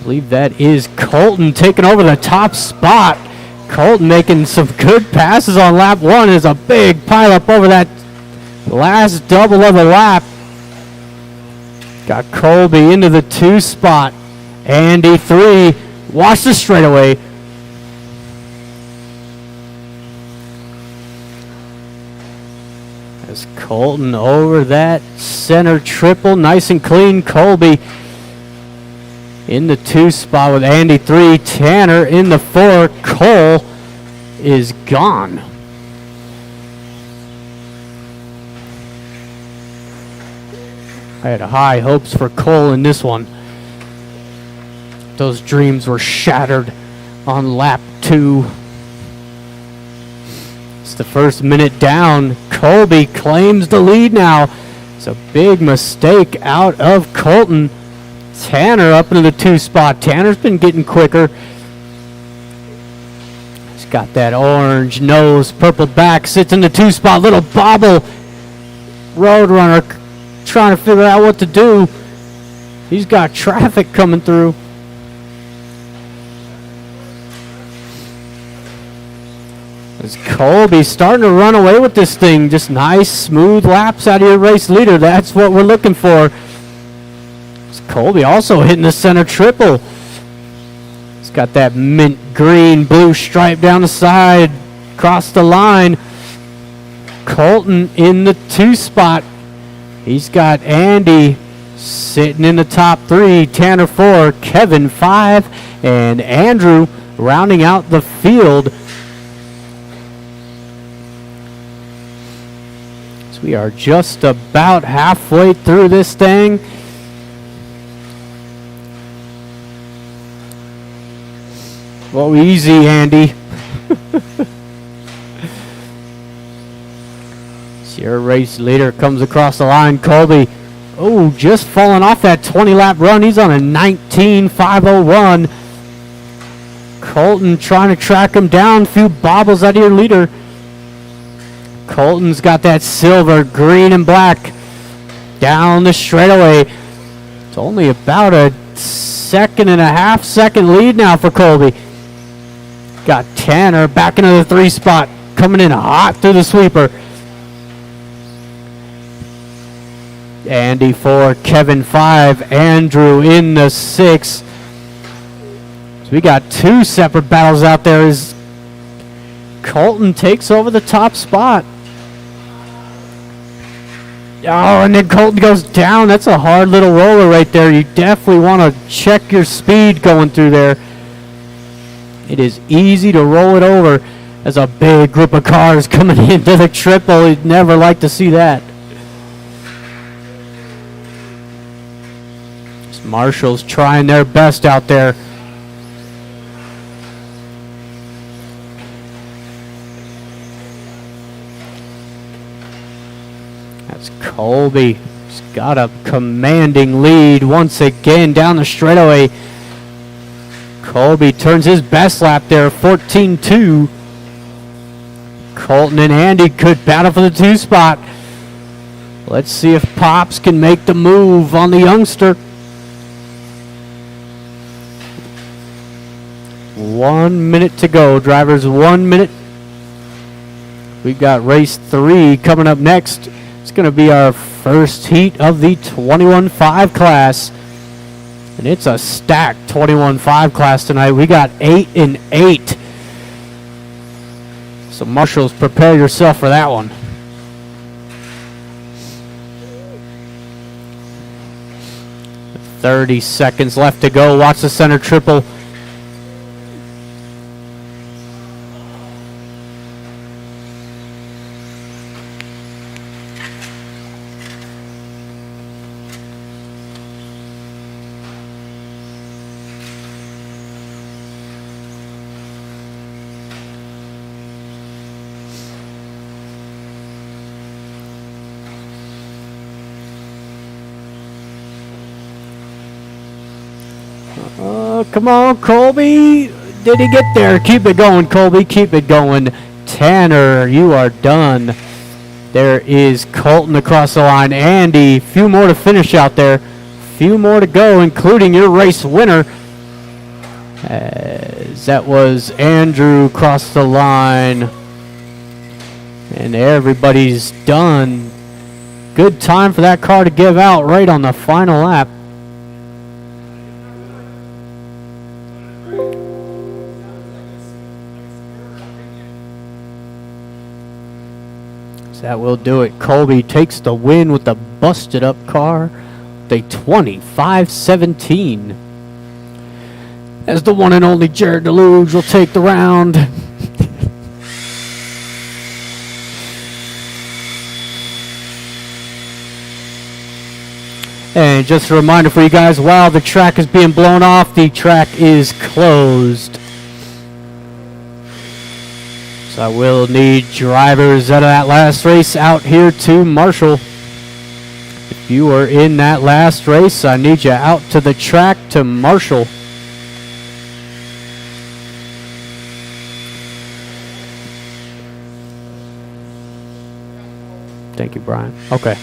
believe that is Colton taking over the top spot. Colton making some good passes on lap 1. There's a big pileup over that last double of the lap. Got Colby into the 2 spot. Andy 3. Watch the straightaway. As Colton over that center triple. Nice and clean. Colby in the 2 spot with Andy 3. Tanner in the 4. Cole is gone. I had high hopes for Cole in this one. Those dreams were shattered on lap 2. It's the first minute down. Colby claims the lead now. It's a big mistake out of Colton. Tanner up into the 2 spot. Tanner's been getting quicker. He's got that orange nose, purple back, sits in the 2 spot. Little bobble. Roadrunner trying to figure out what to do. He's got traffic coming through. As Colby starting to run away with this thing. Just nice, smooth laps out of your race leader. That's what we're looking for. Colby also hitting the center triple. He's got that mint green blue stripe down the side, across the line. Colton in the 2 spot. He's got Andy sitting in the top 3, Tanner 4, Kevin 5, and Andrew rounding out the field. So we are just about halfway through this thing. Whoa, easy, Andy. Your race leader comes across the line. Colby, oh, just falling off that 20-lap run. He's on a 19.501. Colton trying to track him down. A few bobbles out of your leader. Colton's got that silver, green, and black down the straightaway. It's only about a 1.5-second lead now for Colby. Got Tanner back into the 3 spot, coming in hot through the sweeper. Andy 4, Kevin 5, Andrew in the 6. So we got 2 separate battles out there as Colton takes over the top spot. Oh, and then Colton goes down. That's a hard little roller right there. You definitely want to check your speed going through there. It is easy to roll it over as a big group of cars coming into the triple. You'd never like to see that. Marshall's trying their best out there. That's Colby. He's got a commanding lead once again down the straightaway. Colby turns his best lap there, 14.2. Colton and Andy could battle for the 2 spot. Let's see if Pops can make the move on the youngster. 1 minute to go. Drivers, 1 minute. We've got race 3 coming up next. It's going to be our first heat of the 21.5 class. And it's a stacked 21.5 class tonight. We got 8 and 8. So Marshals, prepare yourself for that one. "30 seconds left to go. Watch the center triple. Come on, Colby. Did he get there? Keep it going, Colby. Keep it going. Tanner, you are done. There is Colton across the line. Andy, few more to finish out there. Few more to go, including your race winner. As that was Andrew crossed the line. And everybody's done. Good time for that car to give out right on the final lap. So that will do it. Colby takes the win with the busted up car. The 25-17. As the one and only Jared Deluge will take the round. And just a reminder for you guys, while the track is being blown off, the track is closed. So I will need drivers out of that last race out here to Marshall. If you are in that last race, I need you out to the track to Marshall. Thank you, Brian. Okay.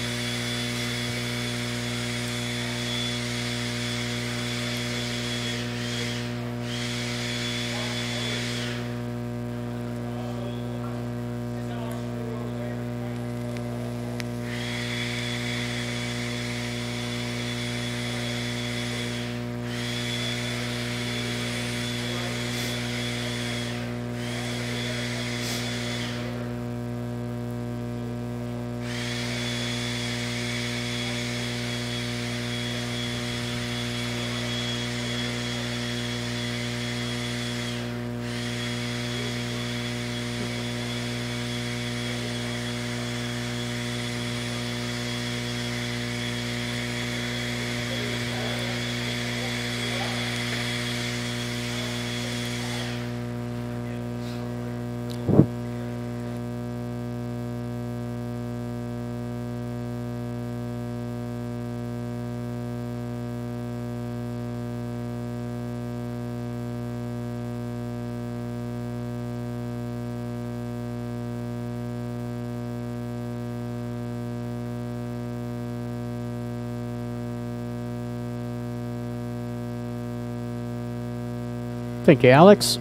Thank you, Alex.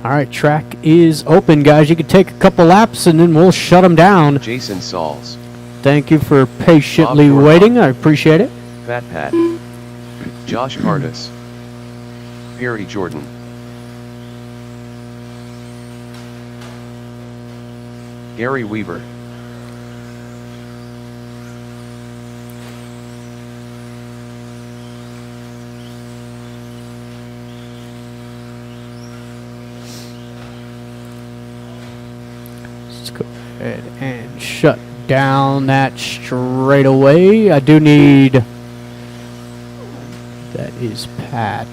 All right, track is open, guys. You can take a couple laps, and then we'll shut them down. Jason Sauls. Thank you for patiently waiting. I appreciate it. Fat Pat. Josh Cardis. Perry Jordan. Gary Weaver. Let's go ahead and shut down that straightaway. I do need... That is Pat.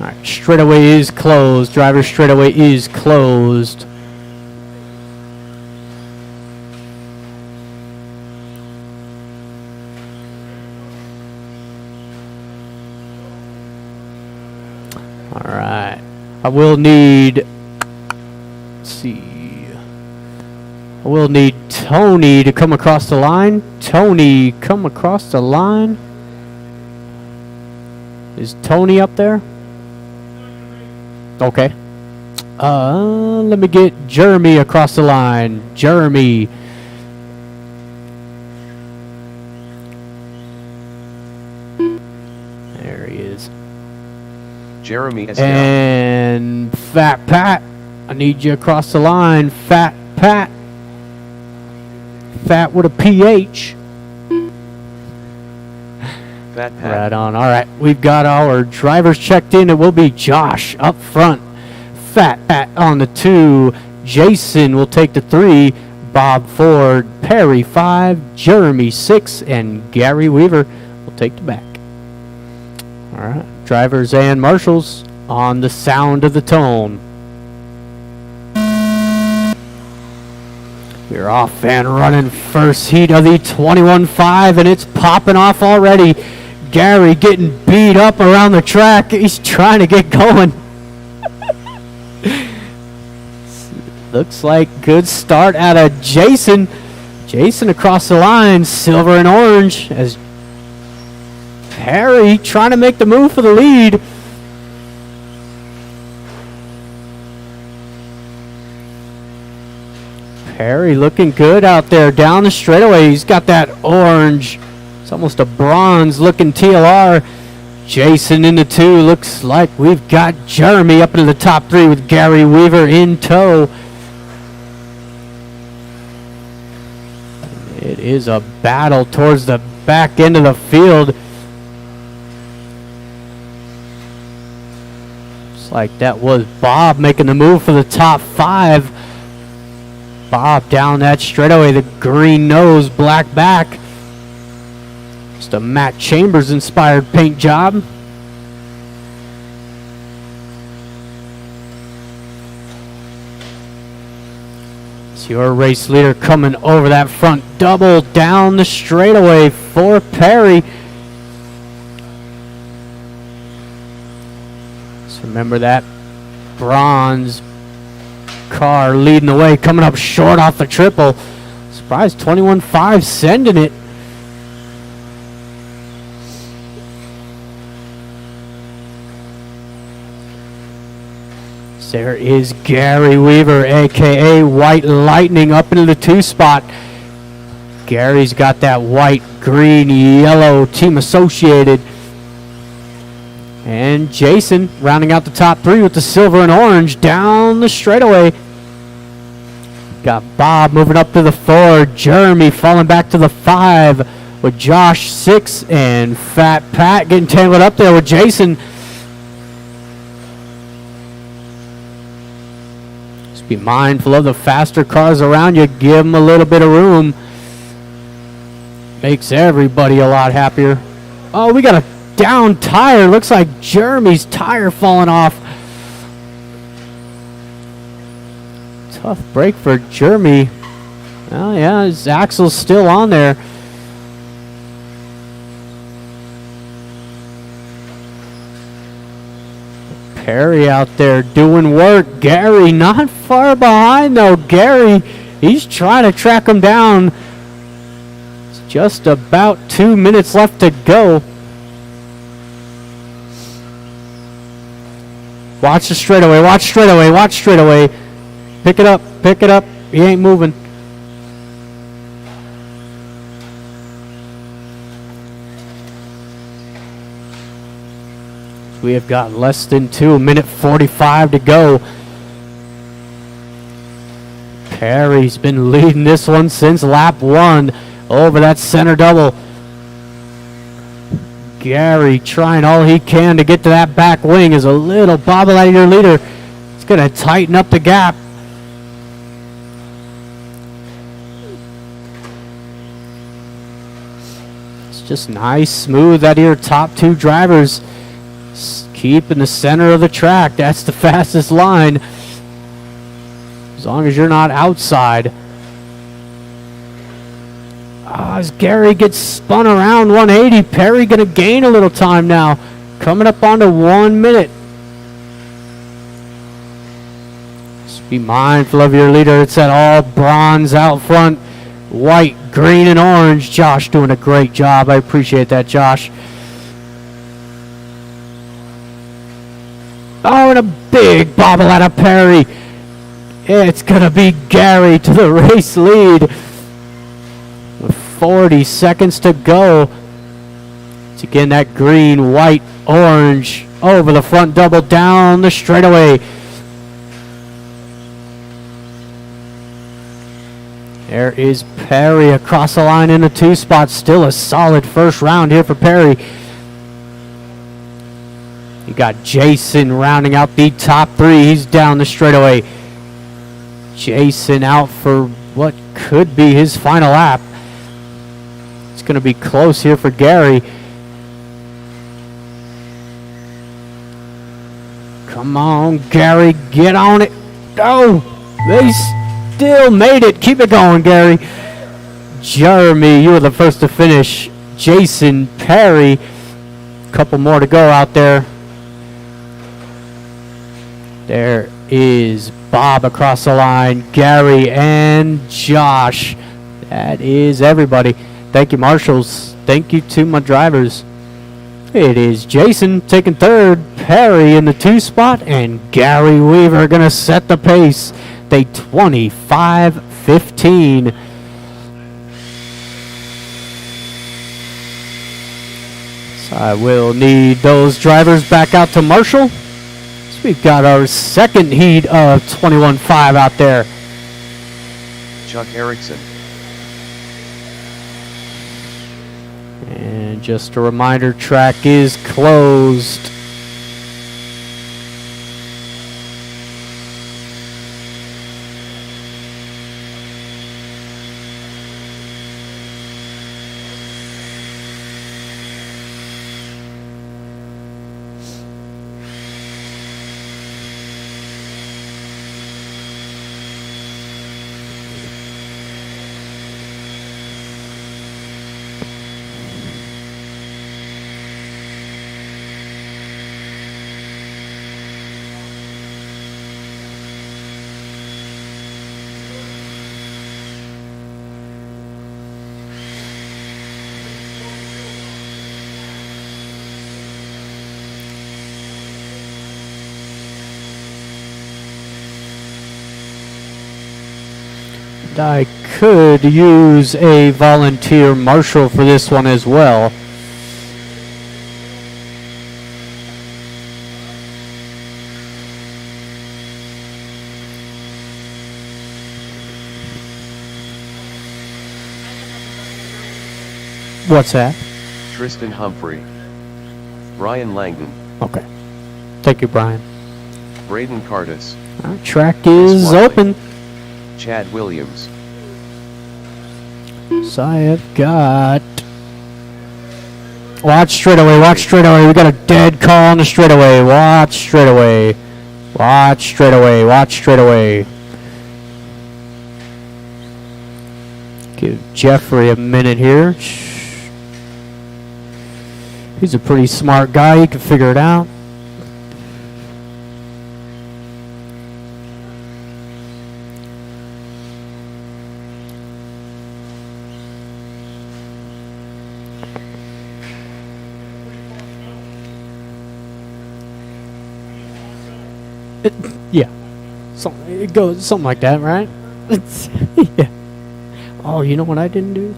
All right, straightaway is closed. Driver straightaway is closed. All right. I will need... Let's see. I will need Tony to come across the line. Tony, come across the line. Is Tony up there? Okay. Let me get Jeremy across the line. Jeremy. There he is. Jeremy is and down. Fat Pat. I need you across the line. Fat Pat. Fat with a PH. Fat Pat. Right on. All right. We've got our drivers checked in. It will be Josh up front. Fat Pat on the 2. Jason will take the 3. Bob Ford. Perry 5. Jeremy 6. And Gary Weaver will take the back. All right. Drivers and marshals on the sound of the tone. We're off and running first heat of the 21.5, and it's popping off already. Gary getting beat up around the track. He's trying to get going. Looks like good start out of Jason. Jason across the line, silver and orange, as Perry trying to make the move for the lead. Perry looking good out there down the straightaway. He's got that orange. It's almost a bronze looking TLR. Jason in the 2. Looks like we've got Jeremy up into the top 3 with Gary Weaver in tow. It is a battle towards the back end of the field. Looks like that was Bob making the move for the top 5. Bob down that straightaway, the green nose, black back. Just a Matt Chambers inspired paint job. It's your race leader coming over that front double down the straightaway for Perry. So remember that bronze car leading the way, coming up short off the triple. Surprised 21.5 sending it. There is Gary Weaver, aka White Lightning, up into the 2 spot. Gary's got that white, green, yellow team associated. And Jason rounding out the top 3 with the silver and orange down the straightaway. Got Bob moving up to the 4. Jeremy falling back to the 5 with Josh 6. And Fat Pat getting tangled up there with Jason. Just be mindful of the faster cars around you. Give them a little bit of room. Makes everybody a lot happier. Oh, we got a down tire. Looks like Jeremy's tire falling off. Tough break for Jeremy. Oh yeah, his axle's still on there. Perry out there doing work. Gary not far behind though. Gary, he's trying to track him down. It's just about 2 minutes left to go. Watch the straightaway, watch straightaway, watch straightaway. Pick it up, pick it up. He ain't moving. We have got less than 2, 1:45 to go. Perry's been leading this one since lap 1 over that center double. Gary trying all he can to get to that back wing is a little bobble out of your leader. It's going to tighten up the gap. It's just nice, smooth out of your top 2 drivers. Keep in the center of the track. That's the fastest line. As long as you're not outside. As Gary gets spun around 180, Perry going to gain a little time now. Coming up onto 1 minute. Just be mindful of your leader. It's that all bronze out front. White, green, and orange. Josh doing a great job. I appreciate that, Josh. Oh, and a big bobble out of Perry. It's going to be Gary to the race lead. With 40 seconds to go. It's again that green, white, orange over the front double down the straightaway. There is Perry across the line in the 2 spot. Still a solid first round here for Perry. You got Jason rounding out the top 3. He's down the straightaway. Jason out for what could be his final lap. It's going to be close here for Gary. Come on, Gary, get on it. Oh, they still made it. Keep it going, Gary. Jeremy, you were the first to finish. Jason, Perry, a couple more to go out there. There is Bob across the line, Gary, and Josh. That is everybody. Thank you, marshals. Thank you to my drivers. It is Jason taking third, Perry in the 2 spot, and Gary Weaver going to set the pace. They 25-15. So I will need those drivers back out to Marshall. So we've got our second heat of 21.5 out there. Chuck Erickson. And just a reminder, track is closed. I could use a volunteer marshal for this one as well. What's that? Tristan Humphrey. Brian Langdon. Okay. Thank you, Brian. Braden Cardis. Our track is Wiley. open. Chad Williams. So I have got... Watch straightaway, watch straightaway. We got a dead call on the straightaway. Watch straightaway. Watch straightaway, watch straightaway. Give Jeffrey a minute here. He's a pretty smart guy. He can figure it out. Yeah, it goes something like that, right? Yeah. Oh, you know what I didn't do?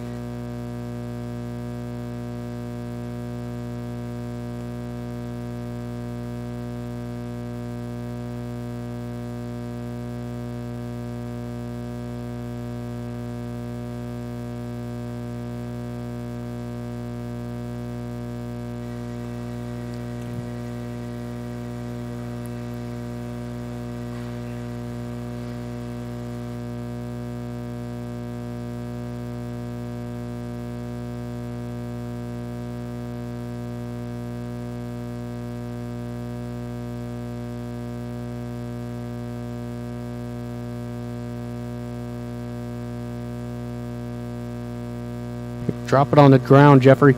Drop it on the ground, Jeffrey.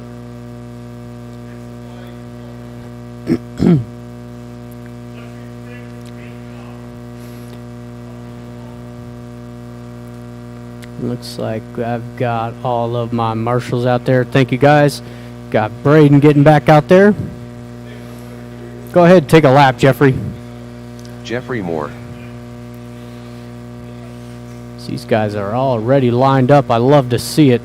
Looks like I've got all of my marshals out there. Thank you, guys. Got Braden getting back out there. Go ahead, take a lap, Jeffrey. Jeffrey Moore. These guys are already lined up. I love to see it.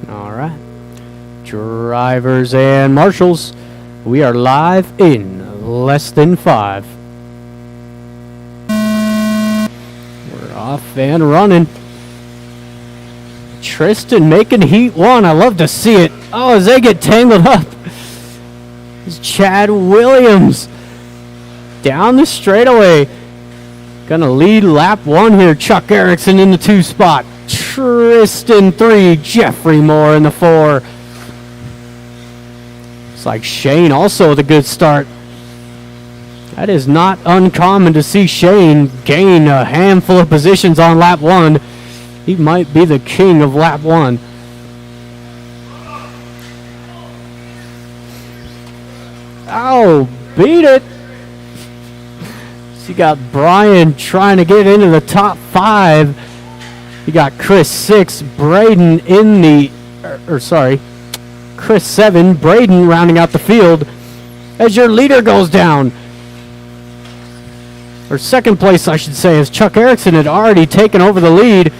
All right. Drivers and marshals, we are live in less than 5. We're off and running. Tristan making heat 1. I love to see it. Oh, as they get tangled up. It's Chad Williams down the straightaway. Gonna lead lap 1 here. Chuck Erickson in the 2 spot. Tristan 3. Jeffrey Moore in the 4. It's like Shane also with a good start. That is not uncommon to see Shane gain a handful of positions on lap 1. He might be the king of lap 1. Ow, beat it. So you got Brian trying to get into the top 5. You got Chris 6, Braden in the, Chris 7, Braden rounding out the field as your leader goes down. Or second place, I should say, as Chuck Erickson had already taken over the lead.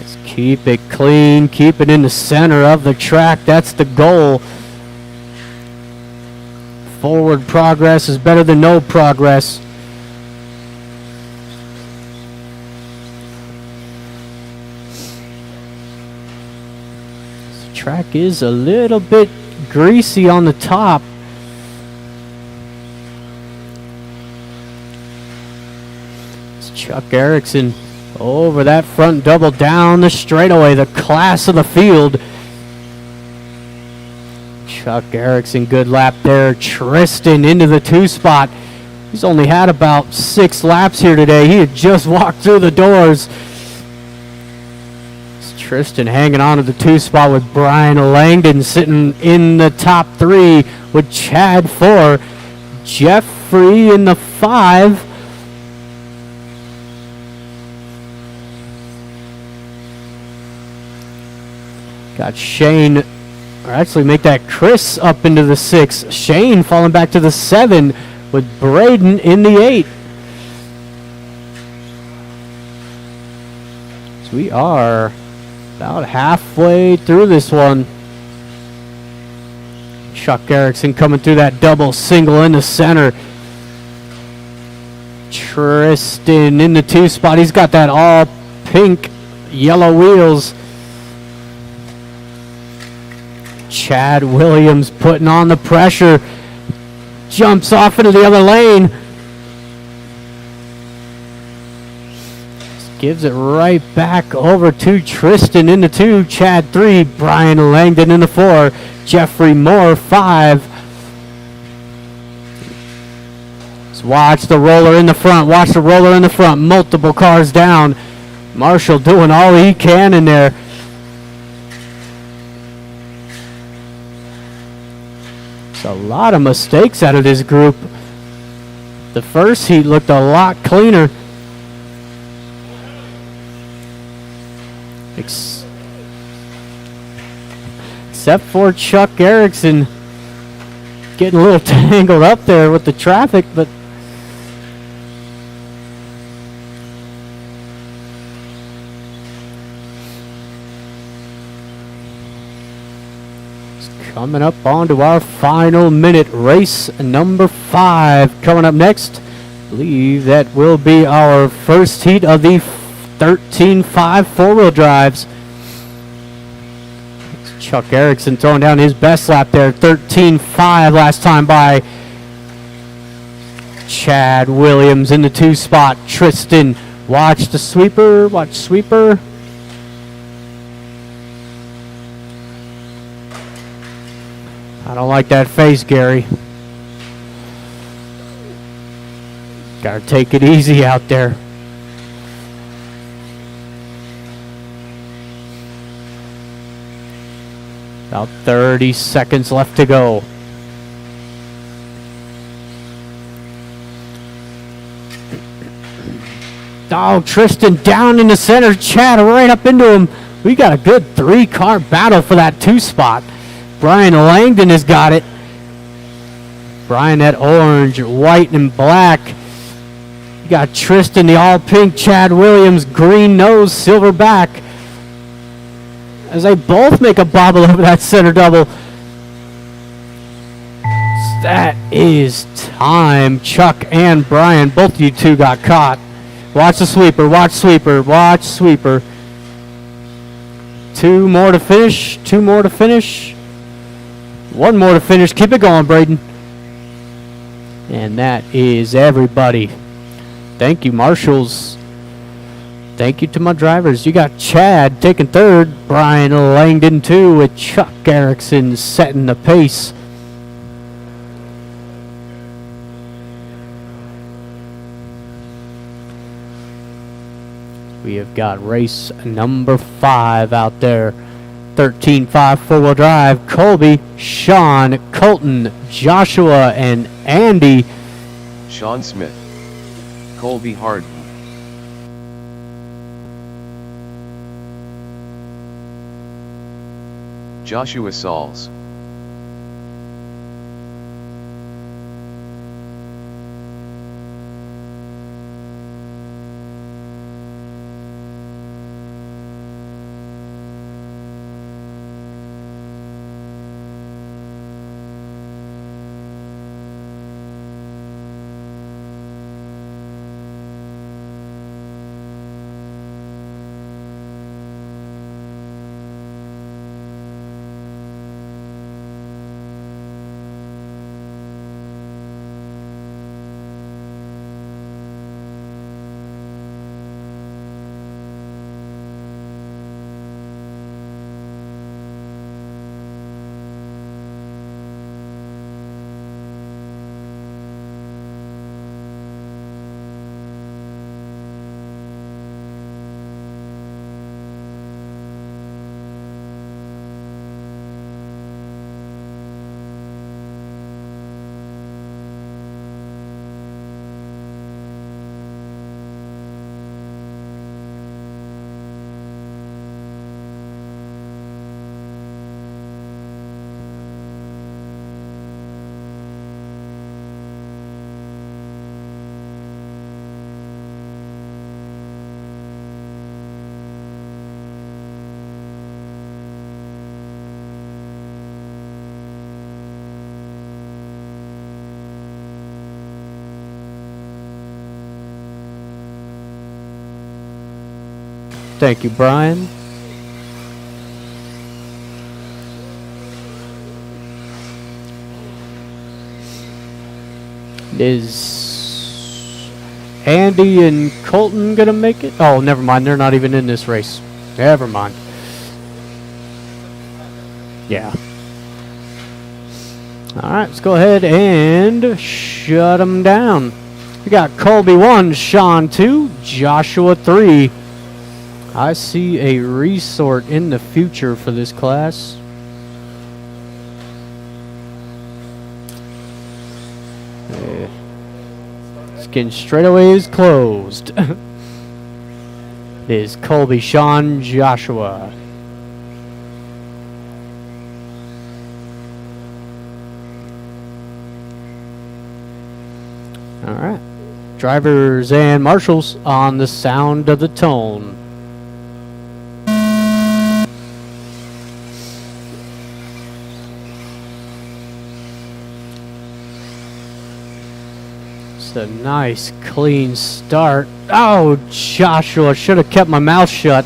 Let's keep it clean, keep it in the center of the track. That's the goal. Forward progress is better than no progress. This track is a little bit greasy on the top. It's Chuck Erickson over that front double down the straightaway, the class of the field. Chuck Erickson, good lap there. Tristan into the 2 spot. He's only had about 6 laps here today. He had just walked through the doors. It's Tristan hanging on to the 2 spot with Brian Langdon sitting in the top 3 with Chad 4. Jeffrey in the 5. Got Shane, or actually make that Chris up into the 6. Shane falling back to the 7 with Braden in the 8. So we are about halfway through this one. Chuck Erickson coming through that double single in the center. Tristan in the 2 spot. He's got that all pink yellow wheels. Chad Williams putting on the pressure. Jumps off into the other lane. Just gives it right back over to Tristan in the 2. Chad 3. Brian Langdon in the 4. Jeffrey Moore 5. Let's watch the roller in the front. Watch the roller in the front. Multiple cars down. Marshall doing all he can in there. A lot of mistakes out of this group. The first heat looked a lot cleaner. Except for Chuck Erickson getting a little tangled up there with the traffic, but coming up onto our final minute, race number 5. Coming up next, I believe that will be our first heat of the 13.5 4-wheel drives. It's Chuck Erickson throwing down his best lap there, 13.5 last time by. Chad Williams in the 2 spot. Tristan, watch the sweeper, watch sweeper. I don't like that face, Gary. Gotta take it easy out there. About 30 seconds left to go. Oh, Tristan down in the center. Chad right up into him. We got a good 3-car battle for that 2 spot. Brian Langdon has got it. Brian, that orange, white, and black. You got Tristan, the all-pink. Chad Williams, green nose, silver back. As they both make a bobble over that center double. That is time. Chuck and Brian, both of you two got caught. Watch the sweeper, watch sweeper, watch sweeper. 2 more to finish, 2 more to finish. 1 more to finish. Keep it going, Braden. And that is everybody. Thank you, marshals. Thank you to my drivers. You got Chad taking 3rd. Brian Langdon 2 with Chuck Erickson setting the pace. We have got race number 5 out there. 13.5 four-wheel drive. Colby, Sean, Colton, Joshua, and Andy. Sean Smith. Colby Harden. Joshua Sauls. Thank you, Brian. Is Andy and Colton gonna make it? Oh, never mind. They're not even in this race. Never mind. Yeah. All right, let's go ahead and shut them down. We got Colby 1, Sean 2, Joshua 3. I see a resort in the future for this class. Skin straightaway is closed. It is Colby, Sean, Joshua. All right. Drivers and marshals on the sound of the tone. A nice clean start. Oh, Joshua, should have kept my mouth shut.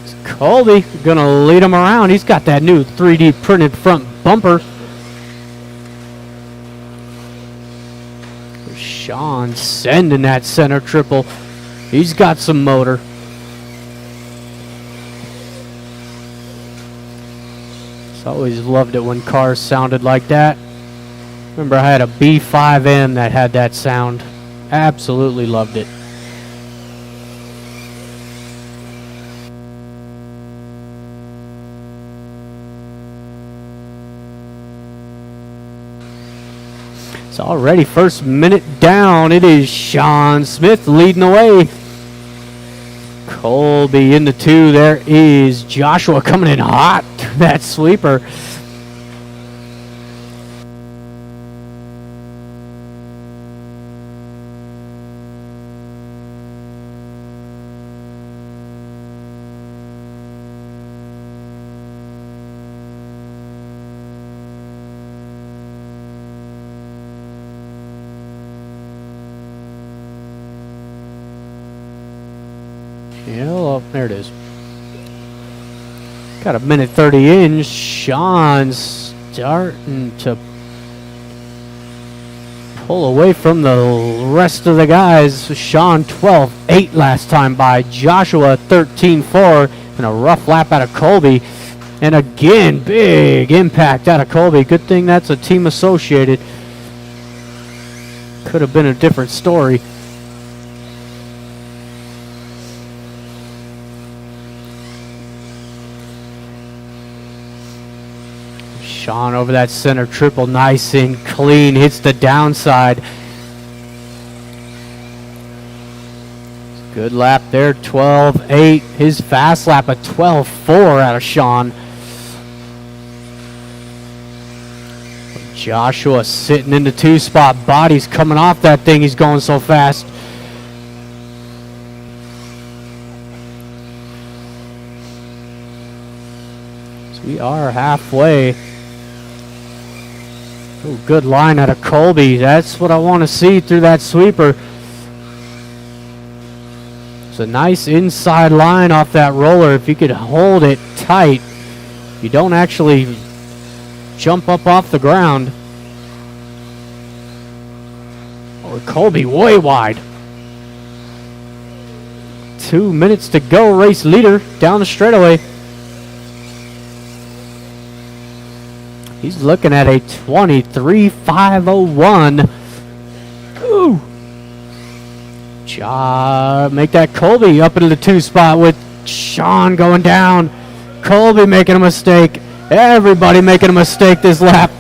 It's Colby gonna lead him around. He's got that new 3D printed front bumper. Sean sending that center triple. He's got some motor. Just always loved it when cars sounded like that. Remember, I had a B5M that had that sound. Absolutely loved it. It's already first minute down. It is Sean Smith leading the way. Colby in the 2. There is Joshua coming in hot. That sweeper. Yeah, well, there it is. Got a minute 30 in. Sean's starting to pull away from the rest of the guys. Sean 12.8 last time by Joshua 13.4, and a rough lap out of Colby. And again, big impact out of Colby. Good thing that's a team associated. Could have been a different story. Sean over that center triple, nice and clean, hits the downside. Good lap there, 12.8. His fast lap, a 12.4 out of Sean. Joshua sitting in the 2-spot. Body's coming off that thing. He's going so fast. So we are halfway. Ooh, good line out of Colby. That's what I want to see through that sweeper. It's a nice inside line off that roller. If you could hold it tight, you don't actually jump up off the ground. Oh, Colby way wide. 2 minutes to go, race leader down the straightaway. He's looking at a 23.501. Ooh. Make that Colby up into the 2-spot with Sean going down. Colby making a mistake. Everybody making a mistake this lap.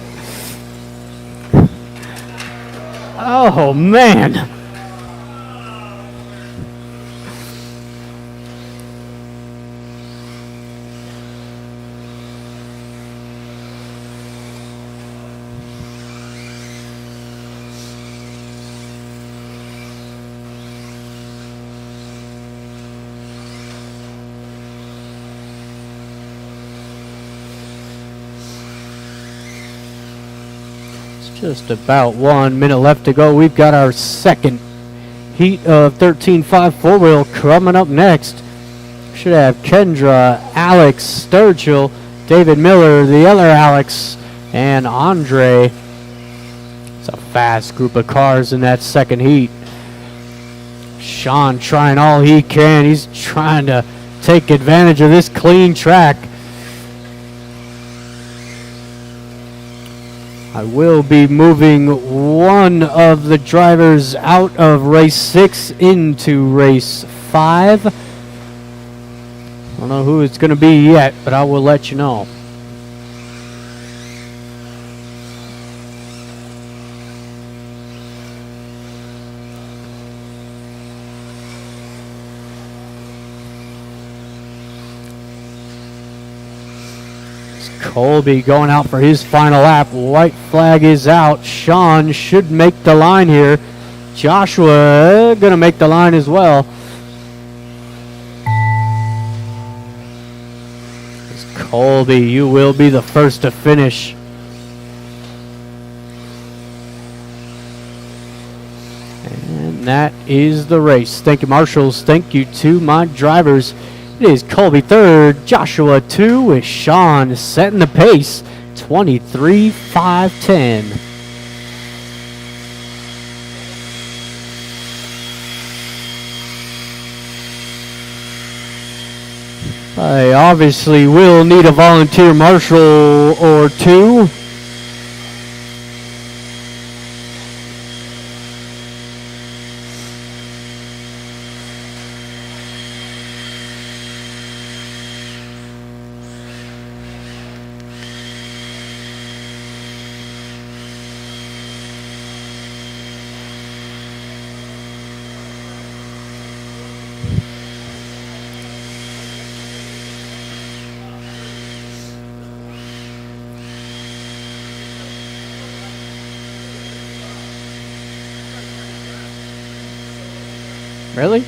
Oh, man. Just about 1 minute left to go. We've got our second heat of 13.5 4-wheel coming up next. Should have Kendra, Alex Sturgill, David Miller, the other Alex, and Andre. It's a fast group of cars in that second heat. Sean trying all he can. He's trying to take advantage of this clean track. I will be moving one of the drivers out of race 6 into race 5. I don't know who it's going to be yet, but I will let you know. Colby going out for his final lap. White flag is out. Sean should make the line here. Joshua going to make the line as well. Colby, you will be the first to finish. And that is the race. Thank you, marshals. Thank you to my drivers. It is Colby 3rd, Joshua 2, with Sean setting the pace, 23.510. I obviously will need a volunteer marshal or two. Really?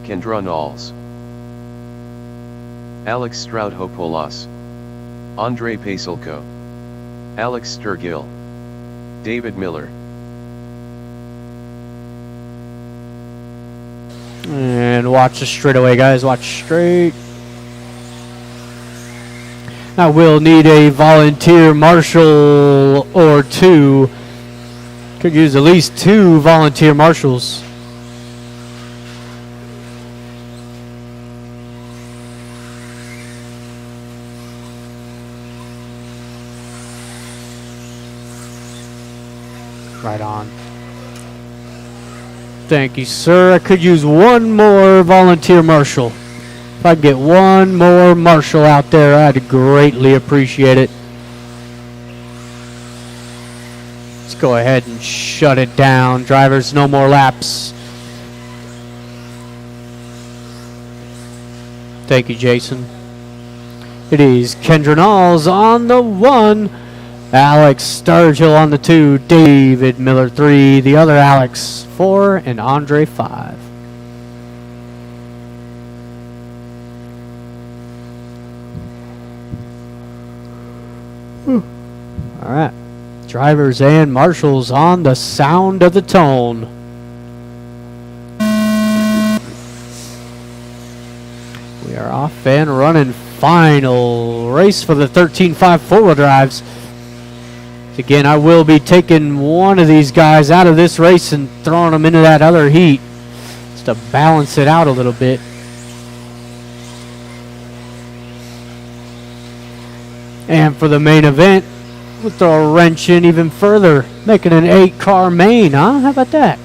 Kendra Knowles, Alex Stroudhopoulos, Andre Pasilko, Alex Sturgill, David Miller. And watch the straightaway, guys. Watch straight. I will need a volunteer marshal or two. Could use at least 2 volunteer marshals. Right on. Thank you, sir. I could use one more volunteer marshal. If I could get one more marshal out there, I'd greatly appreciate it. Let's go ahead and shut it down. Drivers, no more laps. Thank you, Jason. It is Kendra Knowles on the 1, Alex Sturgill on the 2, David Miller 3, the other Alex 4, and Andre 5. All right, drivers and marshals on the sound of the tone. We are off and running. Final race for the 13.5 four-wheel drives. Again, I will be taking one of these guys out of this race and throwing them into that other heat just to balance it out a little bit. And for the main event, we'll throw a wrench in even further, making an 8-car main, huh? How about that?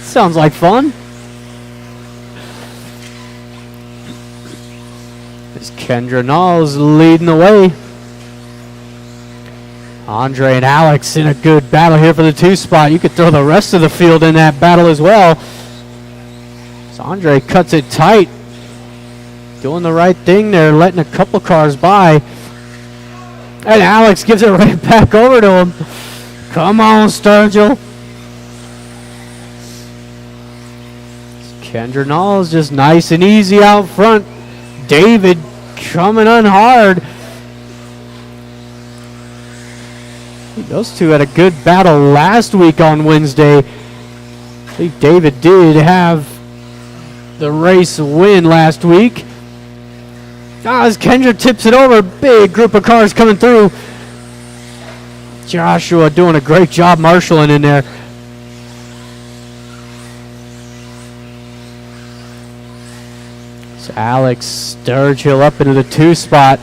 Sounds like fun. As Kendra Knowles leading the way. Andre and Alex in a good battle here for the 2 spot. You could throw the rest of the field in that battle as well. So Andre cuts it tight. Doing the right thing there, letting a couple cars by. And Alex gives it right back over to him. Come on, Sturgill. Kendra Knowles just nice and easy out front. David coming on hard. Those two had a good battle last week on Wednesday. I think David did have the race win last week. As Kendra tips it over, big group of cars coming through. Joshua doing a great job marshaling in there. So Alex Sturgill up into the 2 spot.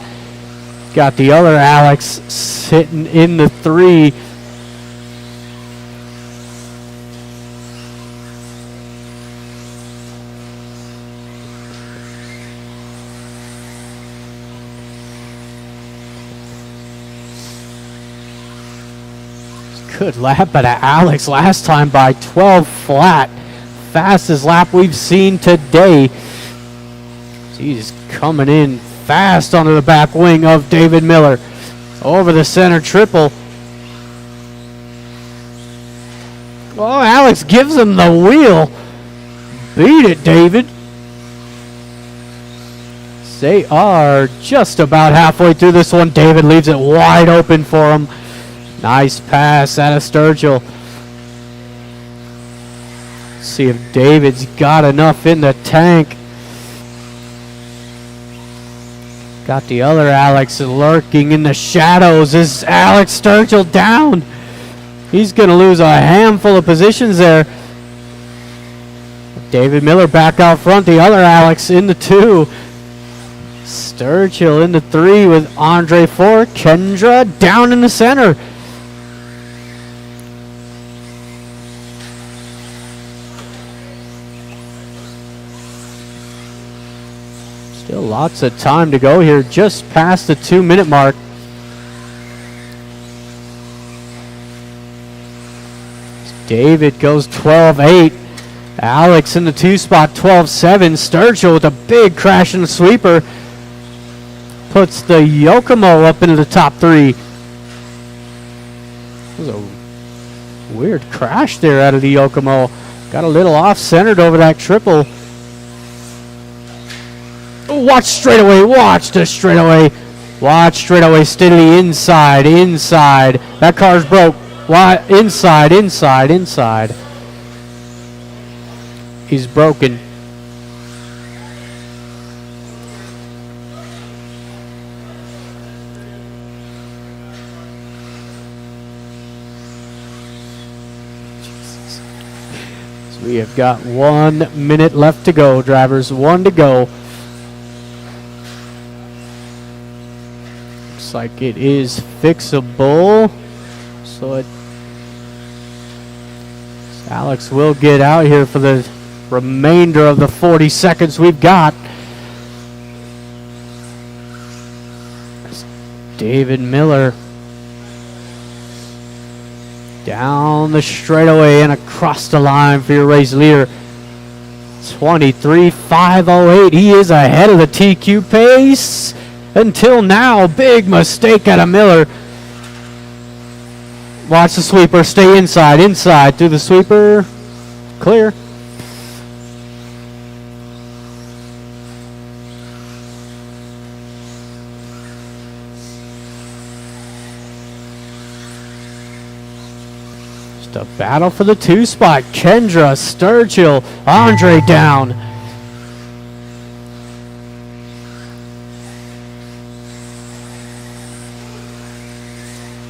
Got the other Alex sitting in the 3. Good lap out of Alex last time by 12 flat. Fastest lap we've seen today. He's coming in fast onto the back wing of David Miller. Over the center triple. Oh, Alex gives him the wheel. Beat it, David. They are just about halfway through this one. David leaves it wide open for him. Nice pass out of Sturgill. See if David's got enough in the tank. Got the other Alex lurking in the shadows. Is Alex Sturgill down? He's going to lose a handful of positions there. David Miller back out front. The other Alex in the 2. Sturgill in the 3 with Andre 4. Kendra down in the center. Still lots of time to go here, just past the 2-minute mark. David goes 12-8. Alex in the 2 spot, 12-7. Sturgill with a big crash in the sweeper. Puts the Yokomo up into the top 3. That was a weird crash there out of the Yokomo. Got a little off-centered over that triple. Watch straightaway, watch the straightaway. Watch straightaway, steadily inside. That car's broke. Inside. He's broken. So we have got 1 minute left to go, drivers. 1 to go. Looks like it is fixable. So it Alex will get out here for the remainder of the 40 seconds we've got. David Miller down the straightaway and across the line for your race leader. 23.508. He is ahead of the TQ pace until now. Big mistake out of Miller. Watch the sweeper. Stay inside through the sweeper. Clear. A battle for the 2 spot. Kendra, Sturgill, Andre down.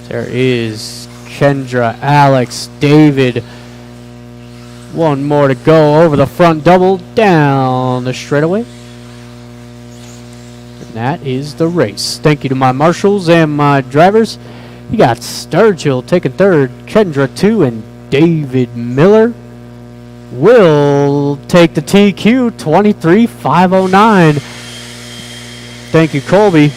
There is Kendra, Alex, David. One more to go over the front double down the straightaway. And that is the race. Thank you to my marshals and my drivers. You got Sturgill taking third, Kendra 2, and David Miller will take the TQ 23.509. Thank you, Colby.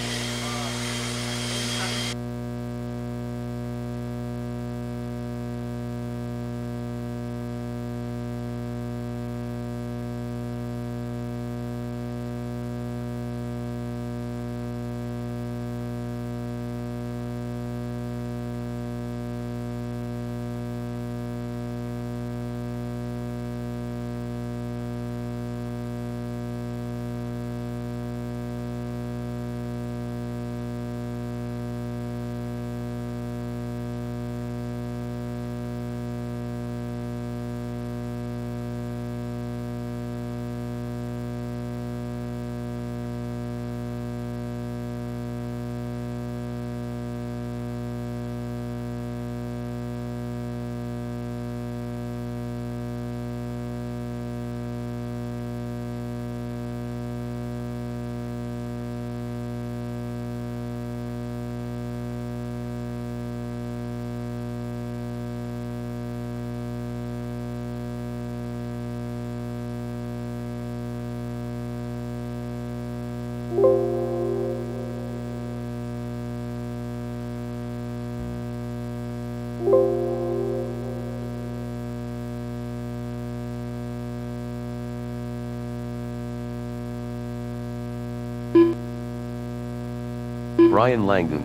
Brian Langdon,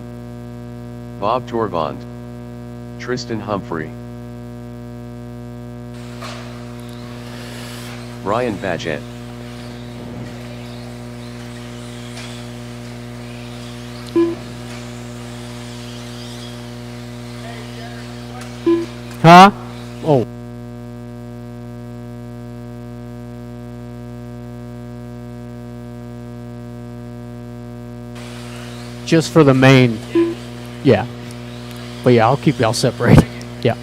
Bob Torvand, Tristan Humphrey, Brian Badgett, Huh? Oh. Just for the main. Yeah. But yeah, I'll keep y'all separated. Yeah.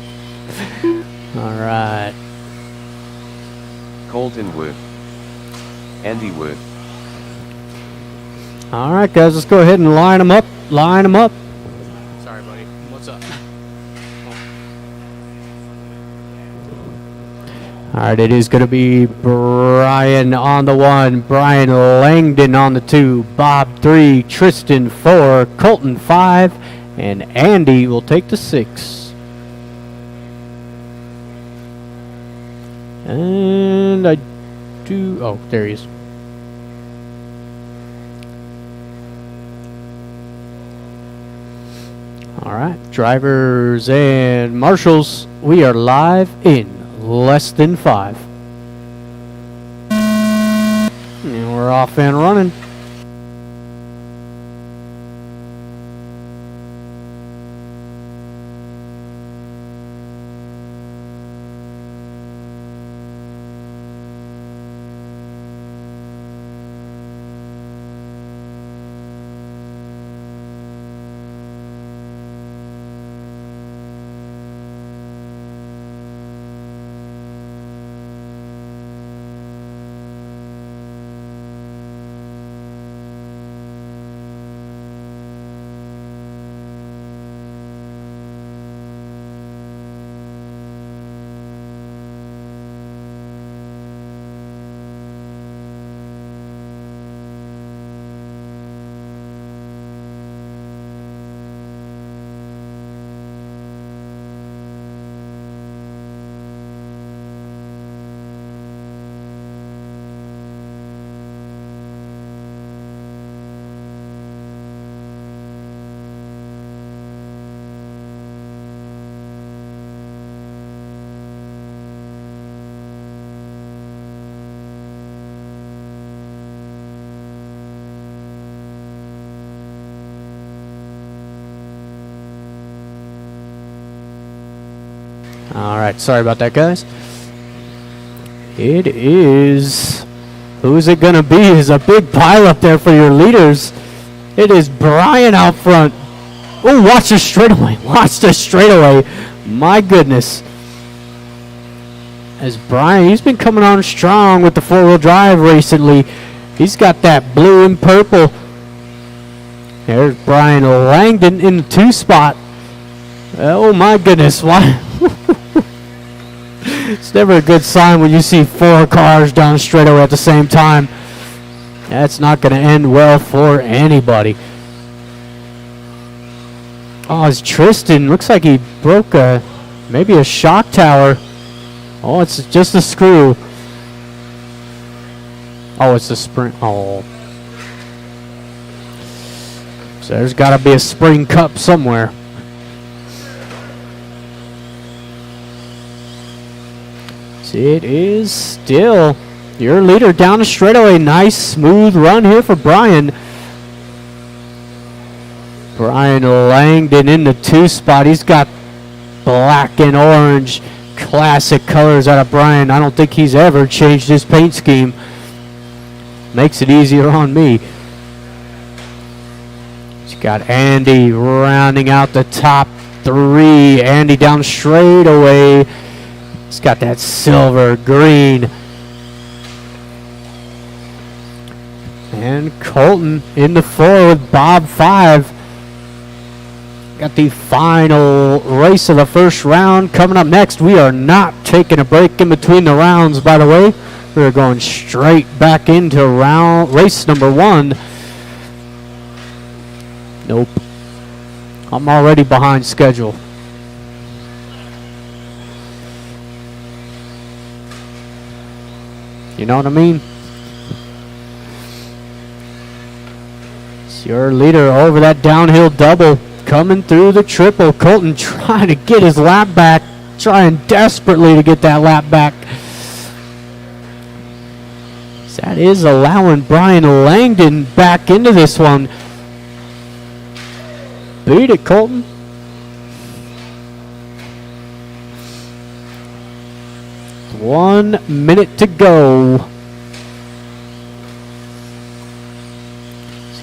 All right. Colton Wood, Andy Wood. All right, guys, let's go ahead and line them up. Line them up. Sorry, buddy. What's up? All right, it is going to be Brian on the 1, Brian Langdon on the 2, Bob 3, Tristan 4, Colton 5, and Andy will take the 6. And I do... Oh, there he is. All right, drivers and marshals, we are live in less than 5. And we're off and running. All right, sorry about that, guys. It is... Who's it going to be? Is a big pile up there for your leaders. It is Brian out front. Oh, watch the straightaway. Watch the straightaway. My goodness. As Brian, he's been coming on strong with the four-wheel drive recently. He's got that blue and purple. There's Brian Langdon in the 2 spot. Oh, my goodness. Why? It's never a good sign when you see 4 cars down the straightaway at the same time. That's not going to end well for anybody. Oh, it's Tristan. Looks like he broke maybe a shock tower. Oh, it's just a screw. Oh, it's a spring. Oh. So there's got to be a spring cup somewhere. It is still your leader down the straightaway. Nice smooth run here for Brian. Brian Langdon in the 2 spot. He's got black and orange classic colors out of Brian. I don't think he's ever changed his paint scheme. Makes it easier on me. He's got Andy rounding out the top 3. Andy down straightaway. He's got that silver green. And Colton in the 4 with Bob 5. Got the final race of the first round coming up next. We are not taking a break in between the rounds, by the way. We're going straight back into race number 1. Nope. I'm already behind schedule. You know what I mean? It's your leader over that downhill double. Coming through the triple. Colton trying to get his lap back. Trying desperately to get that lap back. That is allowing Brian Langdon back into this one. Beat it, Colton. One minute to go.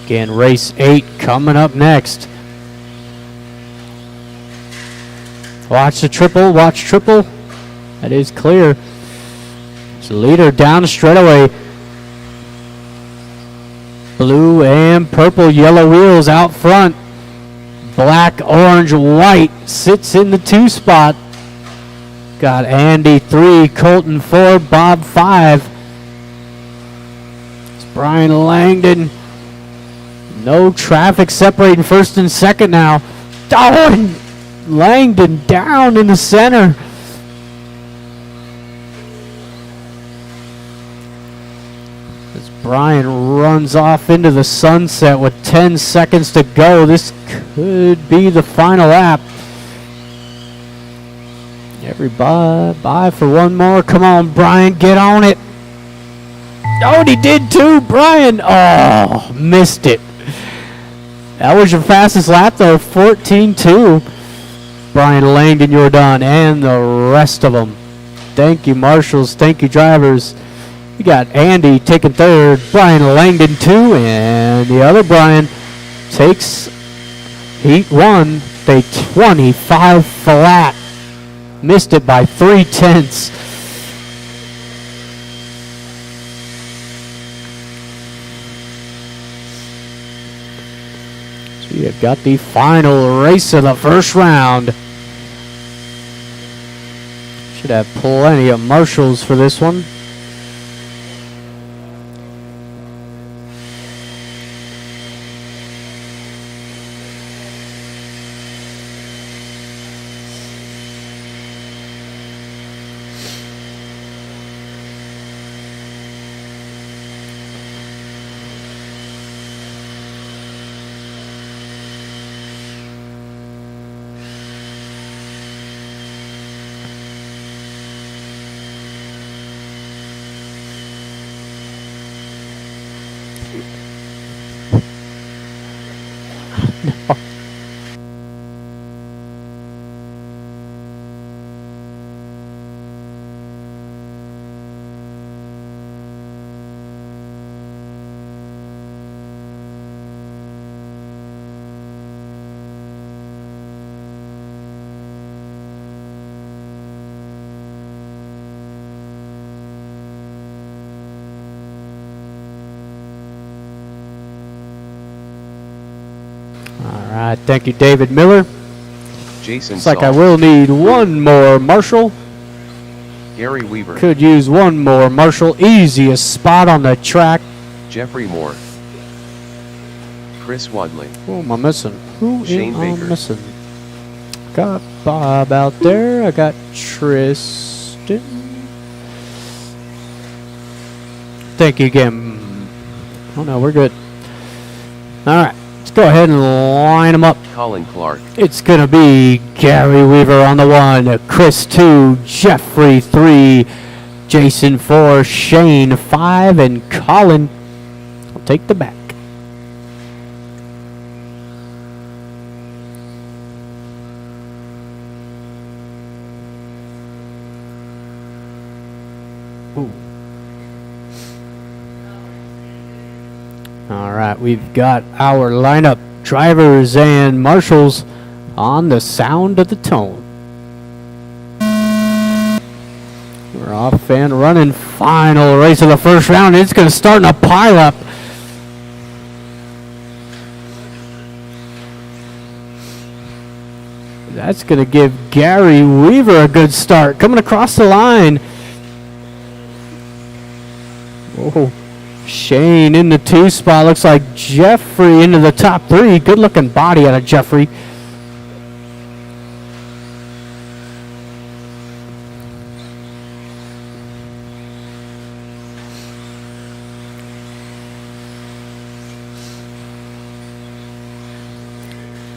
Again, race 8 coming up next. Watch the triple, watch triple. That is clear. It's the leader down the straightaway. Blue and purple, yellow wheels out front. Black, orange, white sits in the 2 spot. Got Andy 3, Colton 4, Bob 5. It's Brian Langdon. No traffic separating first and second now. Oh, and Langdon down in the center. As Brian runs off into the sunset with 10 seconds to go. This could be the final lap. Everybody, bye for one more. Come on, Brian, get on it. Oh, and he did too, Brian. Oh, missed it. That was your fastest lap, though, 14.2. Brian Langdon, you're done, and the rest of them. Thank you, marshals. Thank you, drivers. We got Andy taking 3rd, Brian Langdon 2, and the other Brian takes heat 1, a 25 flat. Missed it by 3/10. So we have got the final race of the first round. Should have plenty of marshals for this one. right, thank you, David Miller. Jason Looks like I Saul, will need one more, Marshall. Gary Weaver, Could use one more, Marshall. Easiest spot on the track. Jeffrey Moore, Chris Wadley, Who am I missing? Who Shane am I Baker. missing? Got Bob out there. I got Tristan. Thank you again. Oh no, we're good. All right, let's go ahead and line them up. Colin Clark, It's going to be Gary Weaver on the 1, Chris 2, Jeffrey 3, Jason 4, Shane 5, and Colin will take the back. Ooh. All right, we've got our lineup. Drivers and marshals on the sound of the tone. We're off and running. Final race of the first round. It's going to start in a pileup. That's going to give Gary Weaver a good start. Coming across the line. Whoa. Shane in the 2 spot. Looks like Jeffrey into the top 3. Good looking body out of Jeffrey.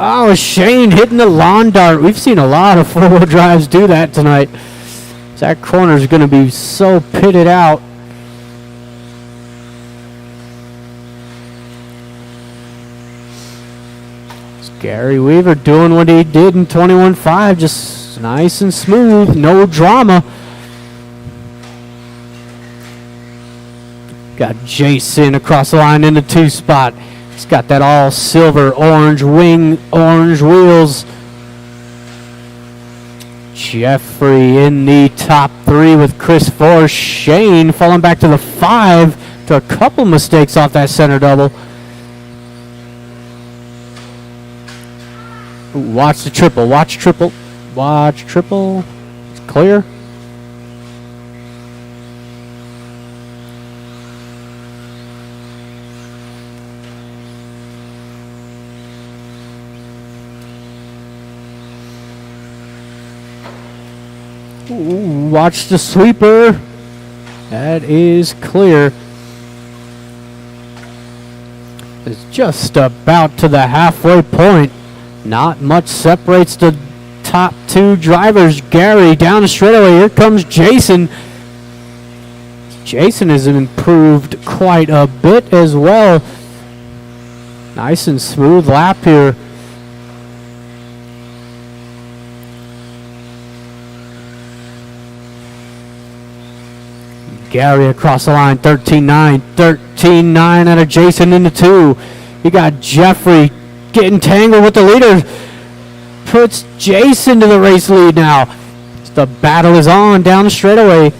Oh, Shane hitting the lawn dart. We've seen a lot of 4-wheel drives do that tonight. That corner is going to be so pitted out. Gary Weaver doing what he did in 21.5, just nice and smooth, no drama. Got Jason across the line in the 2 spot. He's got that all silver, orange wing, orange wheels. Jeffrey in the top 3 with Chris 4. Shane falling back to the 5 to a couple mistakes off that center double. Ooh, watch the triple, watch triple, watch triple. It's clear. Ooh, watch the sweeper. That is clear. It's just about to the halfway point. Not much separates the top 2 drivers. Gary down the straightaway. Here comes Jason. Jason has improved quite a bit as well. Nice and smooth lap here. Gary across the line, 13.9. 13.9 out of Jason into 2. You got Jeffrey getting tangled with the leader. Puts Jason to the race lead now. The battle is on down the straightaway.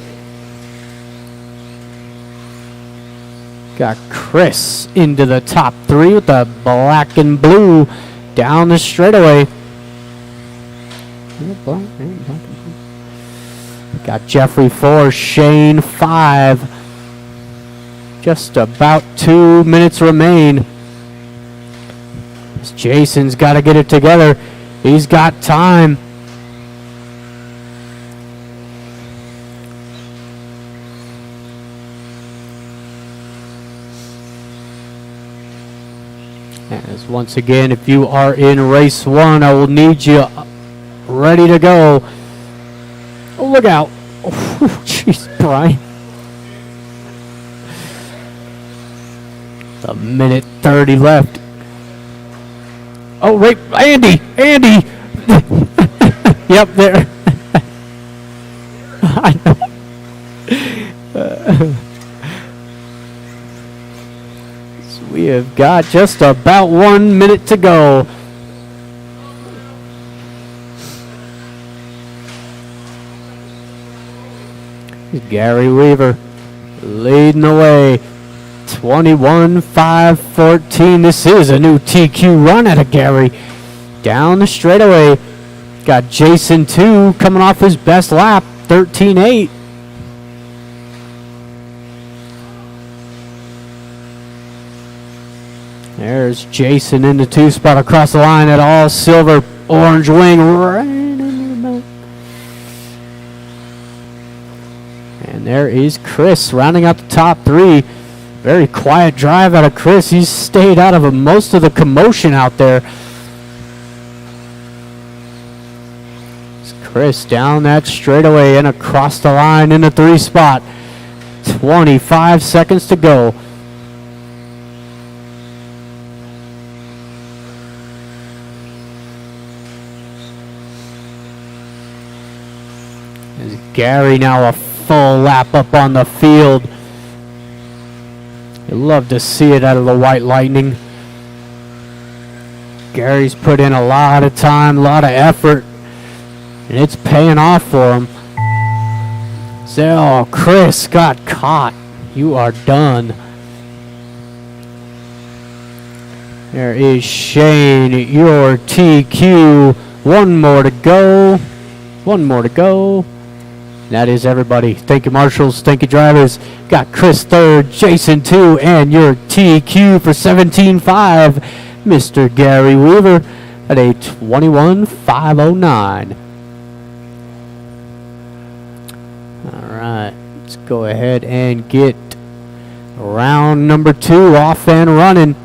Got Chris into the top 3 with the black and blue down the straightaway. Got Jeffrey 4, Shane 5. Just about 2 minutes remain. Jason's got to get it together. He's got time. As once again, if you are in race 1, I will need you ready to go. Oh, look out. Oh, jeez, Brian. A minute 30 left. Oh, right, Andy. Yep, there. I know. So we have got just about 1 minute to go. Gary Weaver leading the way. 21-5-14. This is a new TQ run out of Gary. Down the straightaway. Got Jason 2 coming off his best lap, 13-8. There's Jason in the 2 spot across the line at all silver orange wing right in the middle. And there is Chris rounding out the top 3. Very quiet drive out of Chris. He's stayed out of most of the commotion out there. It's Chris down that straightaway and across the line in the 3 spot. 25 seconds to go. Gary now a full lap up on the field. You love to see it out of the White Lightning. Gary's put in a lot of time, a lot of effort, and it's paying off for him. So, Chris got caught. You are done. There is Shane, your TQ. One more to go. One more to go. That is everybody. Thank you, marshals. Thank you, drivers. Got Chris 3rd, Jason 2, and your TQ for 17-5, Mr. Gary Weaver at a 21-509. All right, let's go ahead and get round number 2 off and running.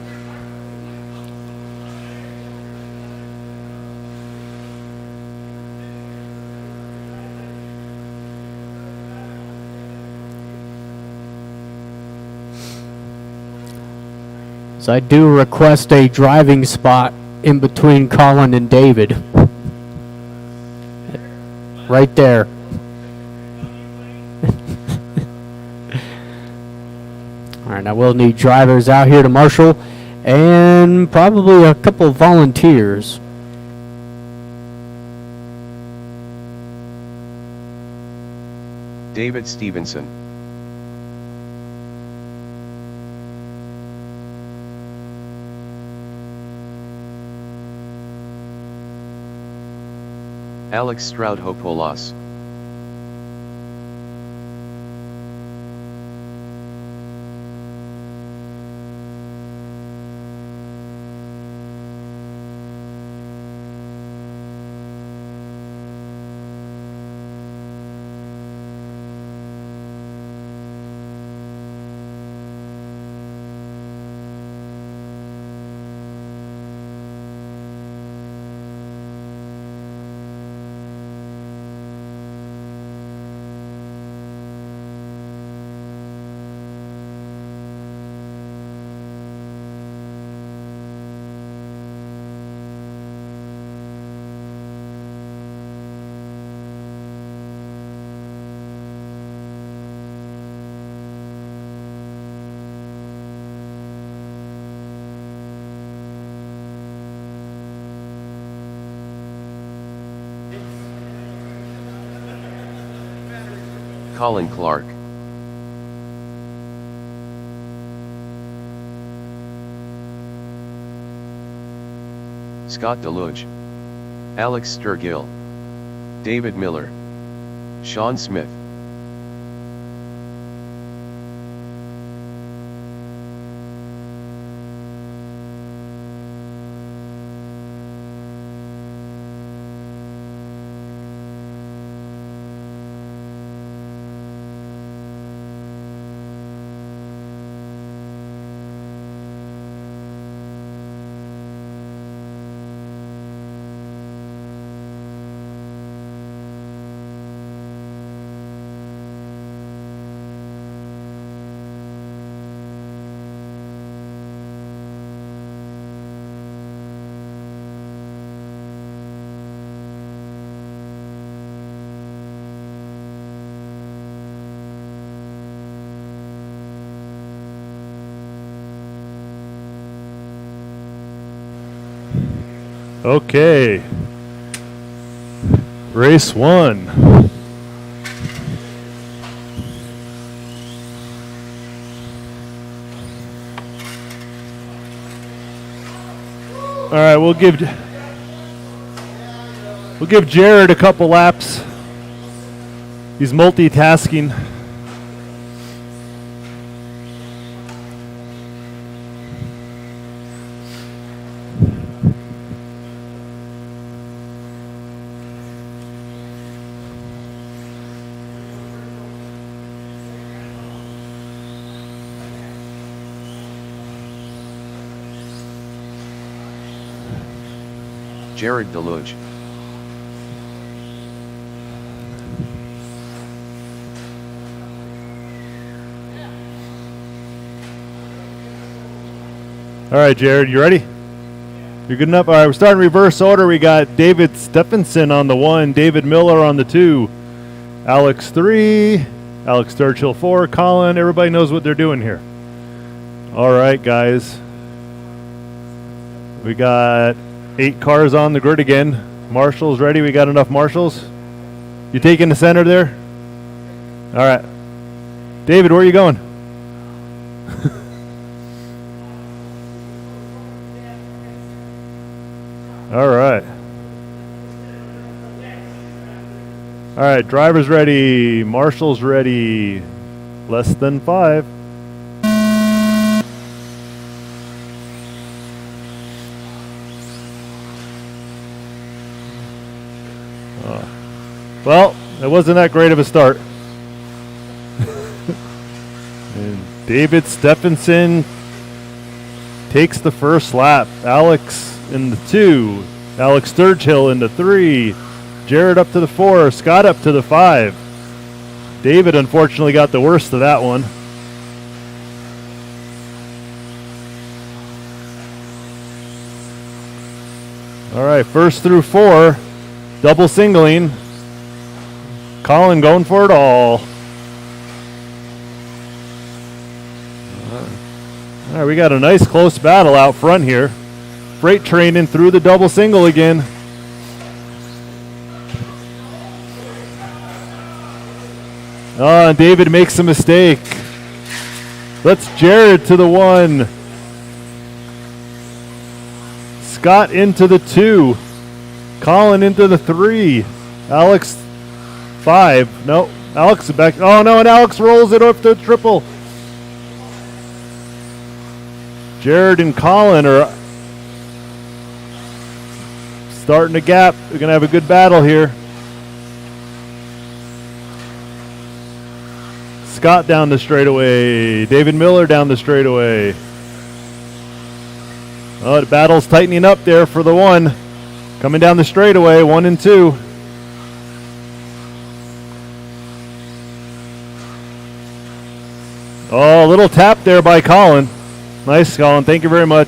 So I do request a driving spot in between Colin and David. Right there. All right, I will need drivers out here to marshal and probably a couple of volunteers. David Stevenson. Alex Stroudhopoulos. Colin Clark. Scott Deluge. Alex Sturgill. David Miller. Sean Smith. Okay. Race 1. All right, we'll give Jared a couple laps. He's multitasking. Jared Deluge. All right, Jared, you ready? You're good enough? All right, we're starting reverse order. We got David Stephenson on the 1, David Miller on the 2, Alex 3, Alex Sturchill 4, Colin. Everybody knows what they're doing here. All right, guys. We got 8 cars on the grid again. Marshall's ready. We got enough marshals. You taking the center there? All right. David, where are you going? All right. All right, driver's ready. Marshall's ready. Less than 5. Well, it wasn't that great of a start. And David Stephenson takes the first lap. Alex in the 2. Alex Sturgill in the 3. Jared up to the 4. Scott up to the 5. David unfortunately got the worst of that one. All right, first through 4. Double singling. Colin going for it all. All right, we got a nice close battle out front here. Freight train in through the double single again. Oh, and David makes a mistake. That's Jared to the 1. Scott into the 2. Colin into the 3. Alex 5. No, Alex is back. Oh no, and Alex rolls it up to triple. Jared and Colin are starting to gap. They're going to have a good battle here. Scott down the straightaway. David Miller down the straightaway. Oh, the battle's tightening up there for the 1. Coming down the straightaway, 1 and 2. Oh, a little tap there by Colin. Nice, Colin. Thank you very much.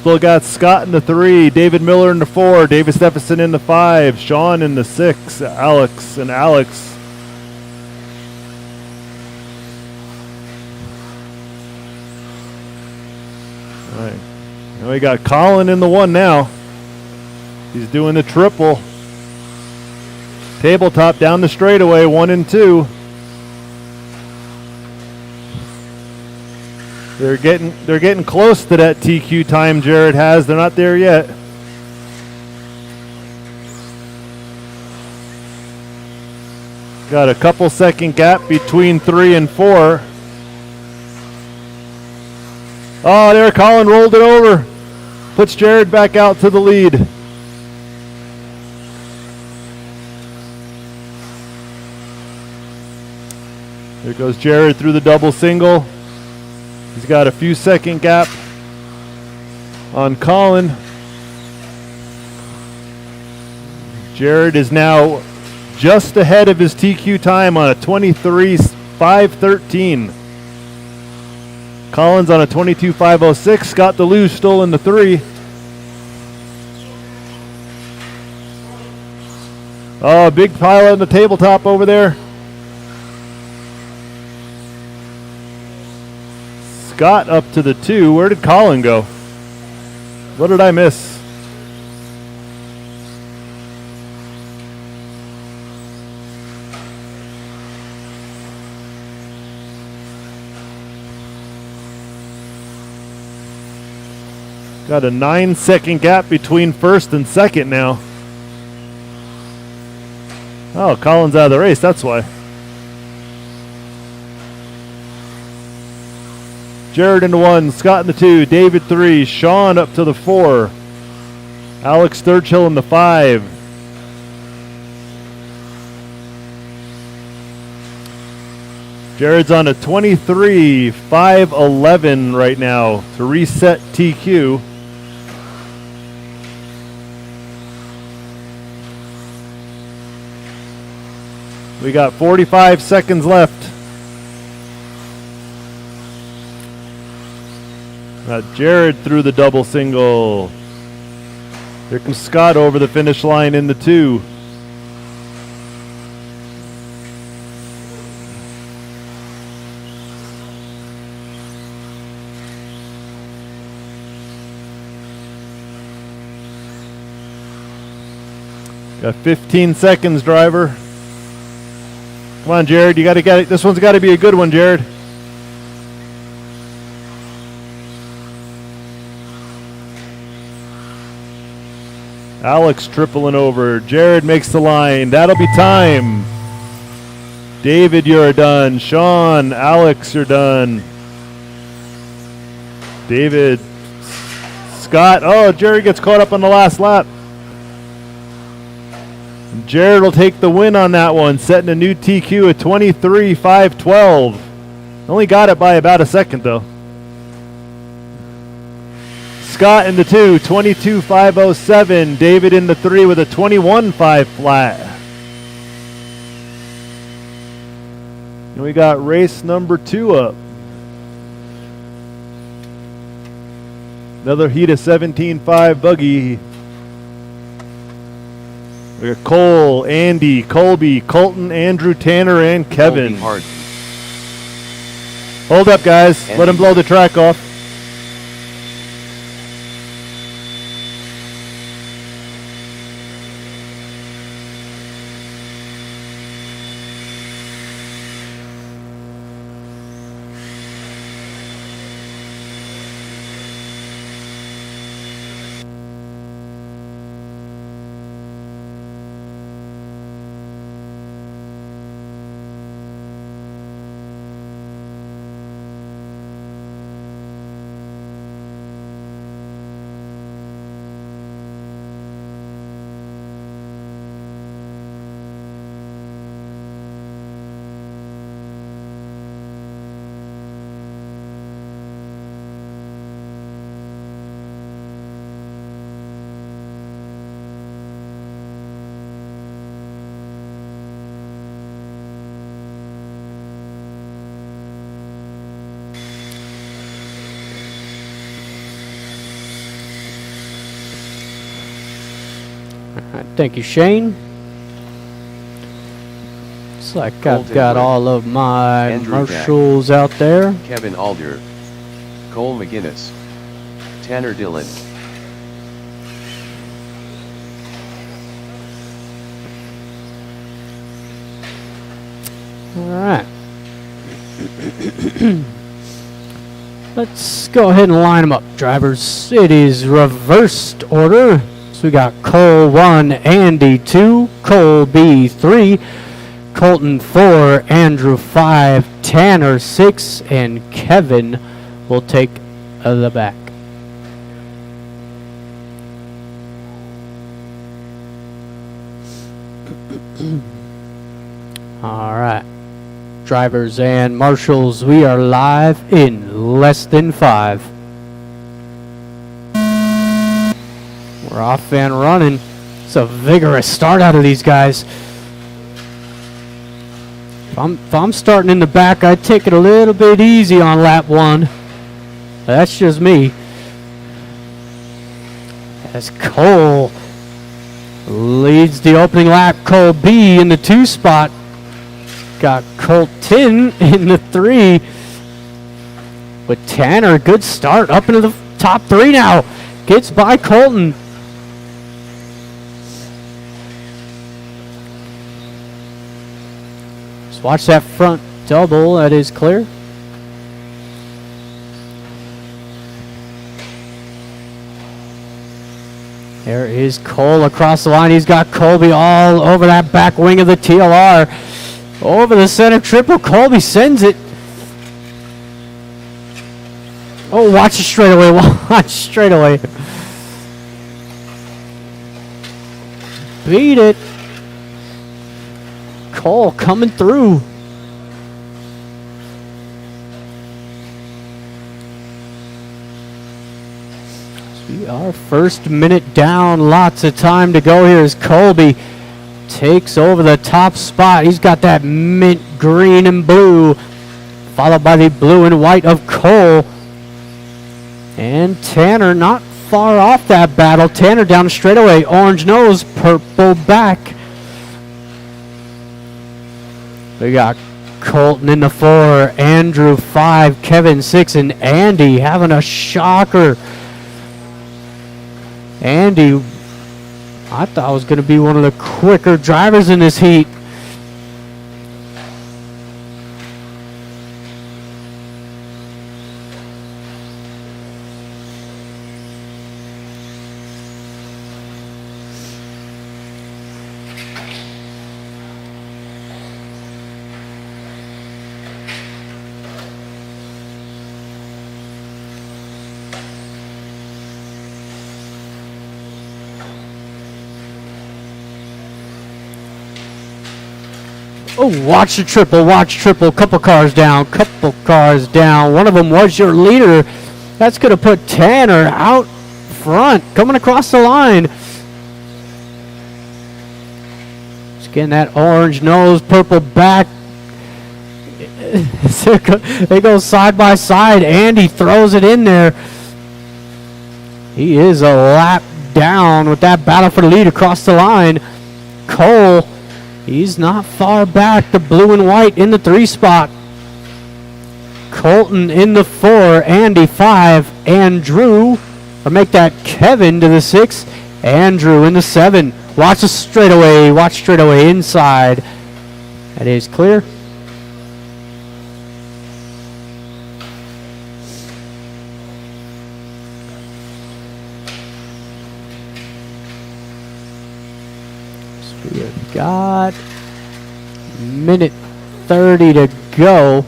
Still got Scott in the 3, David Miller in the 4, David Stephenson in the 5, Sean in the 6, Alex and Alex. All right. Now we got Colin in the 1 now. He's doing the triple. Tabletop down the straightaway, 1 and 2. They're getting close to that TQ time Jared has. They're not there yet. Got a couple second gap between 3 and 4. Oh, there Colin rolled it over. Puts Jared back out to the lead. There goes Jared through the double single. He's got a few second gap on Colin. Jared is now just ahead of his TQ time on a 23.513. Colin's on a 22.506. Scott DeLuge still in the 3. Oh, big pile on the tabletop over there. Scott up to the 2. Where did Colin go? What did I miss? Got a 9-second gap between first and second now. Oh, Collins out of the race, that's why. Jared in the 1, Scott in the 2, David 3, Sean up to the 4, Alex Sturgill in the 5. Jared's on a 23.511 right now to reset TQ. We got 45 seconds left. Jared through the double single. Here comes Scott over the finish line in the 2. Got 15 seconds, driver. Come on, Jared. You got to get it. This one's got to be a good one, Jared. Alex tripling over. Jared makes the line. That'll be time. David, you're done. Sean, Alex, you're done. David, Scott. Oh, Jared gets caught up on the last lap. Jared will take the win on that one, setting a new TQ at 23.512. Only got it by about a second, though. Scott in the 2, 22.507. David in the 3 with a 21.5 flat. And we got race number 2 up. Another heat of 17.5 buggy. We got Cole, Andy, Colby, Colton, Andrew, Tanner, and Kevin. Hard. Hold up, guys. Andy. Let him blow the track off. Thank you, Shane. Looks like I've Colton got Wood, all of my Andrew marshals out there. Kevin Alder, Cole McGinnis, Tanner Dillon. All right. Let's go ahead and line them up, drivers. It is reversed order. So we got Cole 1, Andy 2, Cole B 3, Colton 4, Andrew 5, Tanner 6, and Kevin will take the back. All right. Drivers and marshals, we are live in less than 5. We're off and running. It's a vigorous start out of these guys. If I'm starting in the back, I'd take it a little bit easy on lap 1. That's just me. As Cole leads the opening lap, Cole B in the 2 spot. Got Colton in the 3. With Tanner, good start up into the top 3 now. Gets by Colton. Just watch that front double. That is clear. There is Cole across the line. He's got Colby all over that back wing of the TLR. Over the center triple. Colby sends it. Oh, watch it straight away. Watch straight away. Beat it. Cole coming through. Our first minute down, lots of time to go here as Colby takes over the top spot. He's got that mint green and blue, followed by the blue and white of Cole. And Tanner not far off that battle. Tanner down the straightaway, orange nose, purple back. We got Colton in the 4, Andrew 5, Kevin 6, and Andy having a shocker. Andy, I thought was going to be one of the quicker drivers in this heat. Oh, watch the triple, watch triple. Couple cars down, couple cars down. One of them was your leader. That's going to put Tanner out front, coming across the line. Just getting that orange nose, purple back. They go side by side. Andy throws it in there. He is a lap down with that battle for the lead across the line. Cole, he's not far back. The blue and white in the 3 spot. Colton in the 4. Andy 5. Andrew, or make that Kevin to the 6. Andrew in the 7. Watch the straightaway. Watch straightaway inside. That is clear. We have got minute 30 to go.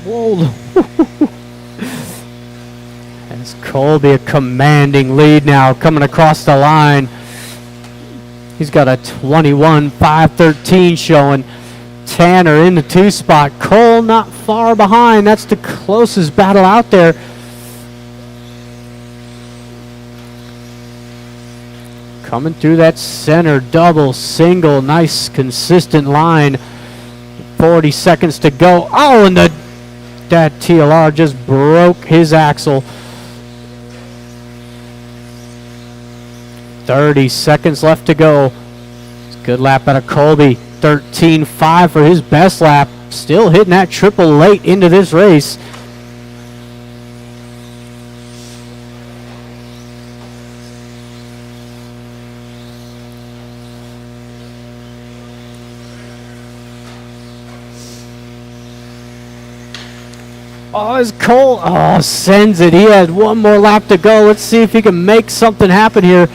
Whoa. As Colby a commanding lead now coming across the line. He's got a 21.513 showing. Tanner in the 2 spot. Cole not far behind. That's the closest battle out there. Coming through that center, double, single, nice consistent line. 40 seconds to go. Oh, and that TLR just broke his axle. 30 seconds left to go. It's a good lap out of Colby. 13.5 for his best lap. Still hitting that triple late into this race. Oh, it's Cole. Oh, sends it. He has one more lap to go. Let's see if he can make something happen here.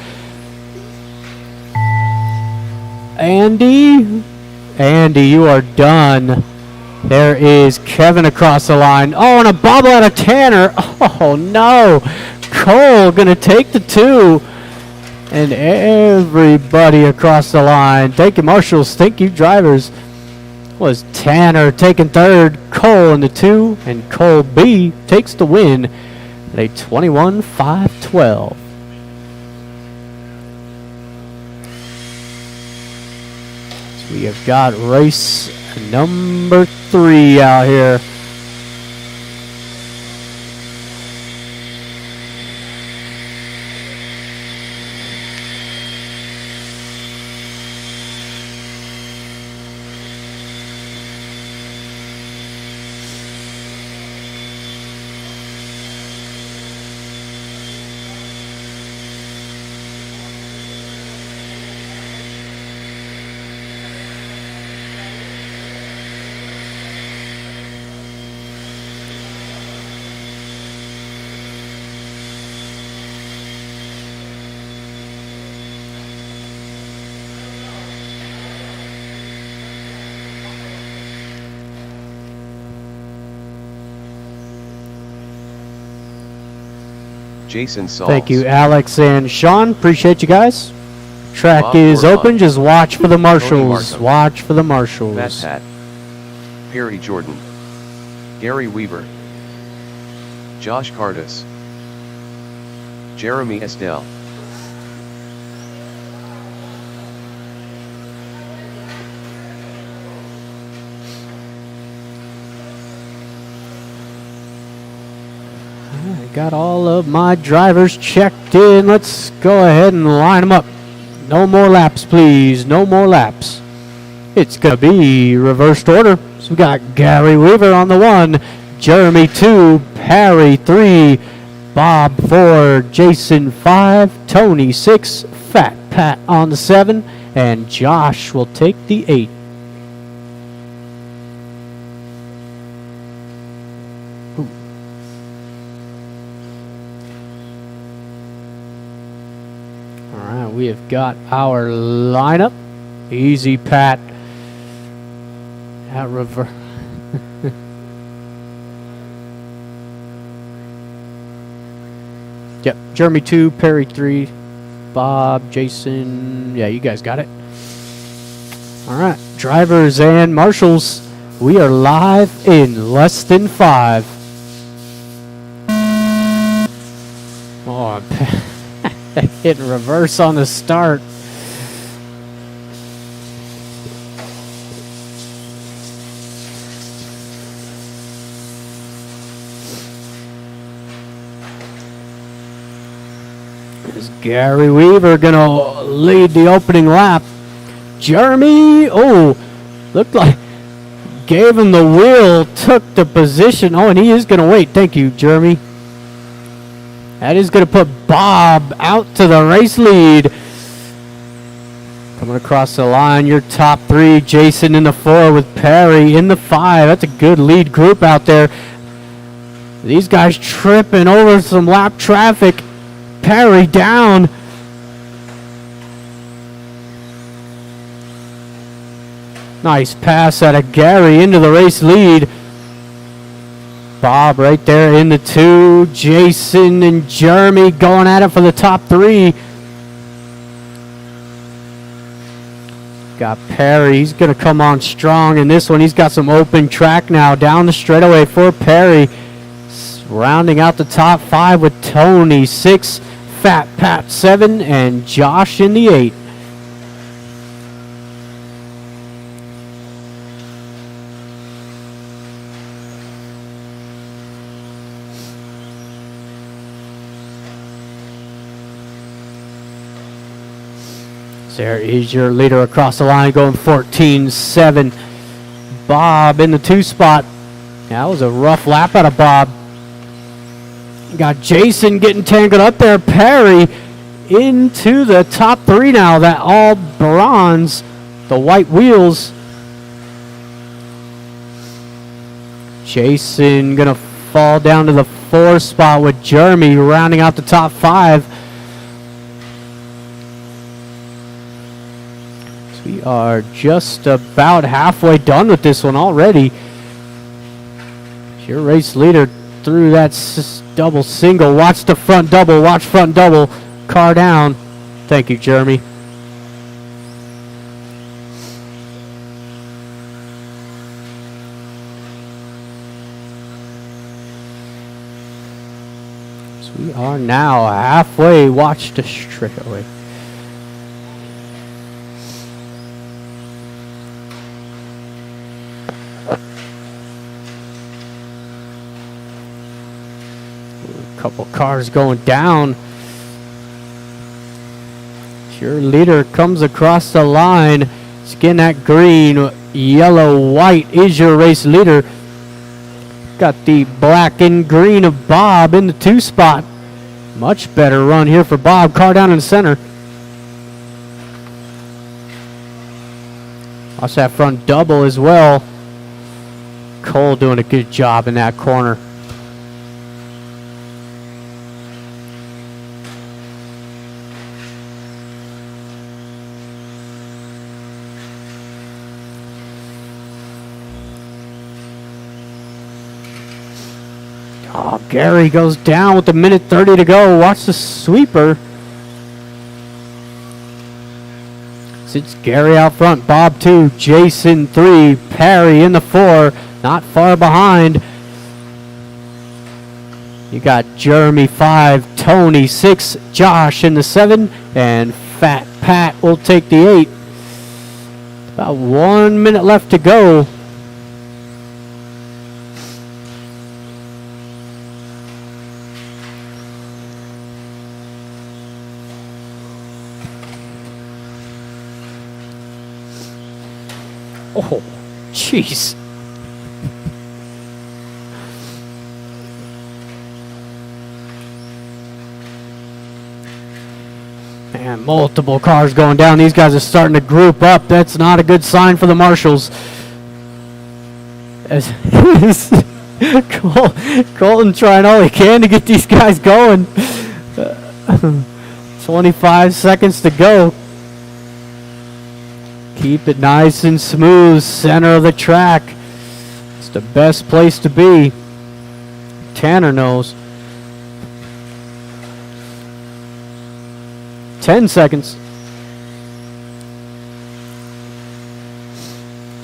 Andy, you are done. There is Kevin across the line. Oh, and a bobble out of Tanner. Oh, no. Cole going to take the 2. And everybody across the line. Thank you, marshals. Thank you, drivers. Was Tanner taking 3rd, Cole in the 2, and Cole B takes the win at a 21.512. So we have got race number 3 out here. Jason Sauls. Thank you, Alex and Sean. Appreciate you guys. Track Bob is Orban. open. Just watch for the marshals. Markham. Watch for the Matt marshals. Pat. Perry Jordan. Gary Weaver. Josh Cardis. Jeremy Estelle. I got all of my drivers checked in. Let's go ahead and line them up. No more laps, please. No more laps. It's going to be reversed order. So we got Gary Weaver on the 1, Jeremy 2, Perry 3, Bob 4, Jason 5, Tony 6, Fat Pat on the 7, and Josh will take the 8. Alright, we have got our lineup. Easy Pat. At reverse. Yep, Jeremy 2, Perry 3, Bob, Jason. Yeah, you guys got it. Alright, drivers and marshals. We are live in less than 5. Oh, hitting reverse on the start. Is Gary Weaver gonna lead the opening lap? Jeremy, oh, looked like gave him the wheel, took the position. Oh, and he is gonna wait. Thank you, Jeremy. That is going to put Bob out to the race lead. Coming across the line, your top 3. Jason in the 4 with Perry in the 5. That's a good lead group out there. These guys tripping over some lap traffic. Perry down. Nice pass out of Gary into the race lead. Bob right there in the 2. Jason and Jeremy going at it for the top 3. Got Perry. He's going to come on strong in this one. He's got some open track now down the straightaway for Perry. Rounding out the top 5 with Tony 6, Fat Pat 7, and Josh in the 8. There is your leader across the line going 14-7. Bob in the 2 spot. That was a rough lap out of Bob. Got Jason getting tangled up there. Perry into the top 3 now. That all bronze. The white wheels. Jason going to fall down to the 4 spot with Jeremy rounding out the top 5. We are just about halfway done with this one already. Your race leader through that double single. Watch the front double. Watch front double. Car down. Thank you, Jeremy. So we are now halfway. Watch the straightaway. Couple cars going down. Your leader comes across the line. It's getting that green, yellow, white is your race leader. Got the black and green of Bob in the 2 spot. Much better run here for Bob. Car down in the center. Watch that front double as well. Cole doing a good job in that corner. Oh, Gary goes down with a minute 30 to go. Watch the sweeper. It's Gary out front. Bob 2, Jason 3, Perry in the 4. Not far behind. You got Jeremy 5, Tony 6, Josh in the 7, and Fat Pat will take the 8. About 1 minute left to go. Oh, jeez. And multiple cars going down. These guys are starting to group up. That's not a good sign for the marshals. As Colton trying all he can to get these guys going. 25 seconds to go. Keep it nice and smooth, center of the track. It's the best place to be. Tanner knows. 10 seconds.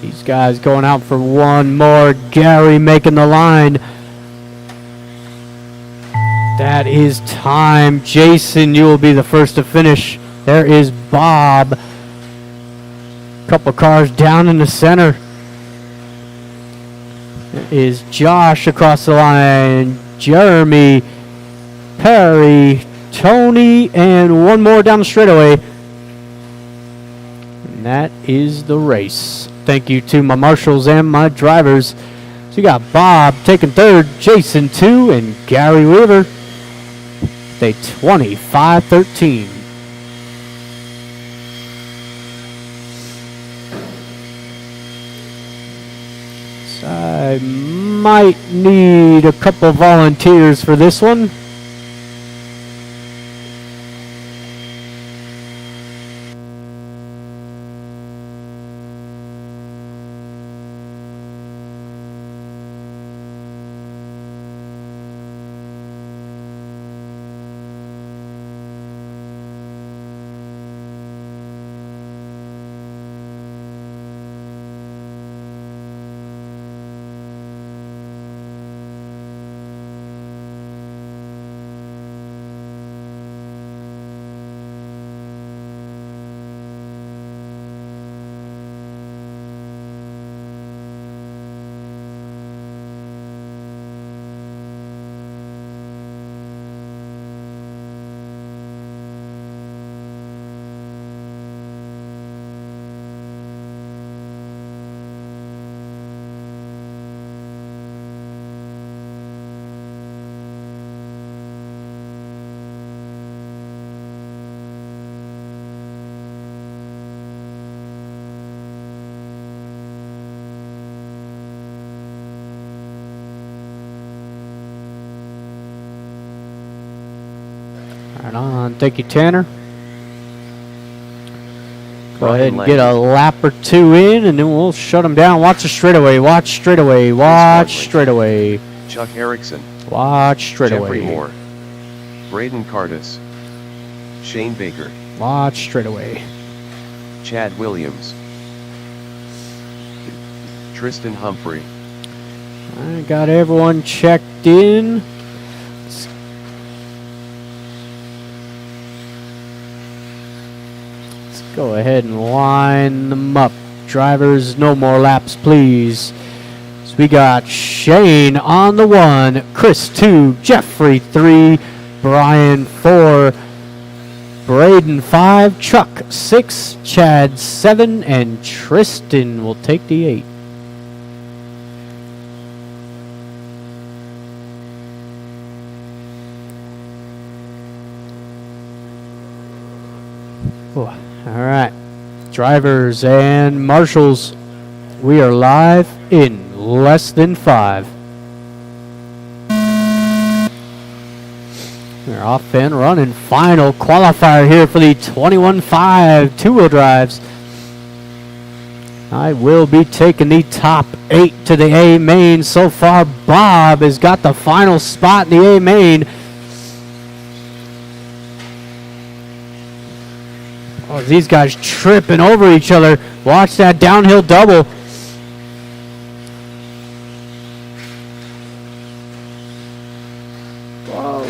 These guys going out for one more. Gary making the line. That is time. Jason, you will be the first to finish. There is Bob. Couple cars down in the center. There is Josh across the line. Jeremy, Perry, Tony, and one more down the straightaway. And that is the race. Thank you to my marshals and my drivers. So you got Bob taking third, Jason 2, and Gary Weaver. They 25-13. I might need a couple volunteers for this one. Right on. Thank you, Tanner. Go ahead and get a lap or two in, and then we'll shut them down. Watch the straightaway. Watch straightaway. Watch straightaway. Chuck Erickson. Watch straightaway. Jeffrey Moore. Braden Cardis. Shane Baker. Watch straightaway. Chad Williams. Tristan Humphrey. I got everyone checked in. Let's go ahead and line them up. Drivers, no more laps, please. So we got Shane on the 1, Chris 2, Jeffrey 3, Brian 4, Braden 5, Chuck 6, Chad 7, and Tristan will take the 8. All right, drivers and marshals, we are live in less than 5. We're off and running. Final qualifier here for the 21.5 two-wheel drives. I will be taking the top 8 to the A main. So far, Bob has got the final spot in the A main. Oh, these guys tripping over each other. Watch that downhill double. Whoa.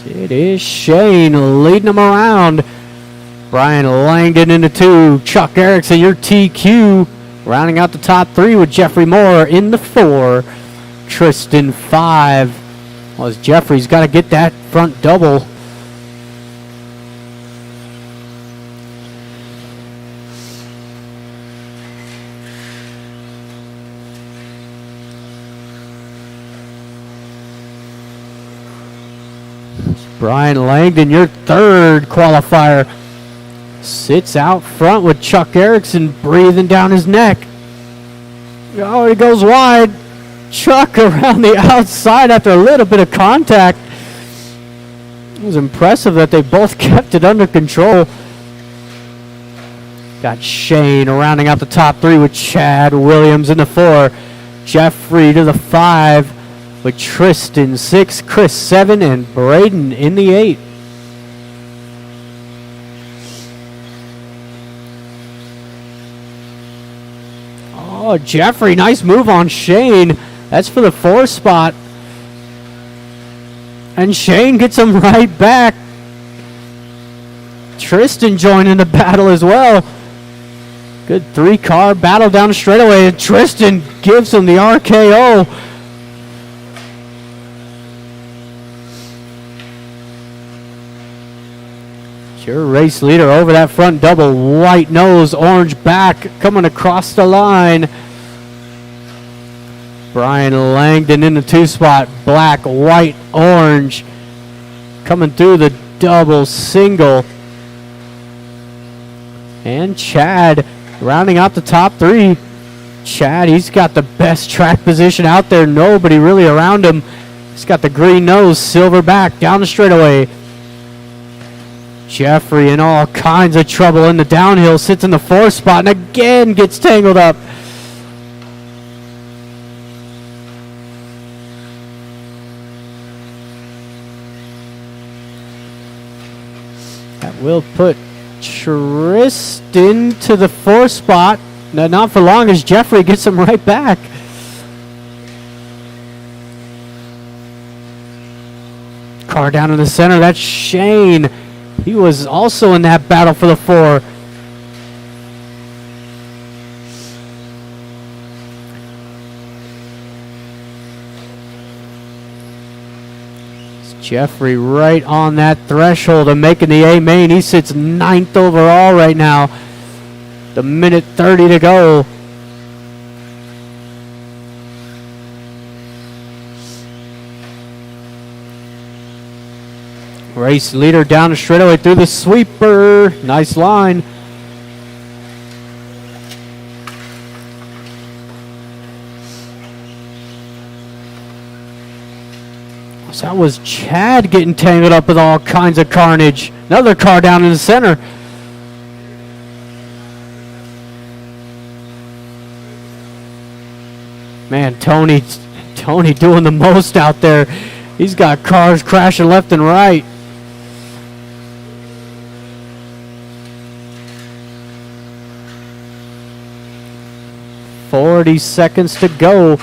It is Shane leading them around. Brian Langdon into 2. Chuck Erickson, your TQ. Rounding out the top 3 with Jeffrey Moore in the 4. Tristan 5. Well, as Jeffrey's got to get that front double. Brian Langdon, your 3rd qualifier, sits out front with Chuck Erickson breathing down his neck. Oh, it goes wide. Chuck around the outside after a little bit of contact. It was impressive that they both kept it under control. Got Shane rounding out the top 3 with Chad Williams in the 4. Jeffrey to the 5. With Tristan 6, Chris 7, and Braden in the 8. Oh, Jeffrey, nice move on Shane. That's for the 4 spot. And Shane gets him right back. Tristan joining the battle as well. Good 3-car battle down the straightaway. And Tristan gives him the RKO. Your race leader over that front double. White nose, orange back, coming across the line. Brian Langdon in the 2 spot. Black, white, orange. Coming through the double single. And Chad rounding out the top 3. Chad, he's got the best track position out there. Nobody really around him. He's got the green nose, silver back, down the straightaway. Jeffrey in all kinds of trouble in the downhill, sits in the 4 spot and again gets tangled up. That will put Tristan to the 4 spot. No, not for long as Jeffrey gets him right back. Car down in the center, that's Shane. He was also in that battle for the 4. It's Jeffrey right on that threshold of making the A main. He sits 9th overall right now. The minute 30 to go. Race leader down the straightaway through the sweeper. Nice line. So that was Chad getting tangled up with all kinds of carnage. Another car down in the center. Man, Tony doing the most out there. He's got cars crashing left and right. 40 seconds to go.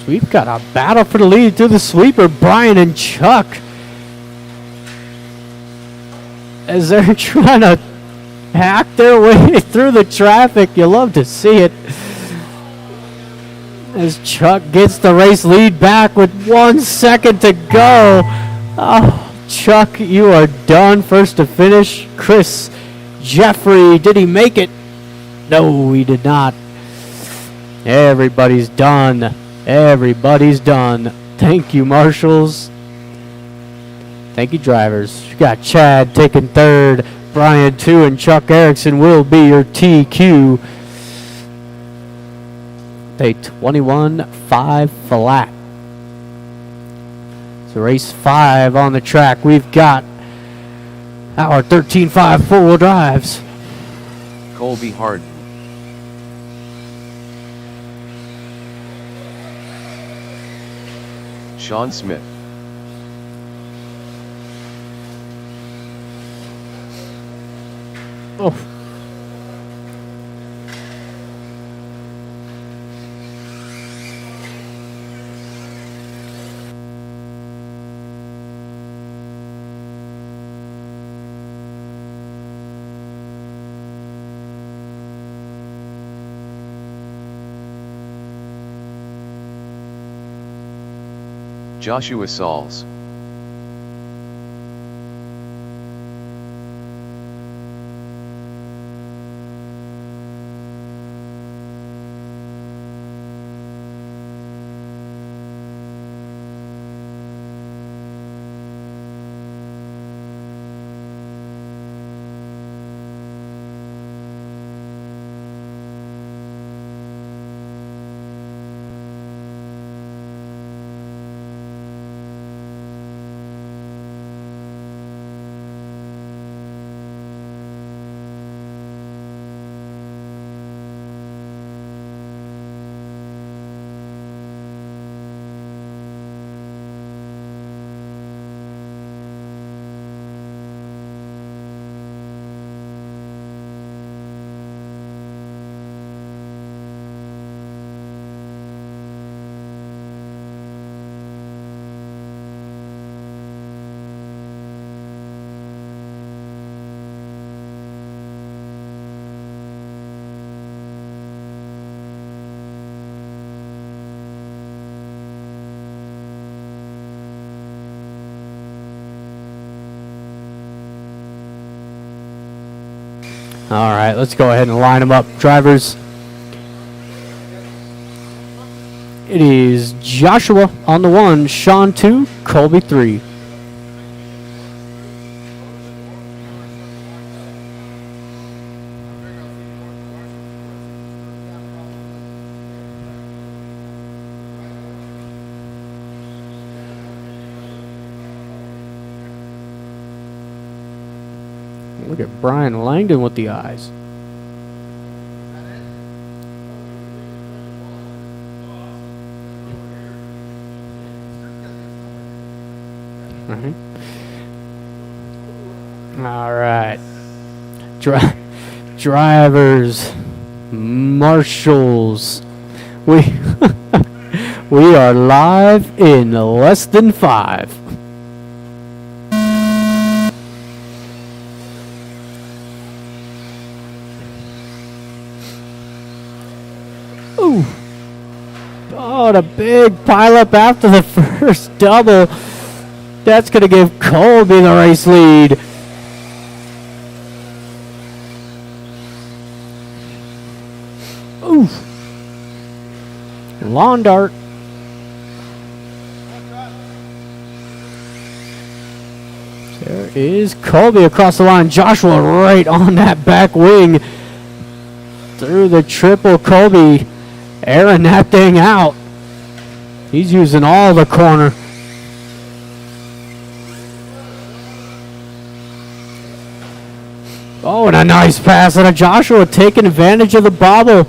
We've got a battle for the lead through the sweeper. Brian and Chuck, as they're trying to hack their way through the traffic. You love to see it. As Chuck gets the race lead back with 1 second to go. Oh, Chuck, you are done first to finish. Chris, Jeffrey, did he make it? No, he did not. Everybody's done. Everybody's done. Thank you, marshals. Thank you, drivers. You got Chad taking third, Brian 2, and Chuck Erickson will be your TQ. A 21.5 flat. So race 5 on the track. We've got our 13.5 four-wheel drives. Colby Hard. Sean Smith. Oh. Joshua Sauls. All right, let's go ahead and line them up. Drivers, it is Joshua on the 1, Sean 2, Colby 3. Look at Brian Langdon with the eyes. All right. Drivers, marshals. We we are live in less than 5. Ooh. Oh, the big pileup after the first double. That's going to give Colby the race lead. Ooh. Lawn dart. There is Colby across the line. Joshua right on that back wing. Through the triple. Colby airing that thing out. He's using all the corner. Oh, and a nice pass out of Joshua, taking advantage of the bobble.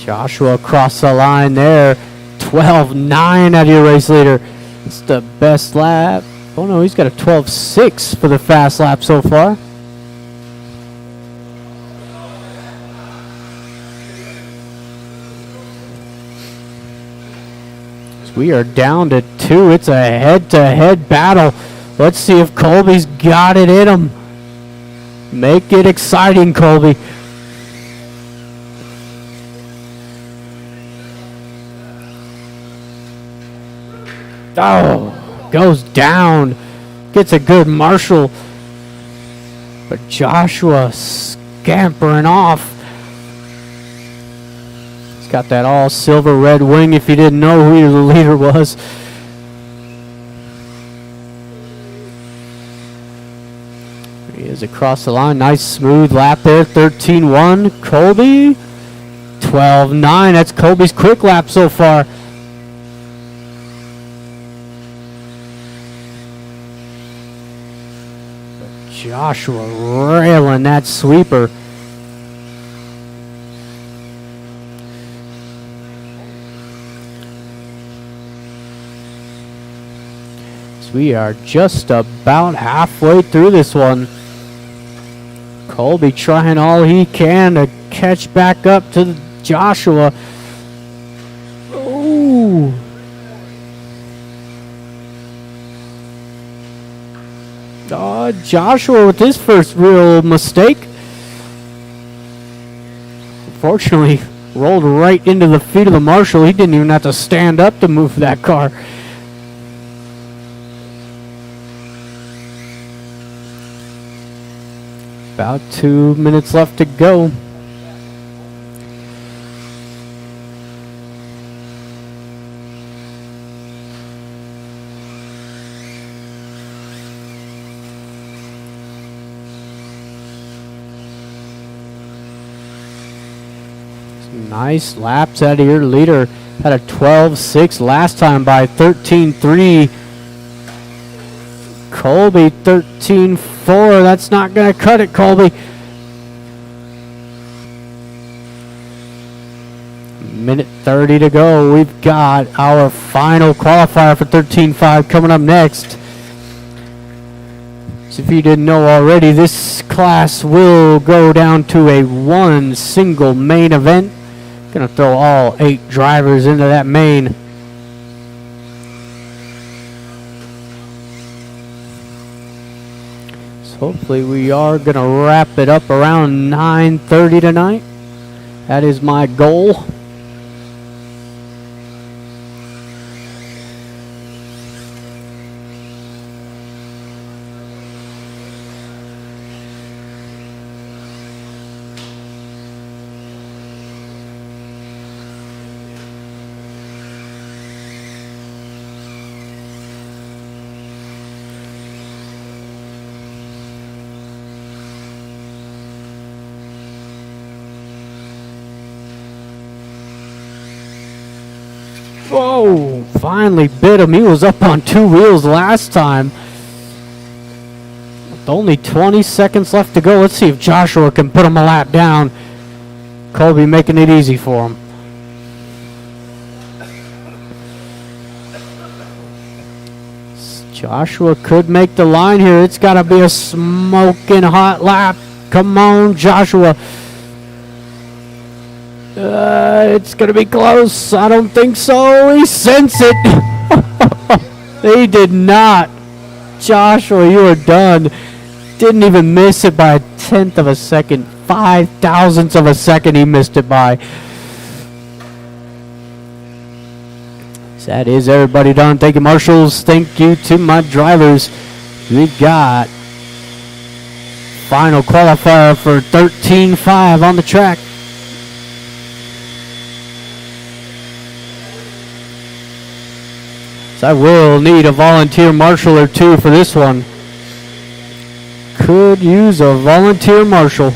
Joshua across the line there. 12.9 out of your race leader. It's the best lap. Oh no, he's got a 12.6 for the fast lap so far. We are down to 2. It's a head-to-head battle. Let's see if Colby's got it in him. Make it exciting, Colby. Oh, goes down. Gets a good marshal. But Joshua scampering off. He's got that all silver red wing if you didn't know who the leader was. He is across the line. Nice smooth lap there. 13-1. Colby. 12-9. That's Colby's quick lap so far. Joshua railing that sweeper. So we are just about halfway through this one. Colby trying all he can to catch back up to Joshua. Ooh. Joshua with his first real mistake. Unfortunately, rolled right into the feet of the marshal. He didn't even have to stand up to move that car. About 2 minutes left to go. Nice laps out of your leader. Had a 12.6 last time by 13.3. Colby 13.4. That's not going to cut it, Colby. Minute 30 to go. We've got our final qualifier for 13.5 coming up next. So if you didn't know already, this class will go down to a one single main event. Gonna throw all 8 drivers into that main. So hopefully we are gonna wrap it up around 9:30 tonight. That is my goal. Whoa, finally bit him. He was up on 2 wheels last time. With only 20 seconds left to go. Let's see if Joshua can put him a lap down. Colby making it easy for him. Joshua could make the line here. It's got to be a smoking hot lap. Come on, Joshua. It's going to be close. I don't think so. He sensed it. He did not. Joshua, you are done. Didn't even miss it by 1/10 of a second. 5,000ths of a second he missed it by. So that is everybody done. Thank you, marshals. Thank you to my drivers. We got final qualifier for 13.5 on the track. So I will need a volunteer marshal or two for this one. Could use a volunteer marshal.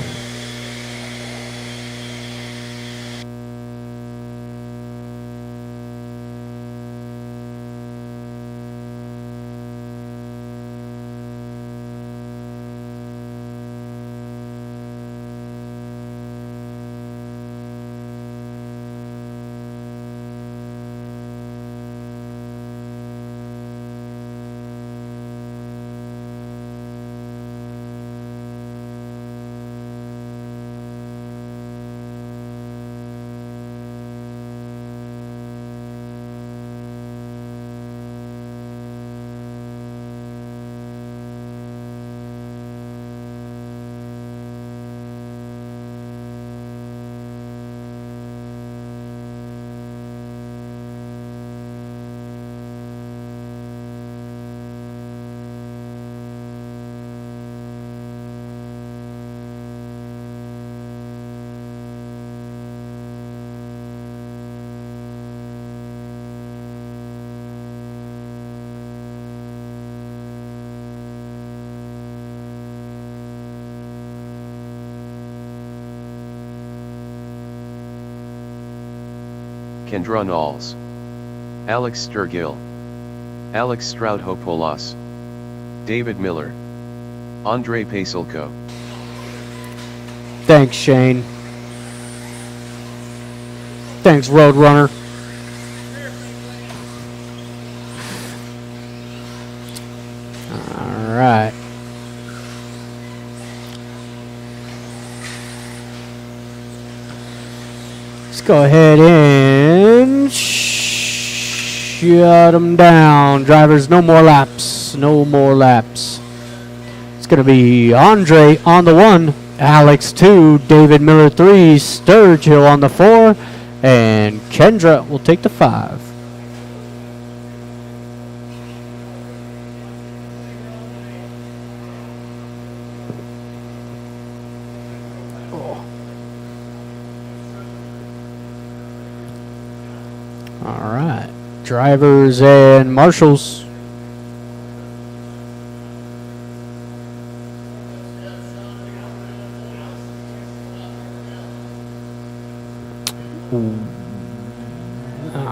Kendra Knowles, Alex Sturgill, Alex Stroudhopoulos, David Miller, Andre Pasilko. Thanks, Shane. Thanks, Roadrunner. All right. Let's go ahead and shut them down. Drivers, no more laps. No more laps. It's going to be Andre on the 1, Alex 2, David Miller 3, Sturgill on the 4, and Kendra will take the 5. All right, drivers and marshals.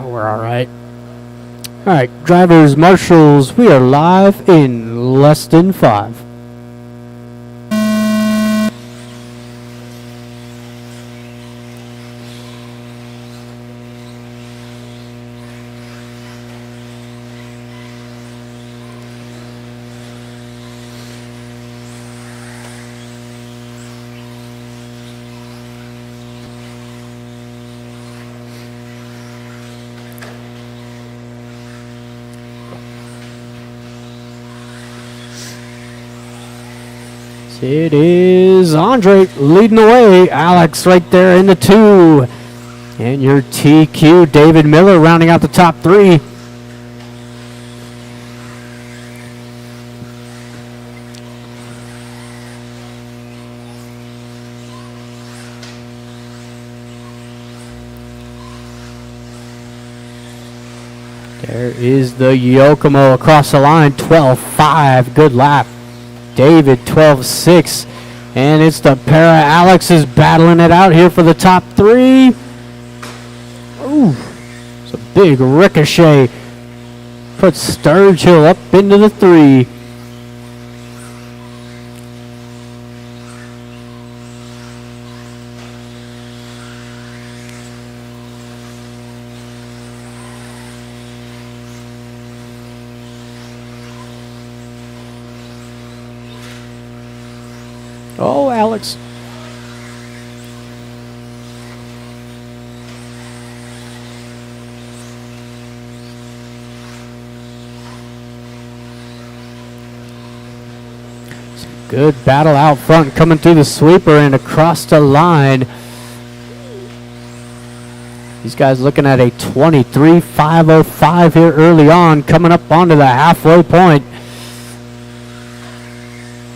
We're all right. All right, drivers, marshals, we are live in less than 5. It is Andre leading the way. Alex right there in the 2. And your TQ, David Miller, rounding out the top 3. There is the Yokomo across the line, 12.5. Good lap. David 12.6, and it's the pair of Alexes battling it out here for the top 3. Ooh, it's a big ricochet. Puts Sturgill up into the 3. Oh, Alex. Good battle out front, coming through the sweeper and across the line. These guys looking at a 23.505 here early on, coming up onto the halfway point.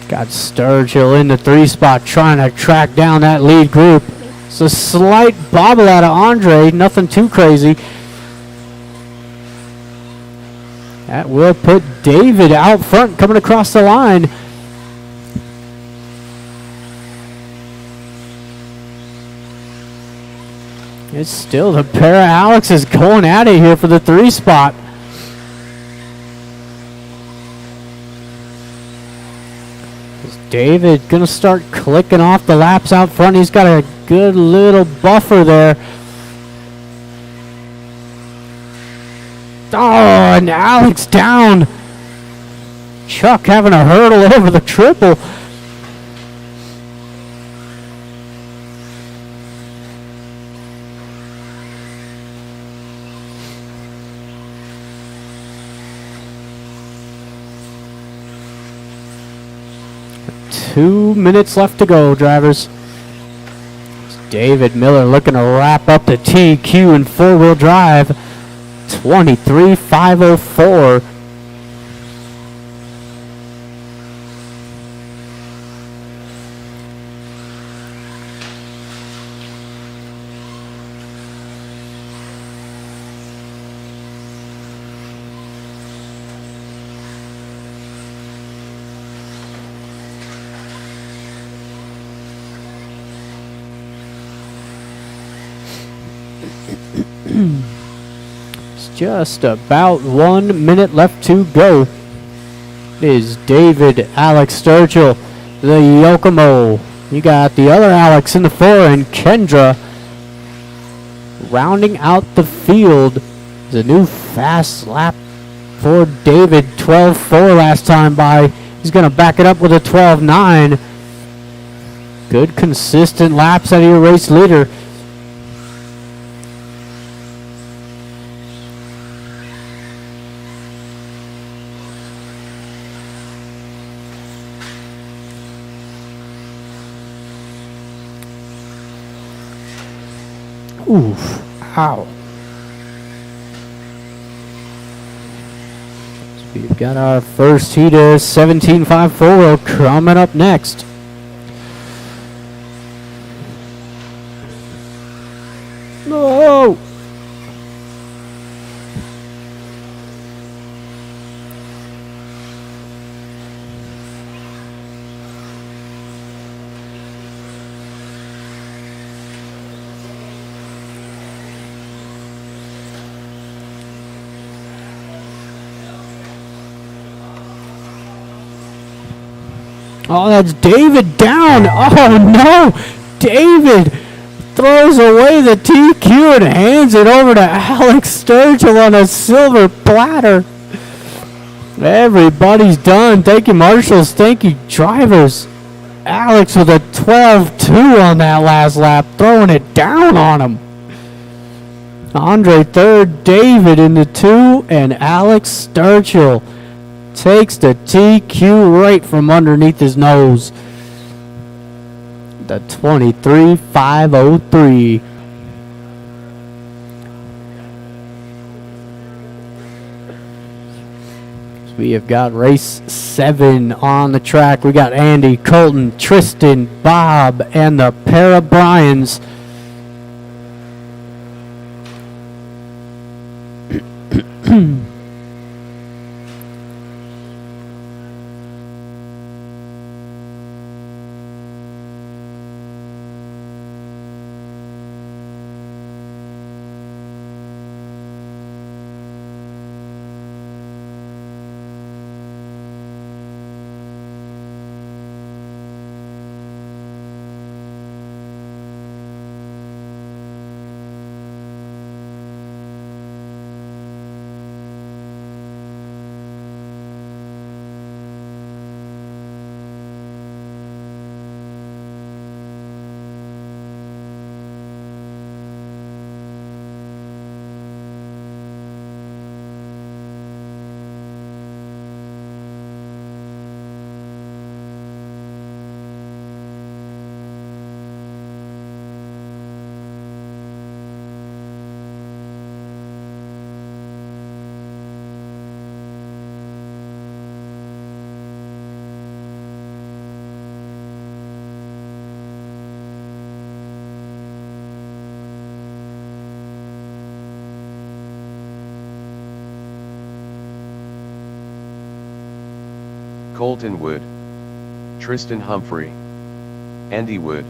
Got Sturgill in the 3 spot, trying to track down that lead group. It's a slight bobble out of Andre, nothing too crazy. That will put David out front, coming across the line. It's still the pair of Alexes going at it here for the 3 spot. David gonna start clicking off the laps out front. He's got a good little buffer there. Oh, and Alex down. Chuck having a hurdle over the triple. Two minutes left to go, drivers. David Miller looking to wrap up the TQ in 4-wheel drive. 23.504. just about 1 minute left to go. It is David Alex Sturgill, the Yokomo. You got the other Alex in the 4 and Kendra rounding out the field. There's a new fast lap for David. 12.4 last time by. He's going to back it up with a 12.9. Good consistent laps out of your race leader. Oof. Ow. So we've got our first heat of 17.5 4-wheel coming up next. No! Oh, that's David down. Oh, no. David throws away the TQ and hands it over to Alex Sturgill on a silver platter. Everybody's done. Thank you, marshals. Thank you, drivers. Alex with a 12.2 on that last lap, throwing it down on him. Andre third, David in the 2, and Alex Sturgill takes the TQ right from underneath his nose. The 23.503. So we have got race 7 on the track. We got Andy, Colton, Tristan, Bob, and the pair of Bryans. Colton Wood, Tristan Humphrey, Andy Wood,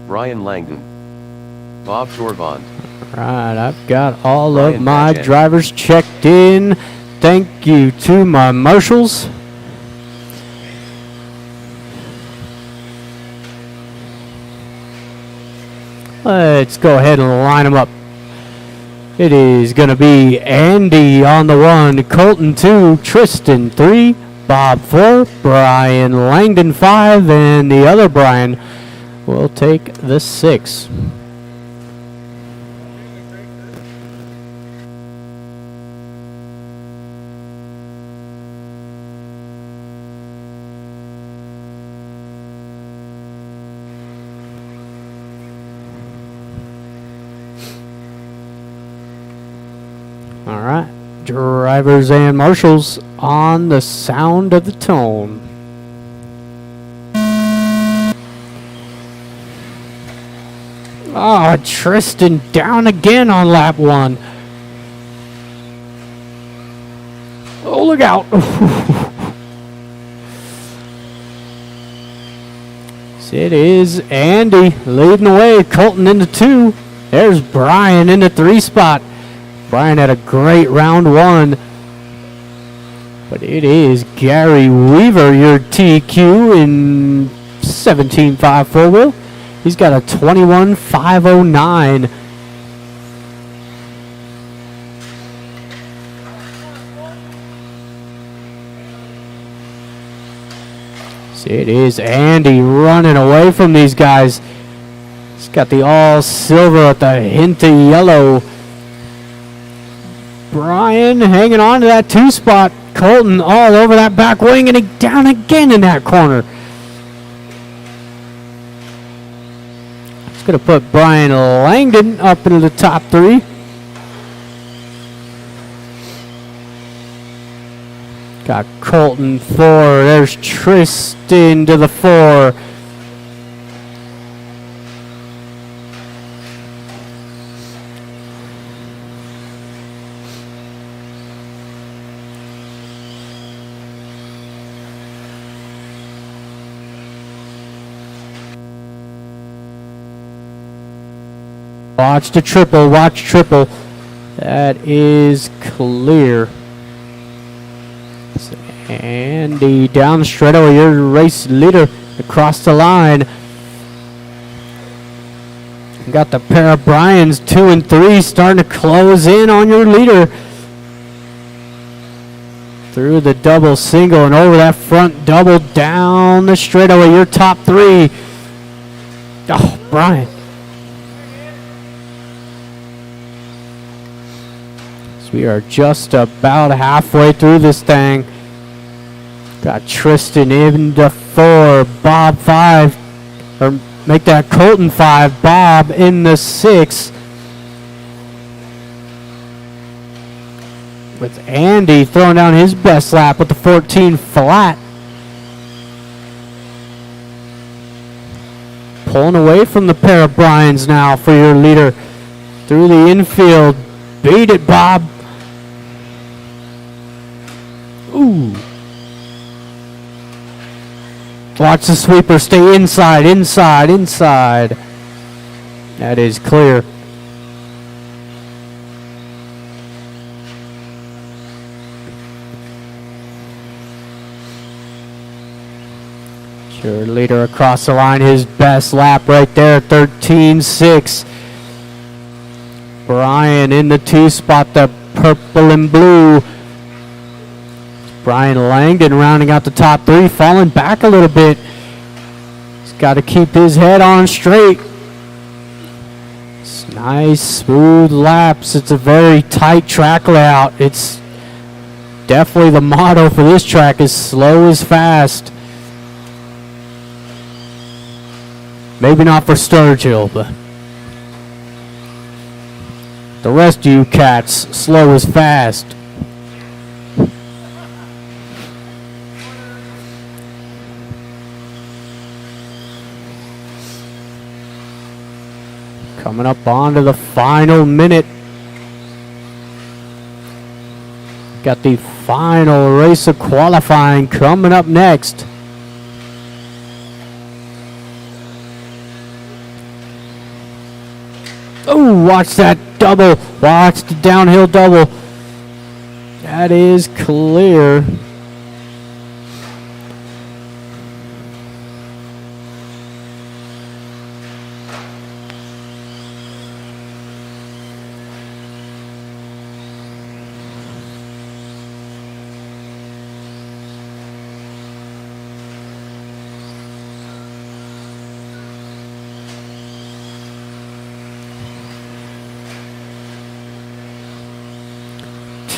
Brian Langdon, Bob Torvand. Right, I've got all Brian of my Paget. drivers checked in. Thank you to my marshals. Let's go ahead and line them up. It is going to be Andy on the 1, Colton 2, Tristan 3, Bob 4, Brian Langdon 5, and the other Brian will take the 6. All right, drivers and marshals on the sound of the tone. Oh, Tristan down again on lap 1. Oh, look out. So it is Andy leading the way. Colton in the 2. There's Brian in the 3 spot. Brian had a great round one. But it is Gary Weaver, your TQ in 17.5 four-wheel. He's got a 21.509. So it is Andy running away from these guys. He's got the all silver with a hint of yellow. Brian hanging on to that 2 spot. Colton all over that back wing, and he down again in that corner. It's going to put Brian Langdon up into the top 3. Got Colton 4. There's Tristan to the 4. Watch the triple, watch triple. That is clear. So Andy down the straightaway, your race leader across the line. You got the pair of Bryans, 2 and 3, starting to close in on your leader. Through the double single and over that front double down the straightaway, your top 3. Oh, Brian. We are just about halfway through this thing. Got Tristan in the 4, Bob 5, or make that Colton 5, Bob in the 6. With Andy throwing down his best lap with the 14 flat. Pulling away from the pair of Bryans now for your leader. Through the infield. Beat it, Bob. Ooh. Watch the sweeper stay inside, inside, inside. That is clear. Your leader across the line, his best lap right there, 13.6. Brian in the 2 spot, the purple and blue. Brian Langdon rounding out the top 3, falling back a little bit. He's got to keep his head on straight. It's nice, smooth laps. It's a very tight track layout. It's definitely the motto for this track is slow is fast. Maybe not for Sturgill, but the rest of you cats, slow is fast. Coming up onto the final minute. Got the final race of qualifying coming up next. Oh, watch that double. Watch the downhill double. That is clear.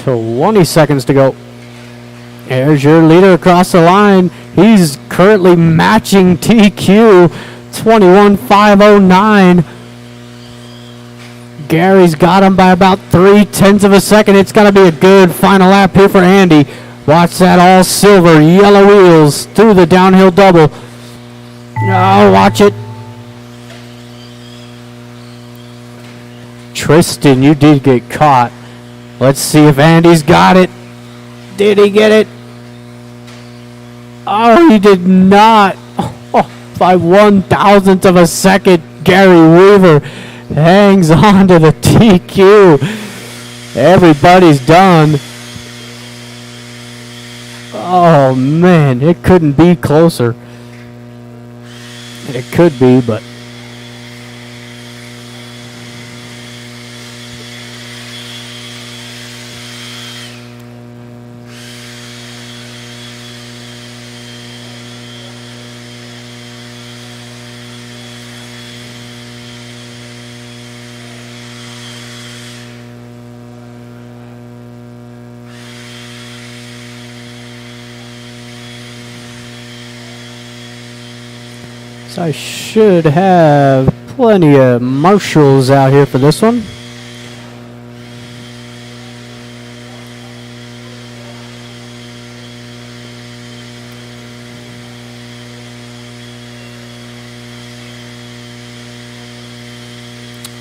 So 20 seconds to go. There's your leader across the line. He's currently matching TQ 21.509. Gary's got him by about 0.3 of a second. It's got to be a good final lap here for Andy. Watch that all silver, yellow wheels through the downhill double. Oh, watch it. Tristan, you did get caught. Let's see if Andy's got it. Did he get it? Oh, he did not. Oh, by 1,000th of a second, Gary Weaver hangs on to the TQ. Everybody's done. Oh, man, it couldn't be closer. It could be, but... So I should have plenty of marshals out here for this one.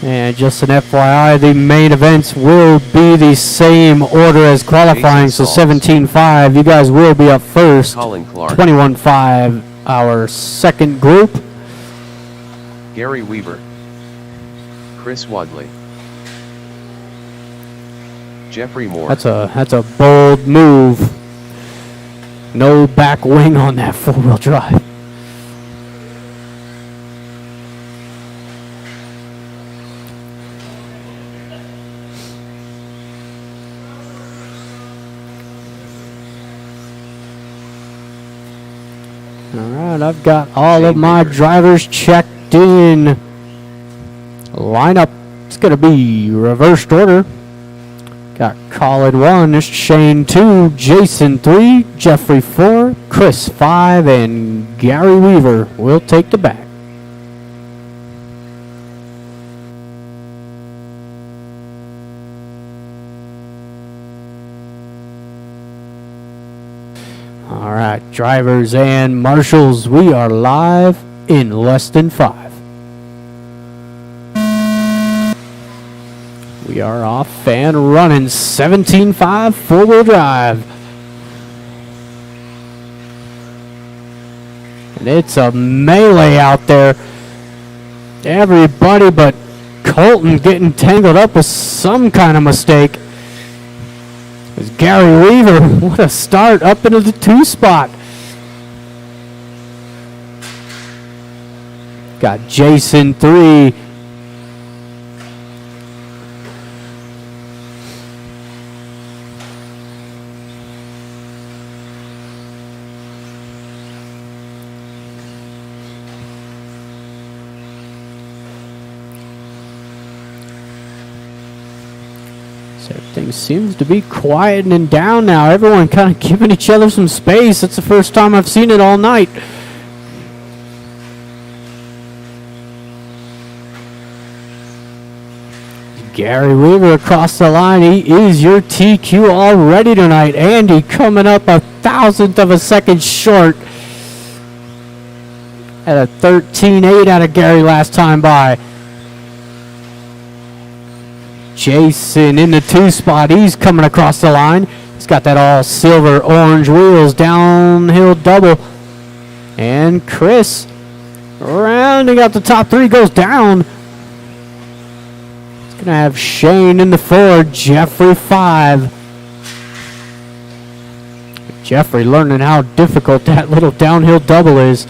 And just an FYI, the main events will be the same order as qualifying, so 17-5. You guys will be up first. Colin Clark. 21-5, our second group. Gary Weaver. Chris Wadley. Jeffrey Moore. That's a bold move. No back wing on that four-wheel drive. All right, I've got all of my drivers checked in. Lineup, it's going to be reversed order. Got Colin 1, Shane 2, Jason 3, Jeffrey 4, Chris 5, and Gary Weaver will take the back. All right, drivers and marshals, we are live in less than 5. We are off and running 17-5 four-wheel drive. And it's a melee out there. Everybody but Colton getting tangled up with some kind of mistake. It's Gary Weaver, what a start, up into the 2 spot. Got Jason 3. Everything seems to be quietening down now. Everyone kind of giving each other some space. That's the first time I've seen it all night. Gary Weaver across the line. He is your TQ already tonight. Andy coming up 1,000th of a second short at a 13.8 out of Gary last time by. Jason in the 2 spot. He's coming across the line. He's got that all silver orange wheels, downhill double. And Chris rounding out the top 3 goes down. He's going to have Shane in the 4, Jeffrey 5. Jeffrey learning how difficult that little downhill double is.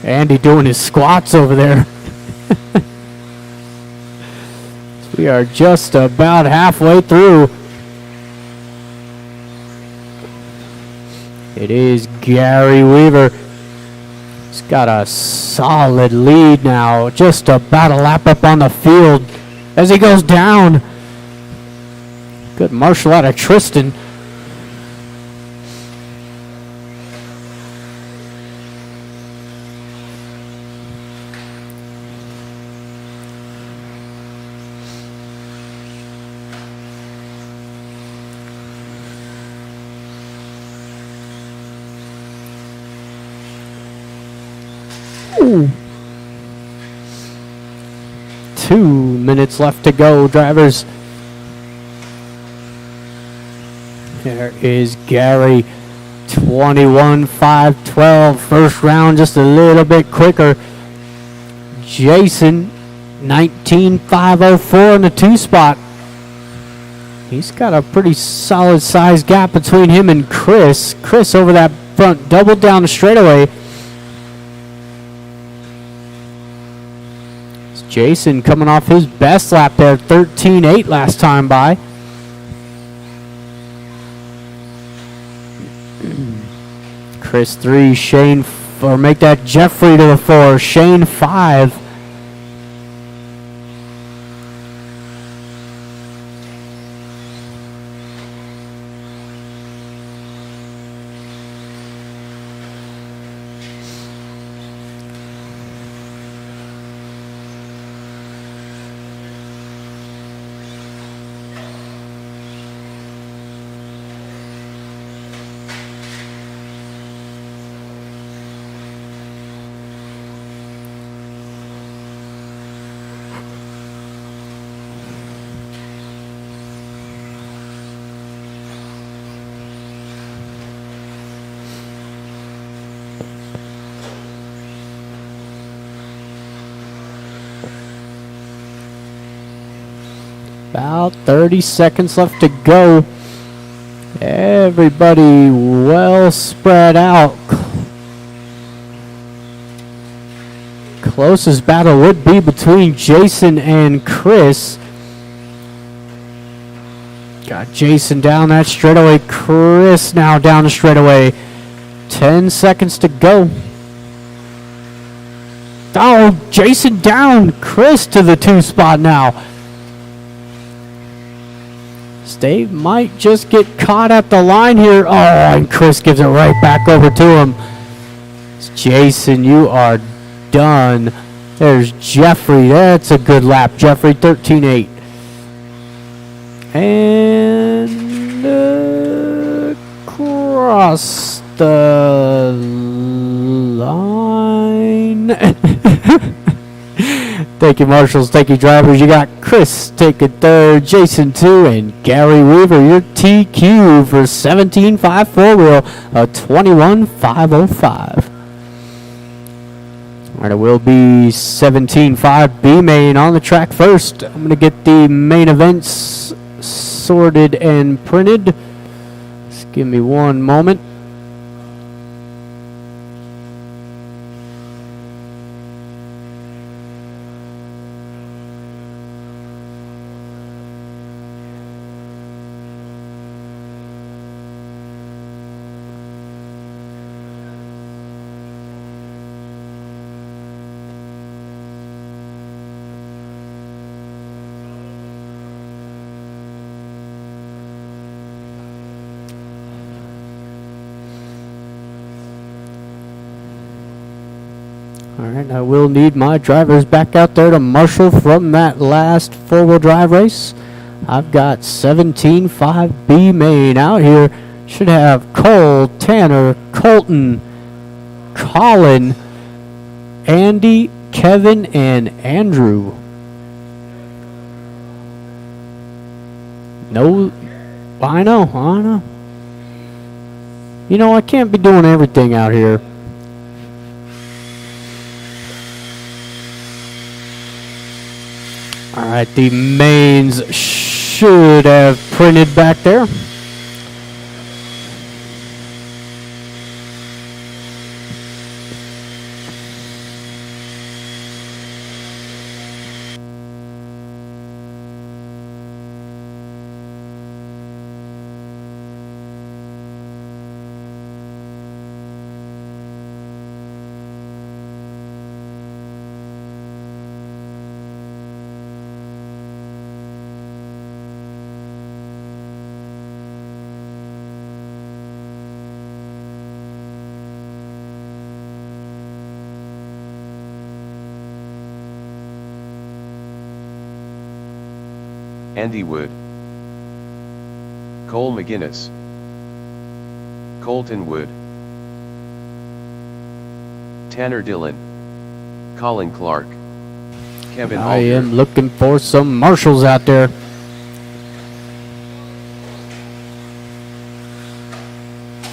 Andy doing his squats over there. We are just about halfway through. It is Gary Weaver. He's got a solid lead now. Just about a lap up on the field as he goes down. Good marshal out of Tristan. Ooh. 2 minutes left to go, drivers. There is Gary. 21-5-12. First round just a little bit quicker. Jason, 19-5-04 in the 2 spot. He's got a pretty solid size gap between him and Chris. Chris over that front double down the straightaway. It's Jason coming off his best lap there, 13-8 last time by. Chris 3, Shane, or make that Jeffrey to the 4, Shane 5. About 30 seconds left to go. Everybody well spread out. Closest battle would be between Jason and Chris. Got Jason down that straightaway. Chris now down the straightaway. 10 seconds to go. Oh, Jason down. Chris to the 2 spot now. They might just get caught at the line here. Oh, and Chris gives it right back over to him. It's Jason, you are done. There's Jeffrey. That's a good lap. Jeffrey, 13-8. And cross the line. Thank you, marshals. Thank you, drivers. You got Chris taking 3rd, Jason 2, and Gary Weaver, your TQ for 17-5 4-wheel, a 21-5-05. All right, it will be 17-5 B main on the track first. I'm going to get the main events sorted and printed. Just give me one moment. Alright, I will need my drivers back out there to marshal from that last 4-wheel drive race. I've got 17-5 B main out here. Should have Cole, Tanner, Colton, Colin, Andy, Kevin, and Andrew. No, I know. You know, I can't be doing everything out here. Alright, the mains should have printed back there. Andy Wood, Cole McGinnis, Colton Wood, Tanner Dillon, Colin Clark. Kevin I Alder. am looking for some marshals out there.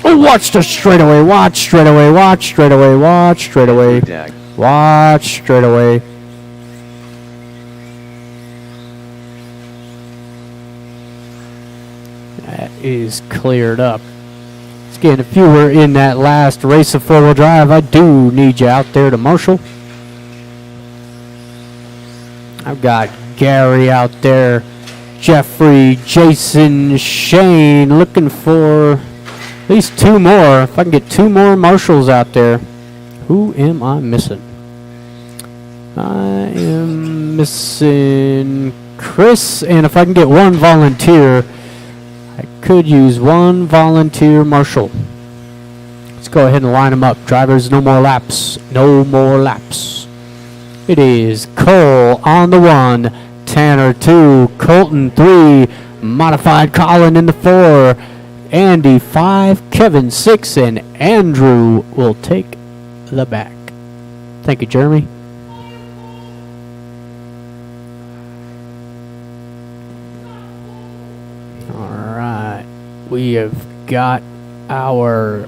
Oh, watch the straightaway. Watch straightaway. Watch straightaway. Watch straightaway. Dag. Watch straightaway. That is cleared up. Again, if you were in that last race of four-wheel drive, I do need you out there to marshal. I've got Gary out there, Jeffrey, Jason, Shane, looking for at least two more. If I can get two more marshals out there. Who am I missing? I am missing Chris, and if I can get one volunteer, I could use one volunteer marshal. Let's go ahead and line them up. Drivers, no more laps. No more laps. It is Cole on the 1, Tanner 2, Colton 3, Modified Colin in the 4, Andy 5, Kevin 6, and Andrew will take the back. Thank you, Jeremy. Alright, we have got our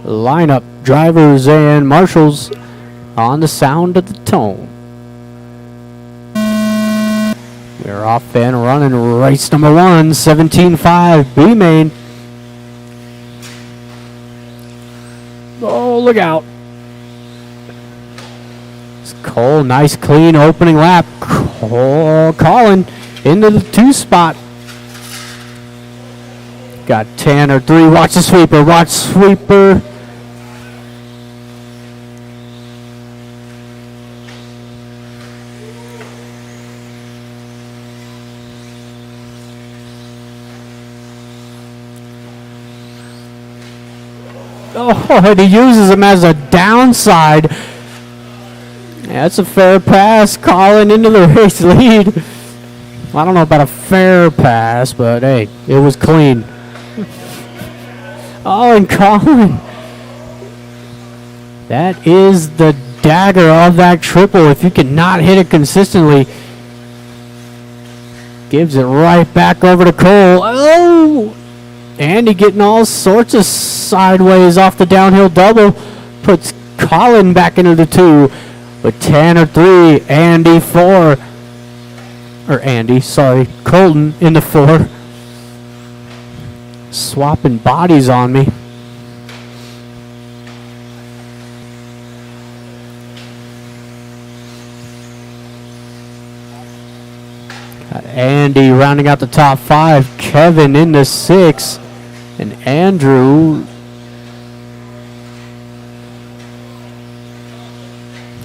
lineup, drivers and marshals, on the sound of the tone. We're off and running race number 1, 17.5 B main. Oh, look out. It's Cole, nice clean opening lap. Colin into the 2 spot. Got Tanner 3, watch the sweeper, watch sweeper. Oh, and he uses him as a downside. That's a fair pass. Colin into the race lead. I don't know about a fair pass, but hey, it was clean. Oh, and Colin. That is the dagger of that triple. If you cannot hit it consistently, gives it right back over to Cole. Oh! Andy getting all sorts of sideways off the downhill double. Puts Colin back into the 2. With Tanner 3, Andy 4. Or Andy, sorry. Colton in the 4. Swapping bodies on me. Got Andy rounding out the top 5. Kevin in the 6. And Andrew.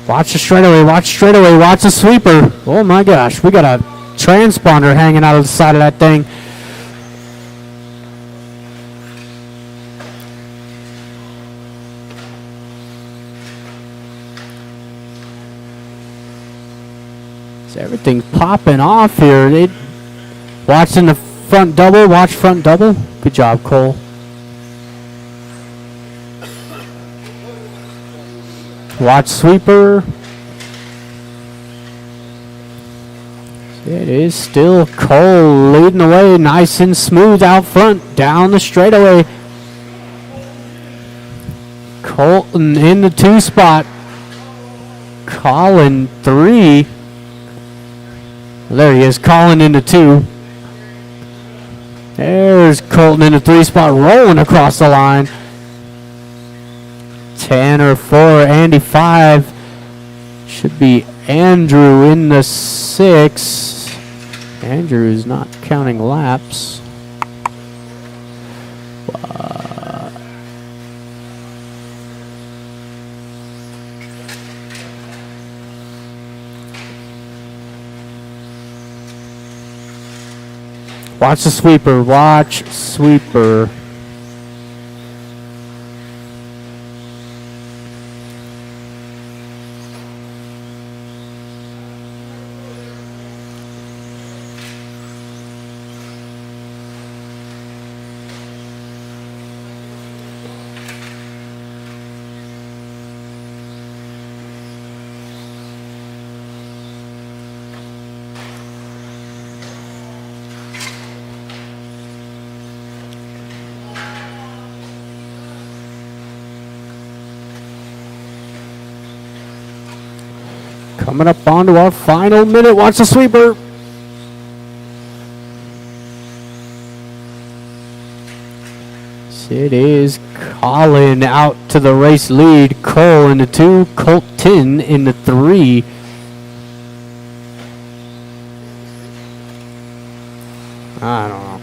Watch the straightaway, watch straightaway, watch the sweeper. Oh my gosh, we got a transponder hanging out of the side of that thing. So everything's popping off here. Watching the front double, watch front double. Good job, Cole. Watch sweeper. It is still Cole leading the way, nice and smooth out front, down the straightaway. Colton in the 2 spot. Colin 3. There he is, Colin in the 2. There's Colton in the 3 spot, rolling across the line. Tanner 4, Andy 5. Should be Andrew in the 6. Andrew is not counting laps. Watch the sweeper, watch sweeper. Coming up onto our final minute. Watch the sweeper. It is Colin out to the race lead. Cole in the 2, Colton in the 3. I don't know.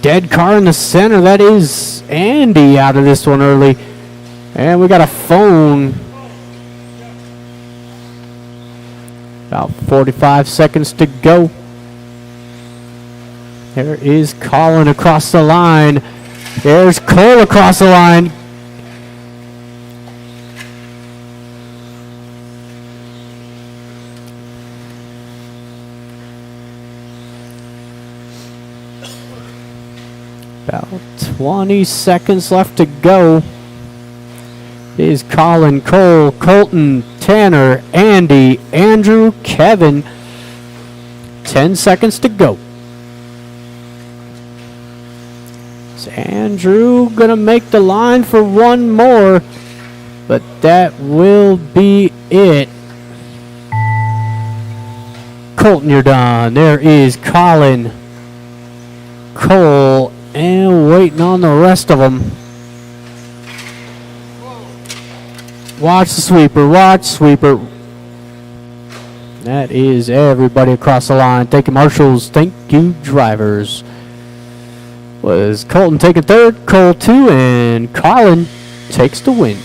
Dead car in the center. That is Andy out of this one early. And we got a phone. About 45 seconds to go. There is Colin across the line. There's Cole across the line. About 20 seconds left to go. Is Colin, Cole, Colton, Tanner, Andy, Andrew, Kevin. 10 seconds to go. Is Andrew gonna make the line for one more? But that will be it. Colton, you're done. There is Colin, Cole, and waiting on the rest of them. Watch the sweeper. Watch sweeper. That is everybody across the line. Thank you, marshals. Thank you, drivers. Was Colton taking third, Cole 2, and Colin takes the win.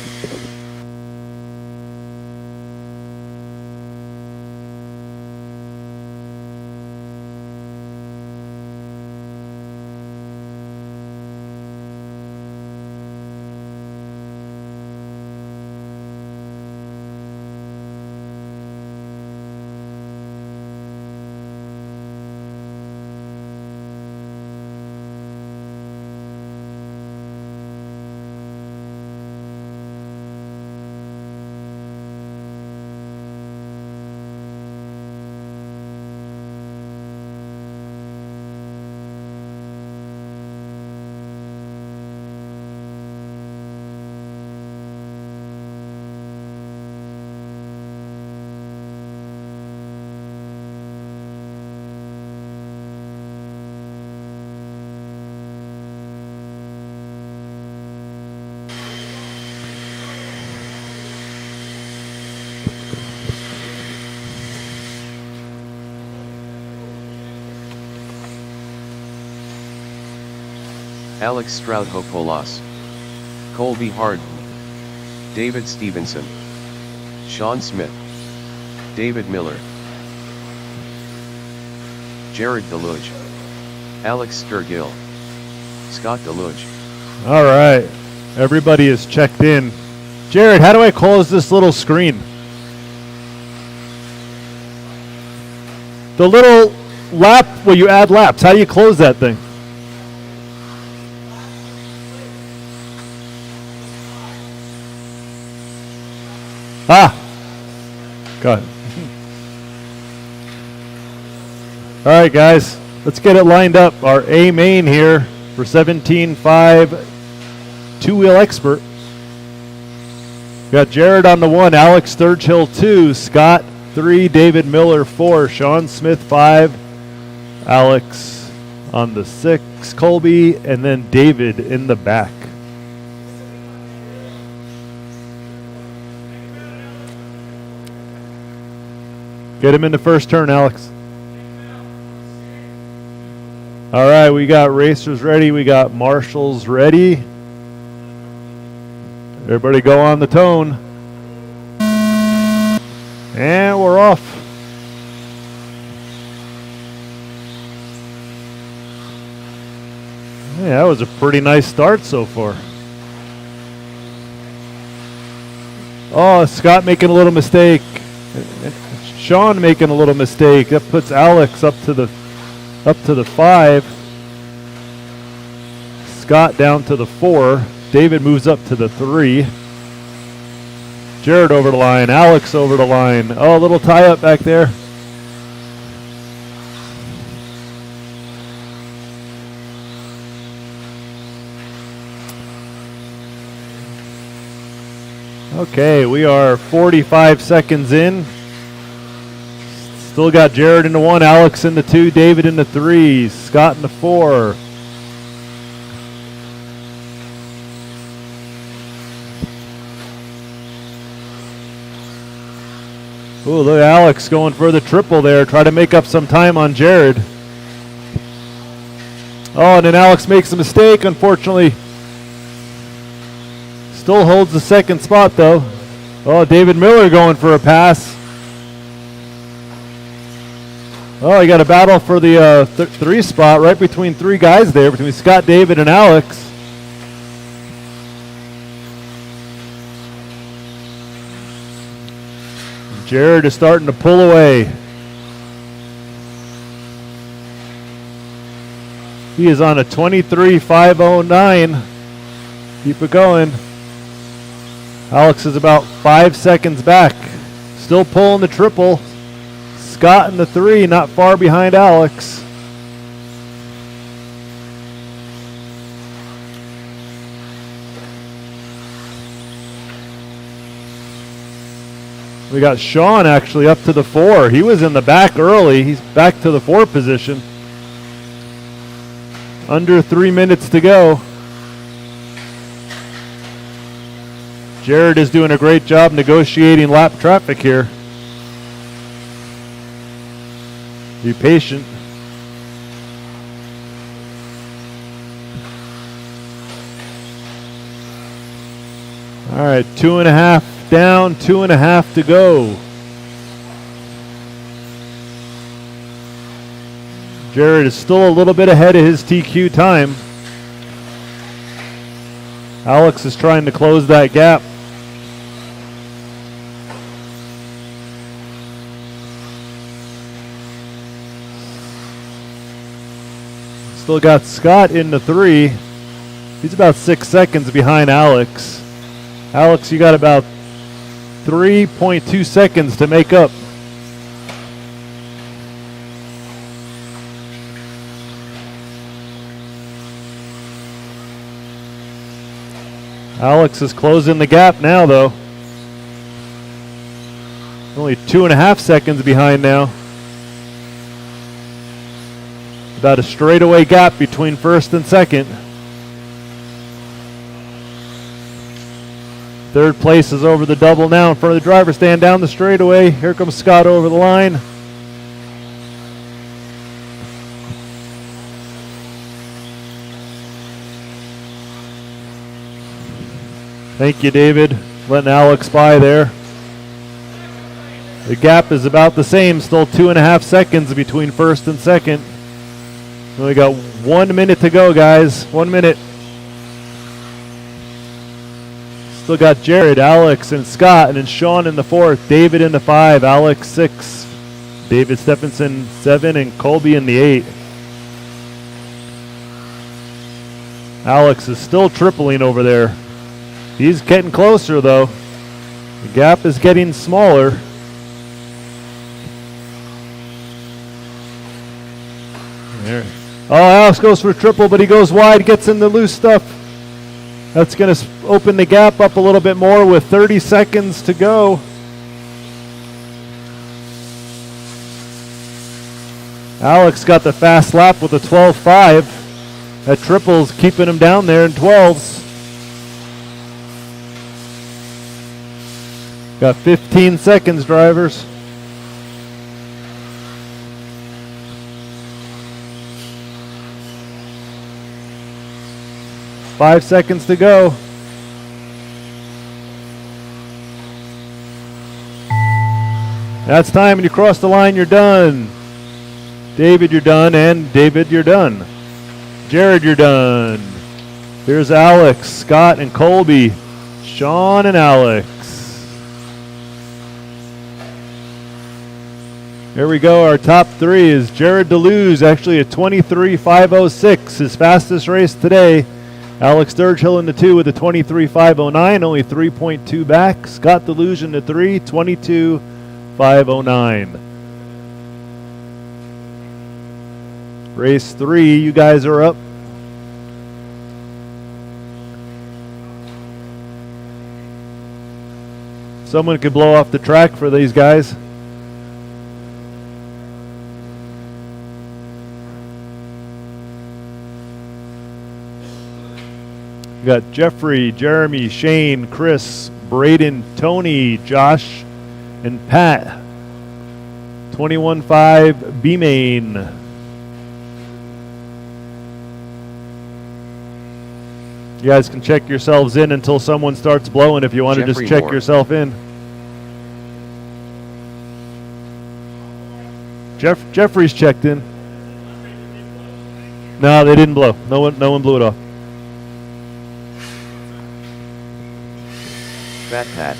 Alex Stroudhopolos, Colby Harden, David Stevenson, Sean Smith, David Miller, Jared Deluge, Alex Sturgill, Scott Deluge. All right. Everybody is checked in. Jared, how do I close this little screen? The little lap where you add laps. How do you close that thing? Ah. Got it. All right, guys. Let's get it lined up. Our A main here for 17.5 two-wheel expert. We got Jared on the 1, Alex Sturgill 2, Scott 3, David Miller 4, Sean Smith 5, Alex on the 6, Colby, and then David in the back. Get him in the first turn, Alex. All right, we got racers ready. We got marshals ready. Everybody go on the tone. And we're off. Yeah, that was a pretty nice start so far. Oh, Scott making a little mistake. Sean making a little mistake. That puts Alex up to the 5. Scott down to the 4. David moves up to the 3. Jared over the line. Alex over the line. Oh, a little tie up back there. Okay, we are 45 seconds in. Still got Jared in the 1, Alex in the 2, David in the 3, Scott in the 4. Ooh, look at Alex going for the triple there. Try to make up some time on Jared. Oh, and then Alex makes a mistake, unfortunately. Still holds the second spot, though. Oh, David Miller going for a pass. Oh, you got a battle for the 3 spot right between 3 guys there, between Scott, David, and Alex. Jared is starting to pull away. He is on a 23.509. Keep it going. Alex is about 5 seconds back. Still pulling the triple. Scott in the 3, not far behind Alex. We got Sean actually up to the 4. He was in the back early. He's back to the 4 position. Under 3 minutes to go. Jared is doing a great job negotiating lap traffic here. Be patient. All right, 2.5 down, 2.5 to go. Jared is still a little bit ahead of his TQ time. Alex is trying to close that gap. Still got Scott in the 3. He's about 6 seconds behind Alex. Alex, you got about 3.2 seconds to make up. Alex is closing the gap now, though. Only 2.5 seconds behind now. About a straightaway gap between first and second. Third place is over the double now in front of the driver's stand down the straightaway. Here comes Scott over the line. Thank you, David. Letting Alex by there. The gap is about the same, still 2.5 seconds between first and second. We got 1 minute to go, guys. 1 minute. Still got Jared, Alex, and Scott, and then Sean in the 4th, David in the 5, Alex 6, David Stephenson 7, and Colby in the 8. Alex is still tripling over there. He's getting closer, though. The gap is getting smaller. There. Oh, Alex goes for a triple, but he goes wide, gets in the loose stuff. That's going to open the gap up a little bit more with 30 seconds to go. Alex got the fast lap with a 12.5. That triple's keeping him down there in 12s. Got 15 seconds, drivers. Five seconds to go. That's time. When you cross the line, you're done. David, you're done. And David, you're done. Jared, you're done. Here's Alex, Scott, and Colby. Sean and Alex. Here we go. Our top 3 is Jared Deluge, actually a 23.506, his fastest race today. Alex Sturgill in the 2 with a 23.509, only 3.2 back. Scott Deluge in the 3, 22.509. Race 3, you guys are up. Someone could blow off the track for these guys. We got Jeffrey, Jeremy, Shane, Chris, Braden, Tony, Josh, and Pat. 21.5 B-Main. You guys can check yourselves in until someone starts blowing if you want to just check Moore. yourself in. Jeffrey's checked in. No, they didn't blow. No one blew it off. Fat Pat.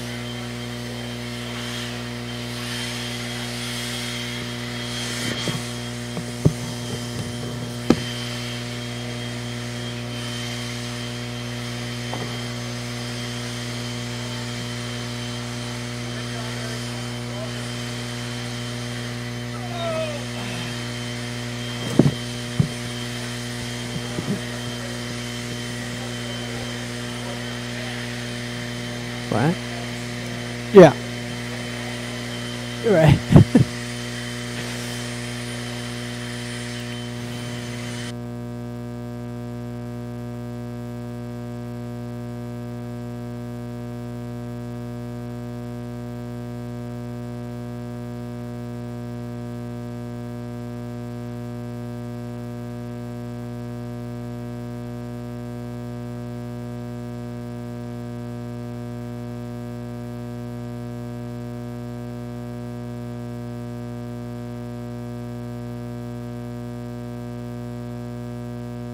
What? Yeah. You're right.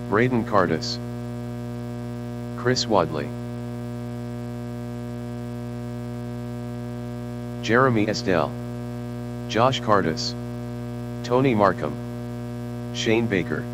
Braden Cardis. Chris Wadley. Jeremy Estelle. Josh Cardis. Tony Markham. Shane Baker.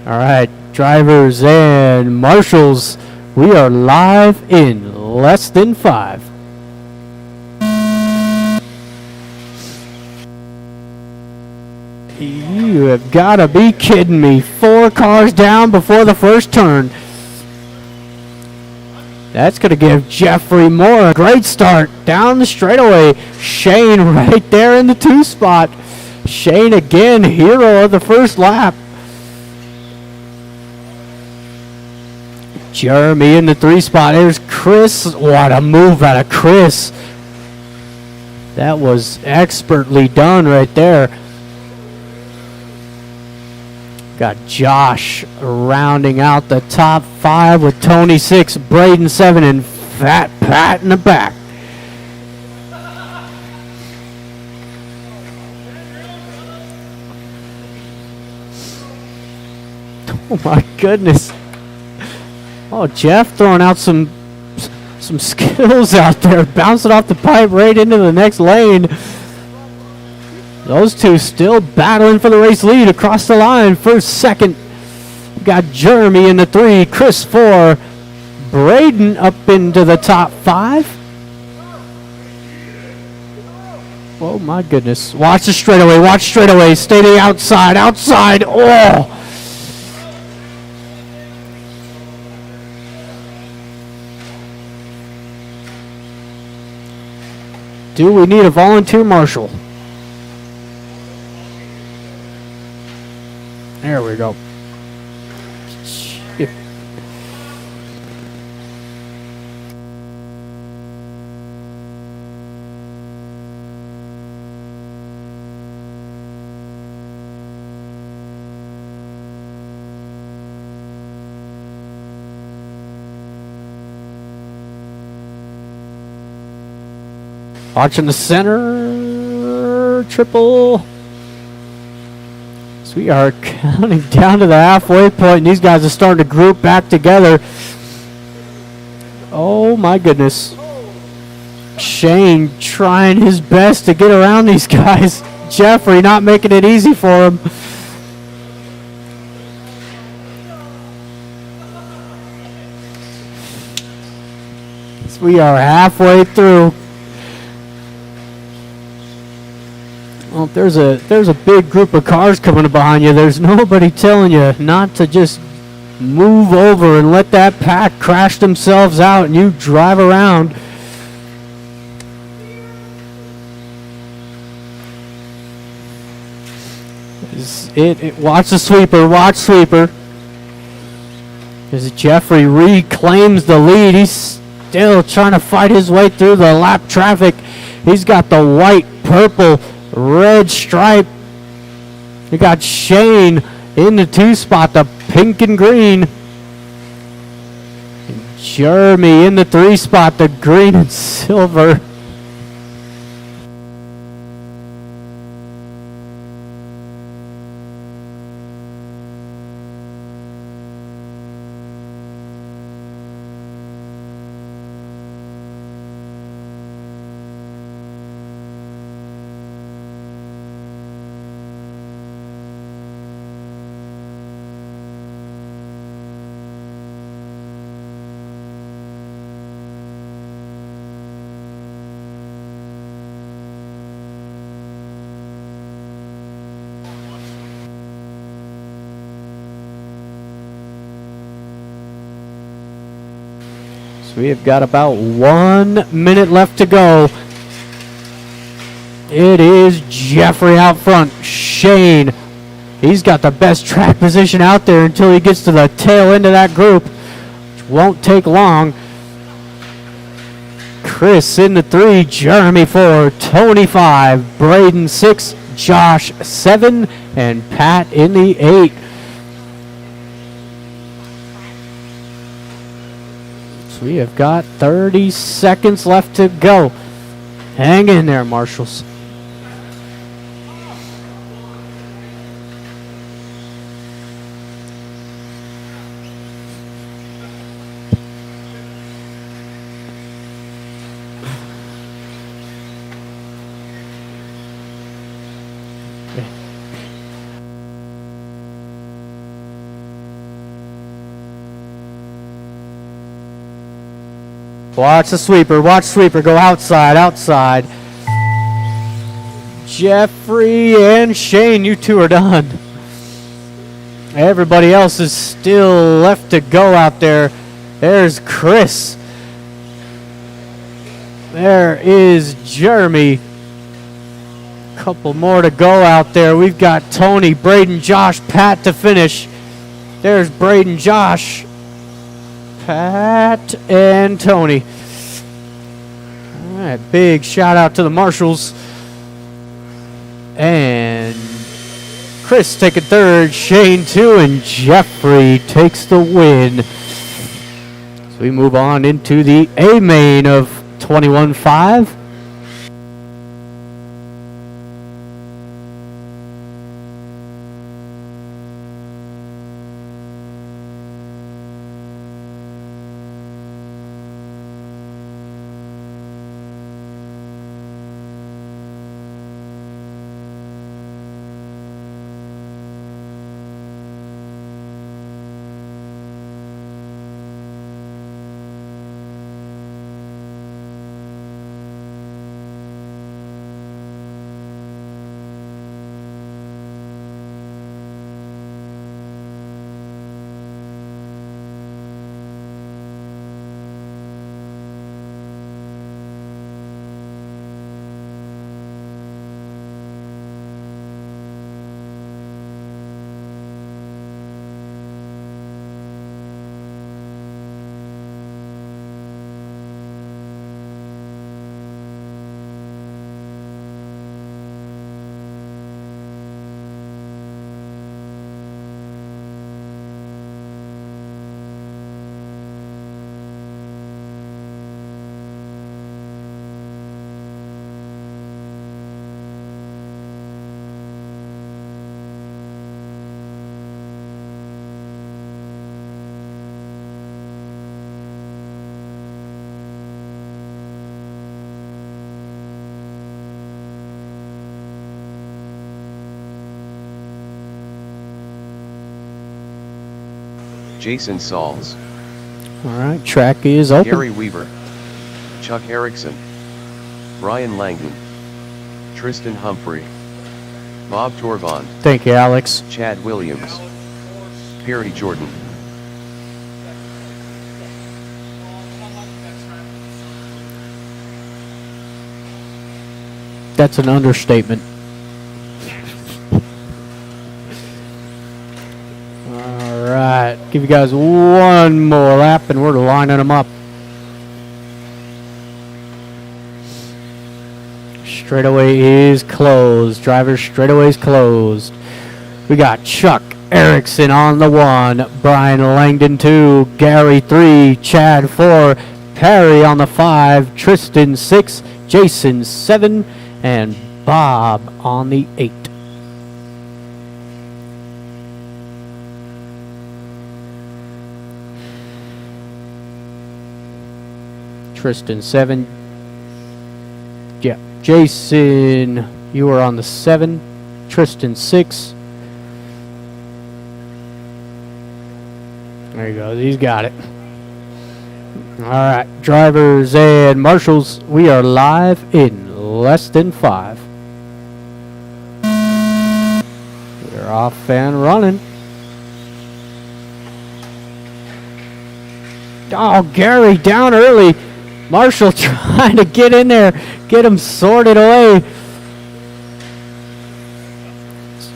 All right, drivers and marshals, we are live in less than 5. You have got to be kidding me. 4 cars down before the first turn. That's going to give Jeffrey Moore a great start down the straightaway. Shane right there in the 2 spot. Shane again, hero of the first lap. Jeremy in the 3 spot. There's Chris. What a move out of Chris. That was expertly done right there. Got Josh rounding out the top 5 with Tony 6, Braden 7, and Fat Pat in the back. Oh my goodness. Oh, Jeff throwing out some skills out there, bouncing off the pipe right into the next lane. Those two still battling for the race lead across the line. First, second, got Jeremy in the 3, Chris 4, Braden up into the top 5. Oh my goodness. Watch the straightaway, stay to the outside. Oh! Do we need a volunteer marshal? There we go. Watching the center. Triple. So we are counting down to the halfway point, and these guys are starting to group back together. Oh my goodness. Shane trying his best to get around these guys. Jeffrey not making it easy for him. So we are halfway through. Well, if there's a big group of cars coming behind you, there's nobody telling you not to just move over and let that pack crash themselves out and you drive around. Watch the sweeper, watch sweeper. As Jeffrey reclaims the lead, he's still trying to fight his way through the lap traffic. He's got the white, purple, red stripe. You got Shane in the 2 spot, the pink and green. And Jeremy in the 3 spot, the green and silver. So we have got about 1 minute left to go. It is Jeffrey out front. Shane, he's got the best track position out there until he gets to the tail end of that group, which won't take long. Chris in the 3, Jeremy 4, Tony 5, Braden 6, Josh 7, and Pat in the 8. We have got 30 seconds left to go. Hang in there, Marshals. Watch the sweeper, go outside. Jeffrey and Shane, you two are done. Everybody else is still left to go out there. There's Chris. There is Jeremy. Couple more to go out there. We've got Tony, Braden, Josh, Pat to finish. There's Braden, Josh, Pat, and Tony. All right, big shout out to the Marshals. And Chris taking 3rd, Shane 2, and Jeffrey takes the win. So we move on into the A main of 21-5. Jason Sauls, All right, track is open. Gary Weaver, Chuck Erickson, Brian Langdon, Tristan Humphrey, Bob Torvand, Thank you, Alex. Chad Williams, Perry Jordan. That's an understatement. All right, give you guys one more lap and we're lining them up. Straightaway is closed. Driver's straightaway is closed. We got Chuck Erickson on the 1, Brian Langdon 2, Gary 3, Chad 4, Perry on the 5, Tristan 6, Jason 7, and Bob on the 8. Tristan 7. Yeah, Jason, you were on the 7. Tristan 6. There you go. He's got it. All right, drivers and marshals, we are live in less than 5. We're off and running. Oh, Gary down early. Marshall trying to get in there, get him sorted away.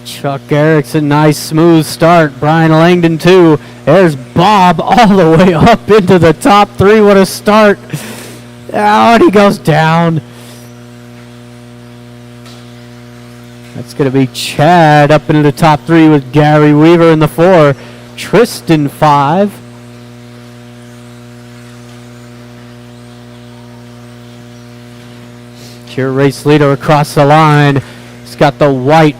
Chuck Erickson, nice smooth start. Brian Langdon too. There's Bob all the way up into the top 3. What a start. Oh, and he goes down. That's going to be Chad up into the top 3 with Gary Weaver in the 4. Tristan 5. Your race leader across the line. He's got the white,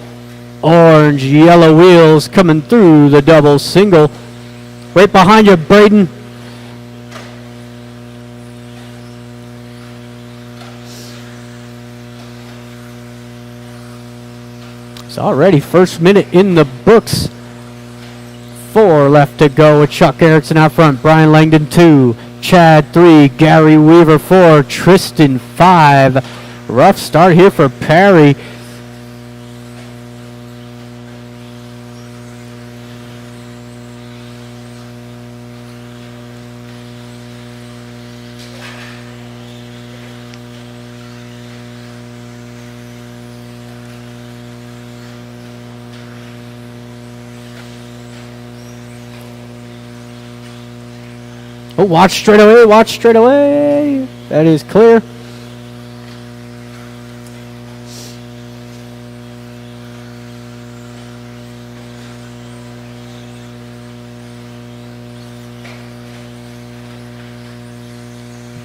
orange, yellow wheels coming through the double single. Right behind you, Braden. It's already first minute in the books. 4 left to go with Chuck Erickson out front. Brian Langdon 2. Chad 3. Gary Weaver 4. Tristan 5. Rough start here for Perry. Oh, watch straight away, watch straight away. That is clear.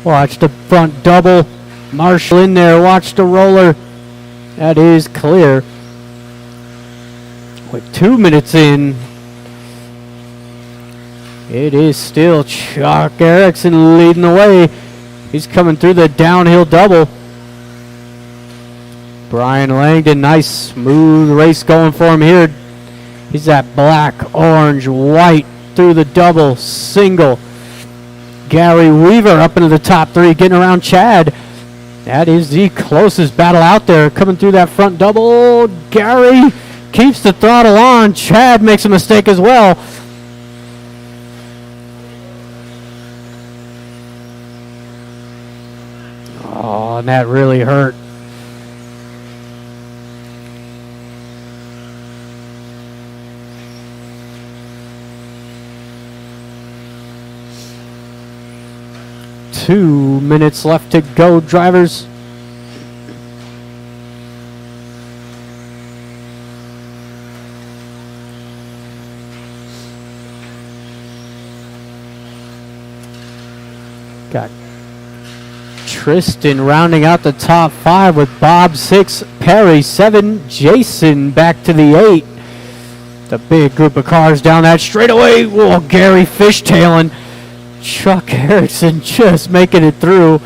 Watch the front double. Marshall in there. Watch the roller. That is clear. With 2 minutes in, it is still Chuck Erickson leading the way. He's coming through the downhill double. Brian Langdon, nice smooth race going for him here. He's that black, orange, white through the double, single. Gary Weaver up into the top 3, getting around Chad. That is the closest battle out there, coming through that front double. Gary keeps the throttle on. Chad makes a mistake as well. Oh, and that really hurt. Two minutes left to go, drivers. Got Tristan rounding out the top 5 with Bob 6, Perry 7, Jason back to the 8. The big group of cars down that straightaway. Whoa, Gary fishtailing. Chuck Erickson just making it through.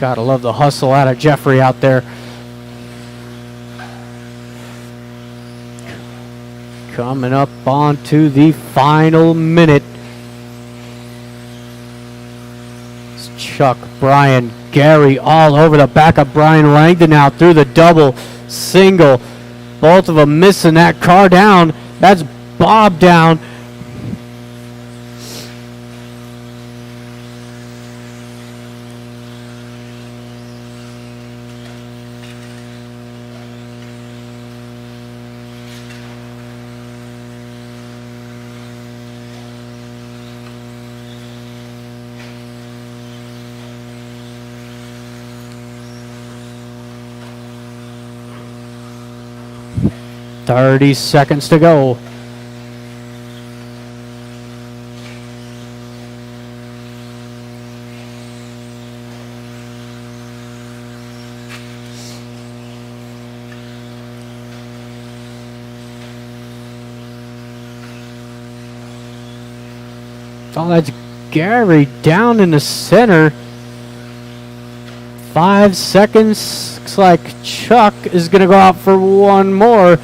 Gotta love the hustle out of Jeffrey out there. Coming up onto the final minute. It's Chuck, Brian, Gary all over the back of Brian Langdon out through the double, single. Both of them missing that car down. That's Bob down. Thirty seconds to go. Oh, that's Gary down in the center. 5 seconds. Looks like Chuck is going to go out for one more.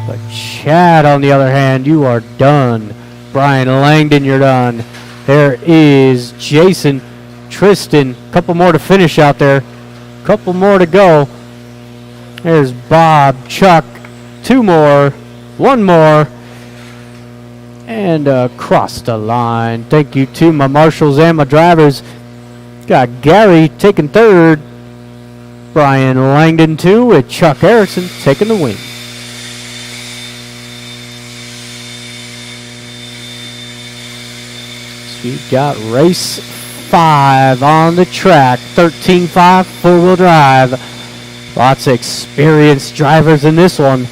But Chad, on the other hand, you are done. Brian Langdon, you're done. There is Jason, Tristan. Couple more to finish out there. Couple more to go. There's Bob, Chuck. 2 more. 1 more. And across the line. Thank you to my marshals and my drivers. Got Gary taking 3rd. Brian Langdon 2 with Chuck Erickson taking the win. So you got race 5 on the track. 13.5 4-wheel drive. Lots of experienced drivers in this one.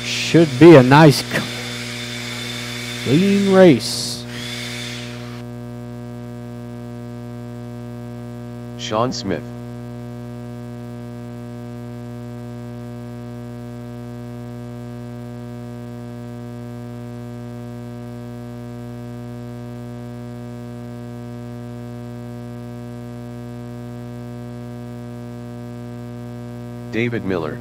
Should be a nice clean race. Sean Smith. David Miller.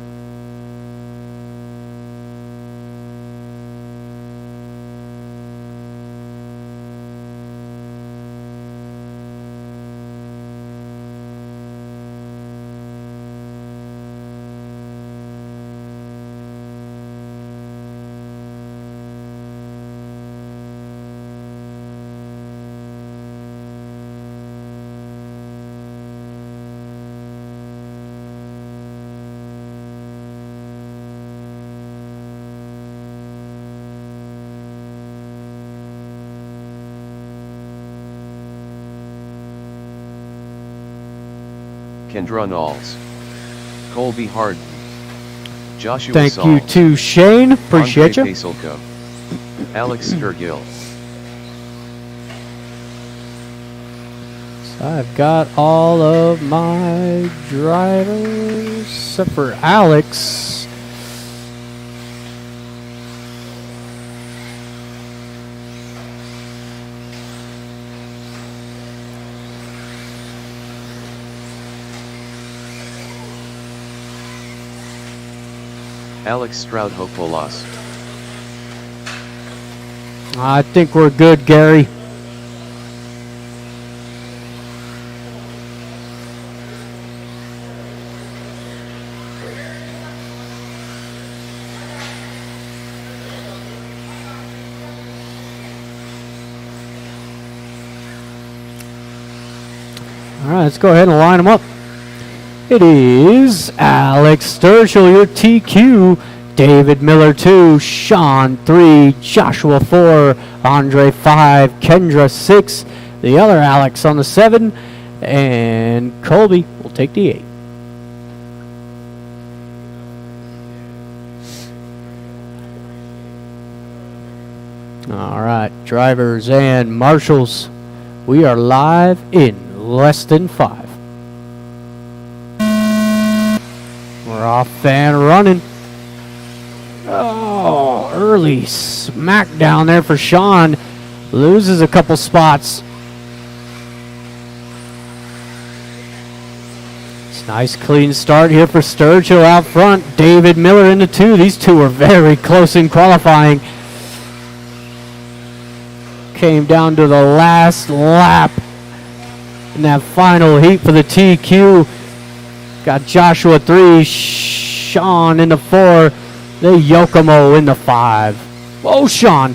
Kendra Knowles. Colby Harden. Joshua Thank Saul. you to Shane. Appreciate Andre you. Paselko. Alex Sturgill. So I've got all of my drivers except for Alex. Alex Stroud-Hopolas. I think we're good, Gary. All right, let's go ahead and line them up. It is Alex Sturgill, your TQ, David Miller 2, Sean 3, Joshua 4, Andre 5, Kendra 6, the other Alex on the 7, and Colby will take the 8. All right, drivers and marshals, we are live in less than 5. We're off and running. Oh, early smack down there for Sean. Loses a couple spots. Nice clean start here for Sturgill out front. David Miller in the 2. These two were very close in qualifying. Came down to the last lap in that final heat for the TQ. Got Joshua 3, Sean in the 4, the Yokomo in the 5. Whoa, Sean.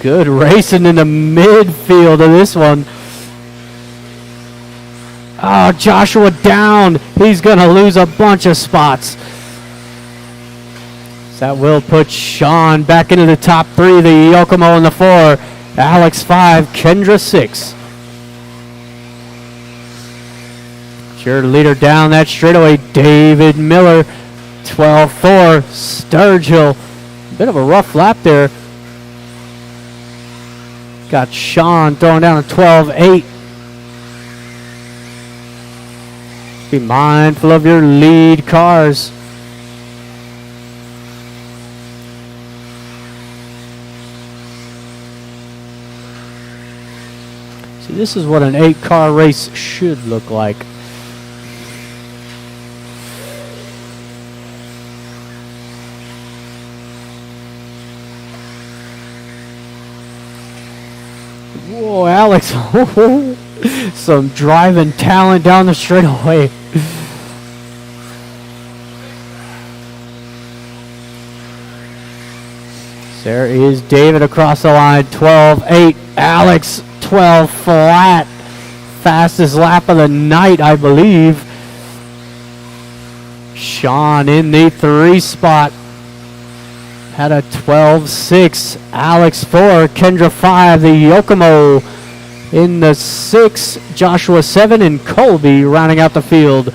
Good racing in the midfield of this one. Oh, Joshua down. He's going to lose a bunch of spots. That will put Sean back into the top 3. The Yokomo in the 4. Alex 5. Kendra 6. Cheerleader down that straightaway. David Miller. 12-4. Sturgill. Bit of a rough lap there. Got Sean throwing down a 12-8. Be mindful of your lead cars. See, this is what an 8-car race should look like. Whoa, Alex. Some driving talent down the straightaway. There is David across the line. 12-8. Alex 12 flat. Fastest lap of the night, I believe. Sean in the 3 spot. Had a 12-6. Alex 4. Kendra 5. The Yokomo in the 6. Joshua 7. And Colby rounding out the field.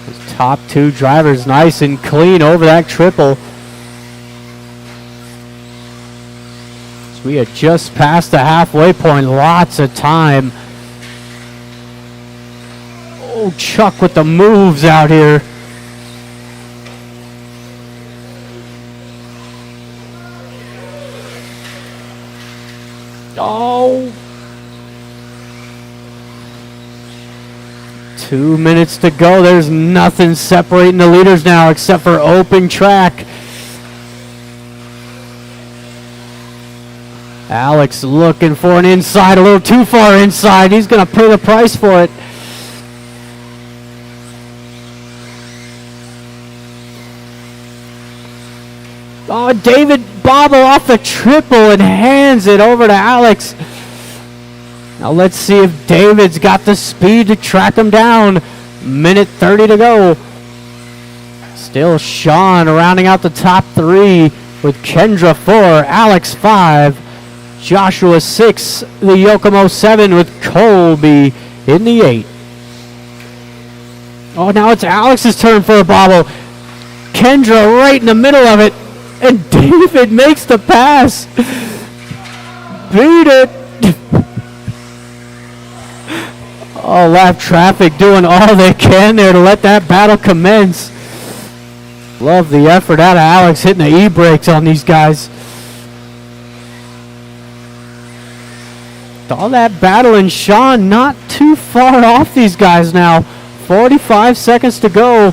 His top 2 drivers nice and clean over that triple. We had just passed the halfway point. Lots of time. Oh, Chuck with the moves out here. Oh. 2 minutes to go. There's nothing separating the leaders now except for open track. Alex looking for an inside, a little too far inside. He's going to pay the price for it. Oh, David bobble off the triple and hands it over to Alex. Now let's see if David's got the speed to track him down. Minute 30 to go. Still Sean rounding out the top 3 with Kendra 4, Alex 5. Joshua 6, the Yokomo 7 with Colby in the 8. Oh, now it's Alex's turn for a bobble. Kendra right in the middle of it. And David makes the pass. Beat it. Oh, lap traffic doing all they can there to let that battle commence. Love the effort out of Alex hitting the e-brakes on these guys. All that battle, and Sean not too far off these guys now. 45 seconds to go.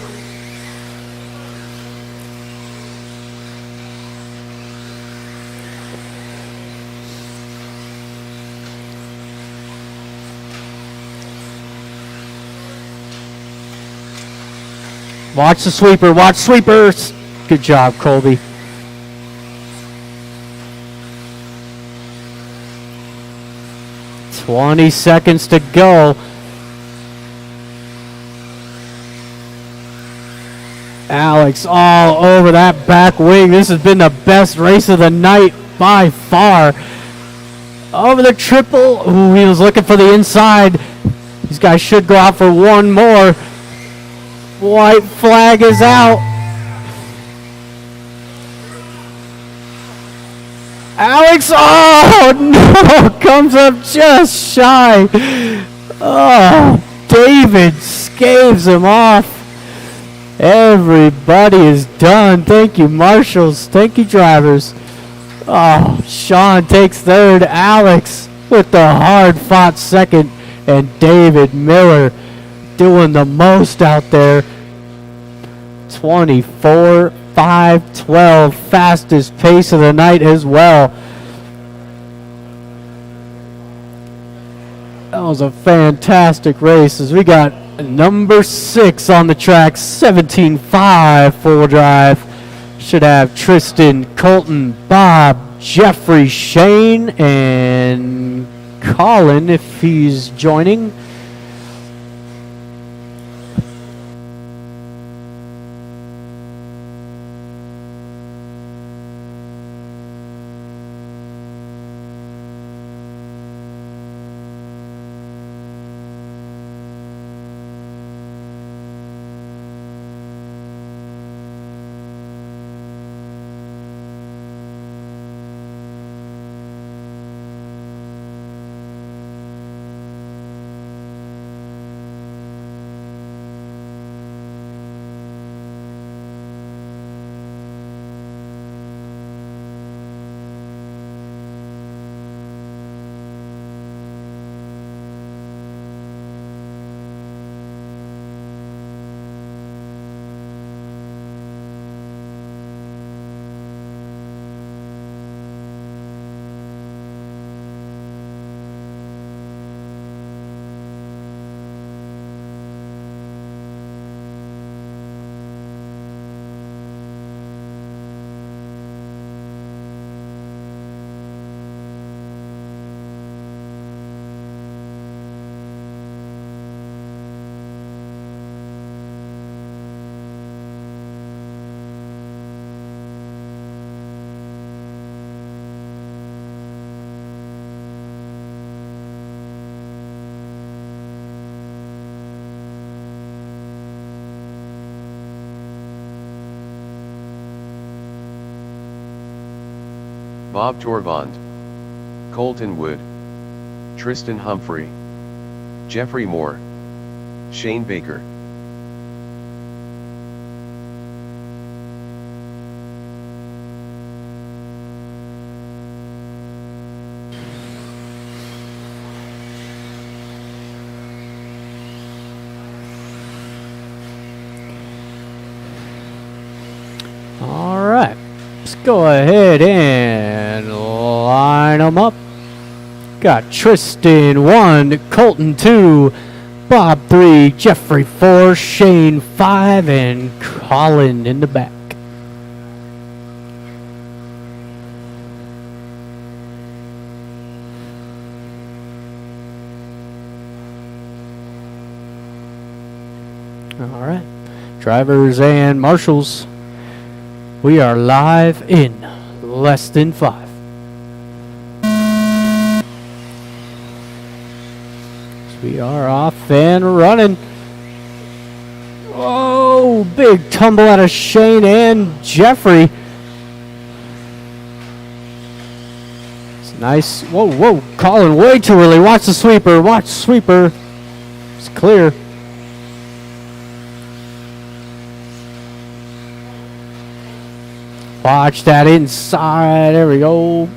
Watch the sweeper, watch sweepers. Good job, Colby. $20 seconds to go. Alex all over that back wing. This has been the best race of the night by far. Over the triple. Ooh, he was looking for the inside. These guys should go out for one more. White flag is out. Alex, oh no, comes up just shy. Oh, David scaves him off. Everybody is done. Thank you, marshals. Thank you, drivers. Oh, Sean takes third. Alex with the hard-fought second. And David Miller doing the most out there. 24:5:12, fastest pace of the night as well. That was a fantastic race as we got number 6 on the track, 17.5 four-wheel drive. Should have Tristan, Colton, Bob, Jeffrey, Shane, and Colin if he's joining. Bob Torvand, Colton Wood, Tristan Humphrey, Jeffrey Moore, Shane Baker. All right, let's go ahead and line them up. Got Tristan 1, Colton 2, Bob 3, Jeffrey 4, Shane 5, and Colin in the back. All right, drivers and marshals, we are live in less than 5. We are off and running. Oh, big tumble out of Shane and Jeffrey. It's nice. Whoa, whoa, Colin way too early. Watch the sweeper. Watch the sweeper. It's clear. Watch that inside. There we go.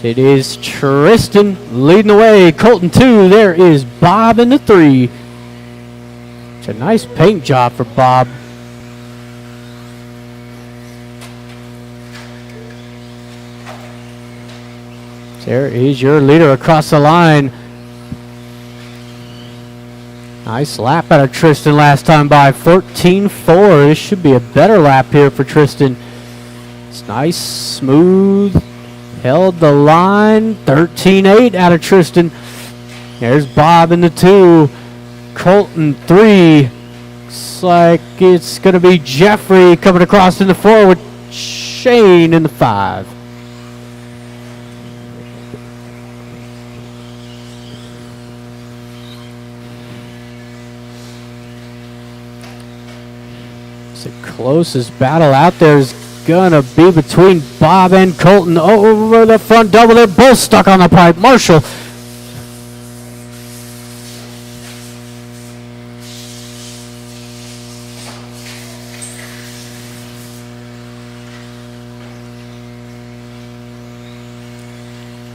It is Tristan leading the way. Colton 2. There is Bob in the 3. It's a nice paint job for Bob. There is your leader across the line. Nice lap out of Tristan last time by 14.4. This should be a better lap here for Tristan. It's nice, smooth. Held the line. 13.8 out of Tristan. There's Bob in the 2. Colton 3. Looks like it's going to be Jeffrey coming across in the 4 with Shane in the 5. It's the closest battle out there is gonna be between Bob and Colton over the front double. They're both stuck on the pipe. Marshall.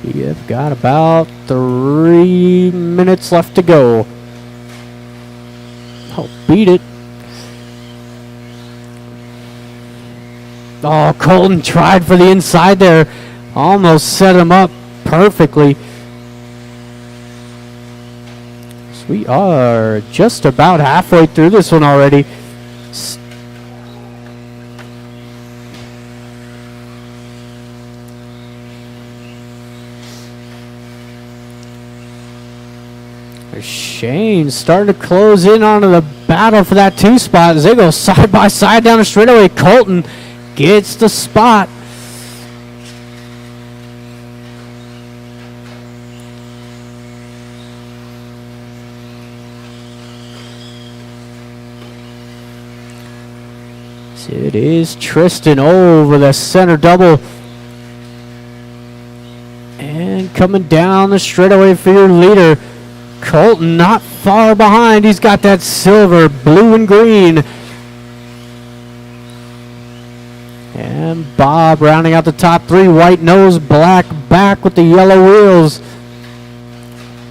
We have got about 3 minutes left to go. Oh, beat it. Oh, Colton tried for the inside there. Almost set him up perfectly. So we are just about halfway through this one already. Shane starting to close in onto the battle for that 2 spot as they go side by side down the straightaway. Colton gets the spot. So it is Tristan over the center double. And coming down the straightaway for your leader. Colton not far behind. He's got that silver, blue, and green. And Bob rounding out the top 3. White nose, black back with the yellow wheels.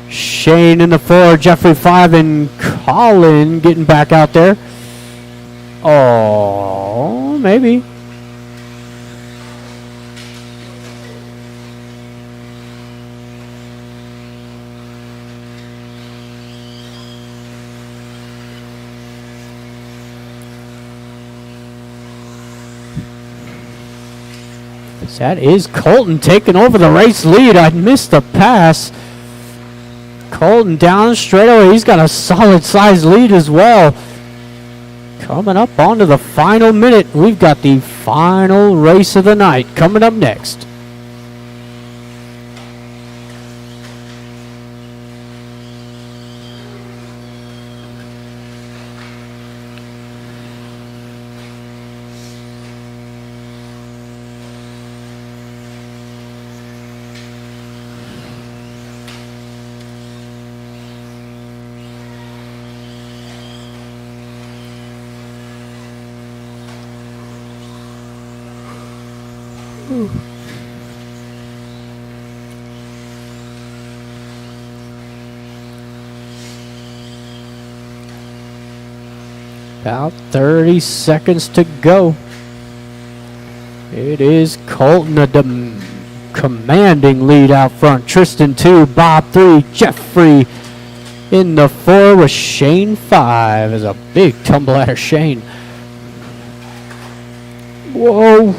Shane in the 4, Jeffrey 5, and Colin getting back out there. Oh, maybe. That is Colton taking over the race lead. I missed the pass. Colton down straightaway. He's got a solid size lead as well. Coming up onto the final minute. We've got the final race of the night coming up next. About 30 seconds to go. It is Colton, a commanding lead out front. Tristan 2, Bob 3, Jeffrey in the 4 with Shane 5. Is a big tumble out of Shane. Whoa.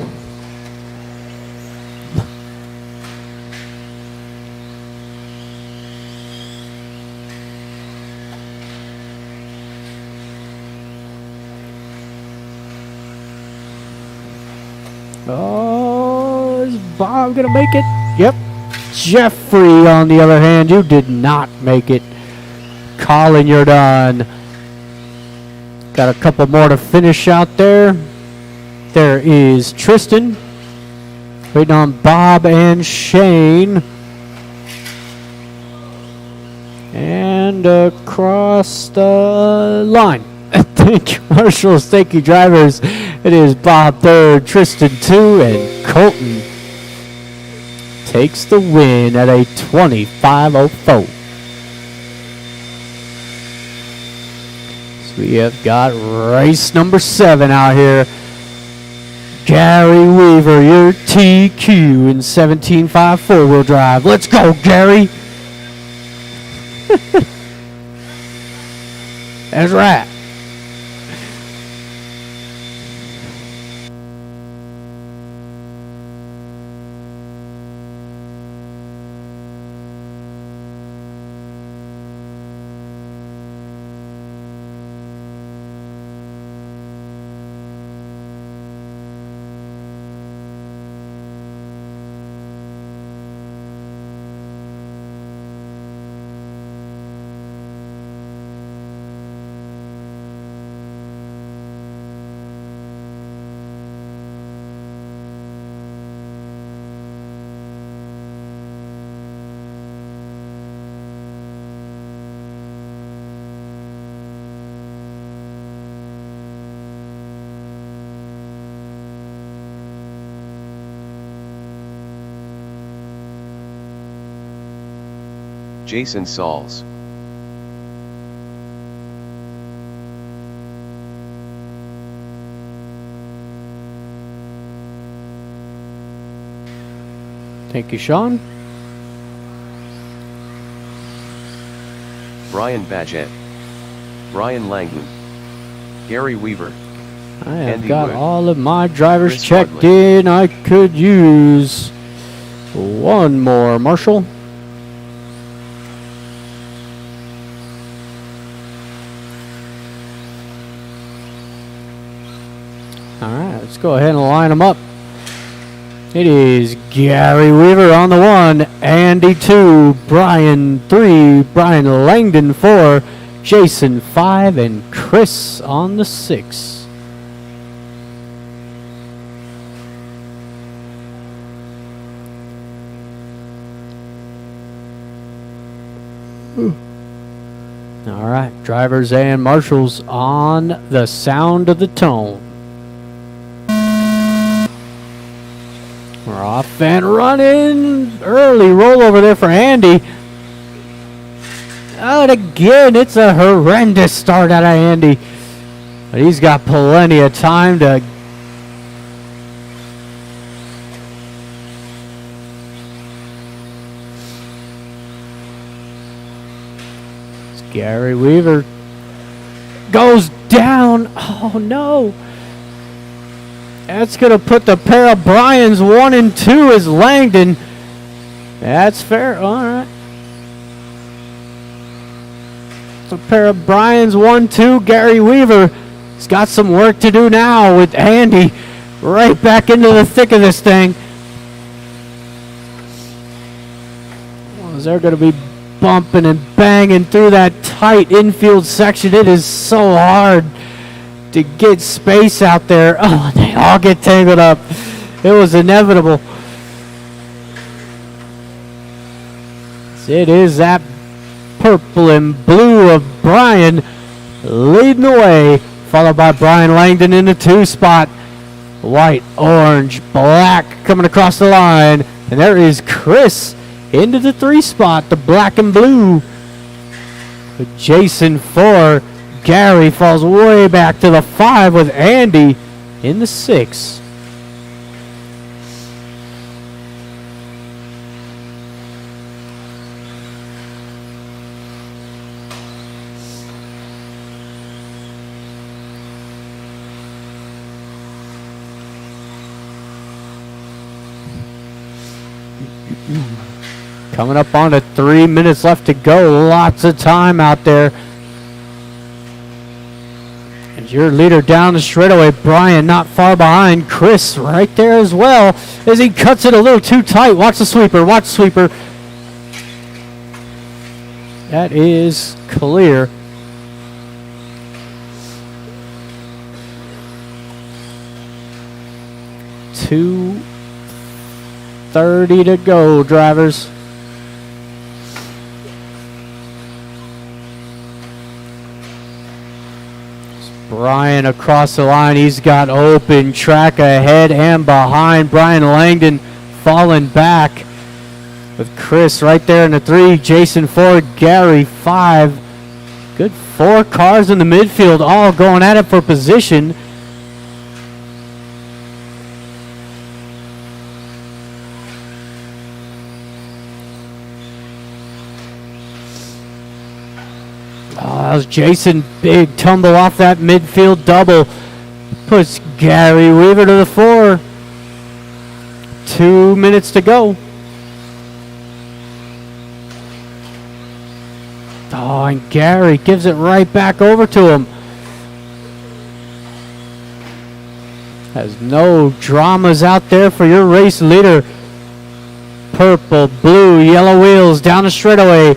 Oh, is Bob gonna make it? Yep. Jeffrey, on the other hand, you did not make it. Colin, you're done. Got a couple more to finish out there. There is Tristan. Waiting on Bob and Shane. And across the line. Thank you, marshals. Thank you, drivers. It is Bob 3rd, Tristan 2, and Colton takes the win at a 25:04. So we have got race number 7 out here. Gary Weaver, your TQ in 17.5 4-wheel drive. Let's go, Gary. That's right. Jason Sauls. Thank you, Sean. Brian Badgett. Brian Langdon. Gary Weaver. I have Andy got Wood. all of my drivers Chris checked Hartley. in. I could use one more, Marshall. All right, let's go ahead and line them up. It is Gary Weaver on the 1, Andy 2, Brian 3, Brian Langdon 4, Jason 5, and Chris on the 6. All right, drivers and marshals on the sound of the tone. We're off and running. Early rollover there for Andy. And again, it's a horrendous start out of Andy. But he's got plenty of time to Gary Weaver goes down. Oh no. That's going to put the pair of Bryans 1 and 2 as Langdon. That's fair. All right. A pair of Bryans 1, 2. Gary Weaver has got some work to do now with Andy right back into the thick of this thing. Well, they're going to be bumping and banging through that tight infield section. It is so hard to get space out there. Oh, they all get tangled up. It was inevitable. It is that purple and blue of Brian leading the way, followed by Brian Langdon in the 2 spot. White, orange, black coming across the line. And there is Chris into the 3 spot, the black and blue. With Jason 4. Gary falls way back to the 5 with Andy in the 6. Coming up on to 3 minutes left to go. Lots of time out there. And your leader down the straightaway, Brian, not far behind. Chris right there as well as he cuts it a little too tight. Watch the sweeper. Watch the sweeper. That is clear. .230 to go, drivers. Brian across the line. He's got open track ahead and behind. Brian Langdon falling back with Chris right there in the 3. Jason 4, Gary 5. Good 4 cars in the midfield, all going at it for position. That was Jason. Big tumble off that midfield double. Puts Gary Weaver to the 4. 2 minutes to go. Oh, and Gary gives it right back over to him. Has no dramas out there for your race leader. Purple, blue, yellow wheels down the straightaway.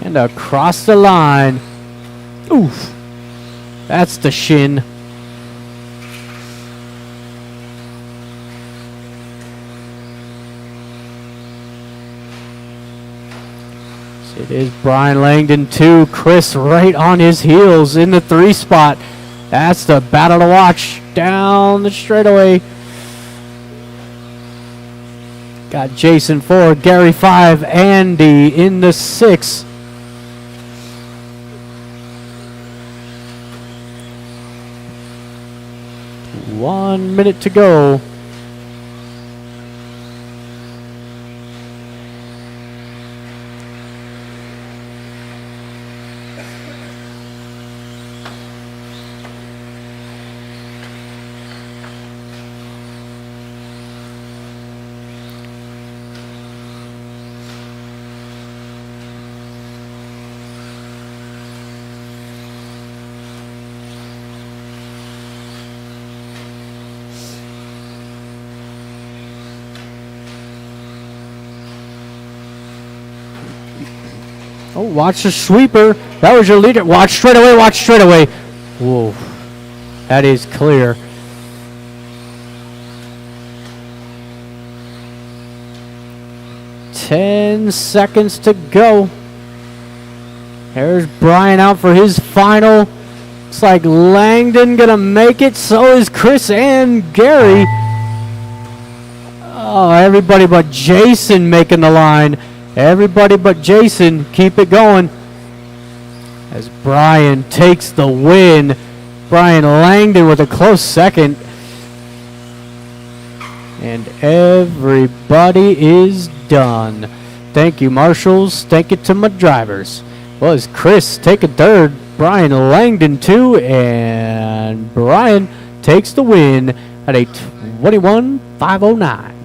And across the line. Oof. That's the shin. So it is Brian Langdon 2. Chris right on his heels in the 3 spot. That's the battle to watch down the straightaway. Got Jason 4, Gary 5, Andy in the 6. One minute to go. Oh, watch the sweeper. That was your leader. Watch straight away. Watch straight away. Whoa. That is clear. Ten seconds to go. There's Brian out for his final. Looks like Langdon gonna make it. So is Chris and Gary. Oh, everybody but Jason making the line. Everybody but Jason, keep it going. As Brian takes the win. Brian Langdon with a close second. And everybody is done. Thank you, marshals. Thank you to my drivers. Well, as Chris taking third, Brian Langdon 2, and Brian takes the win at a 21.509.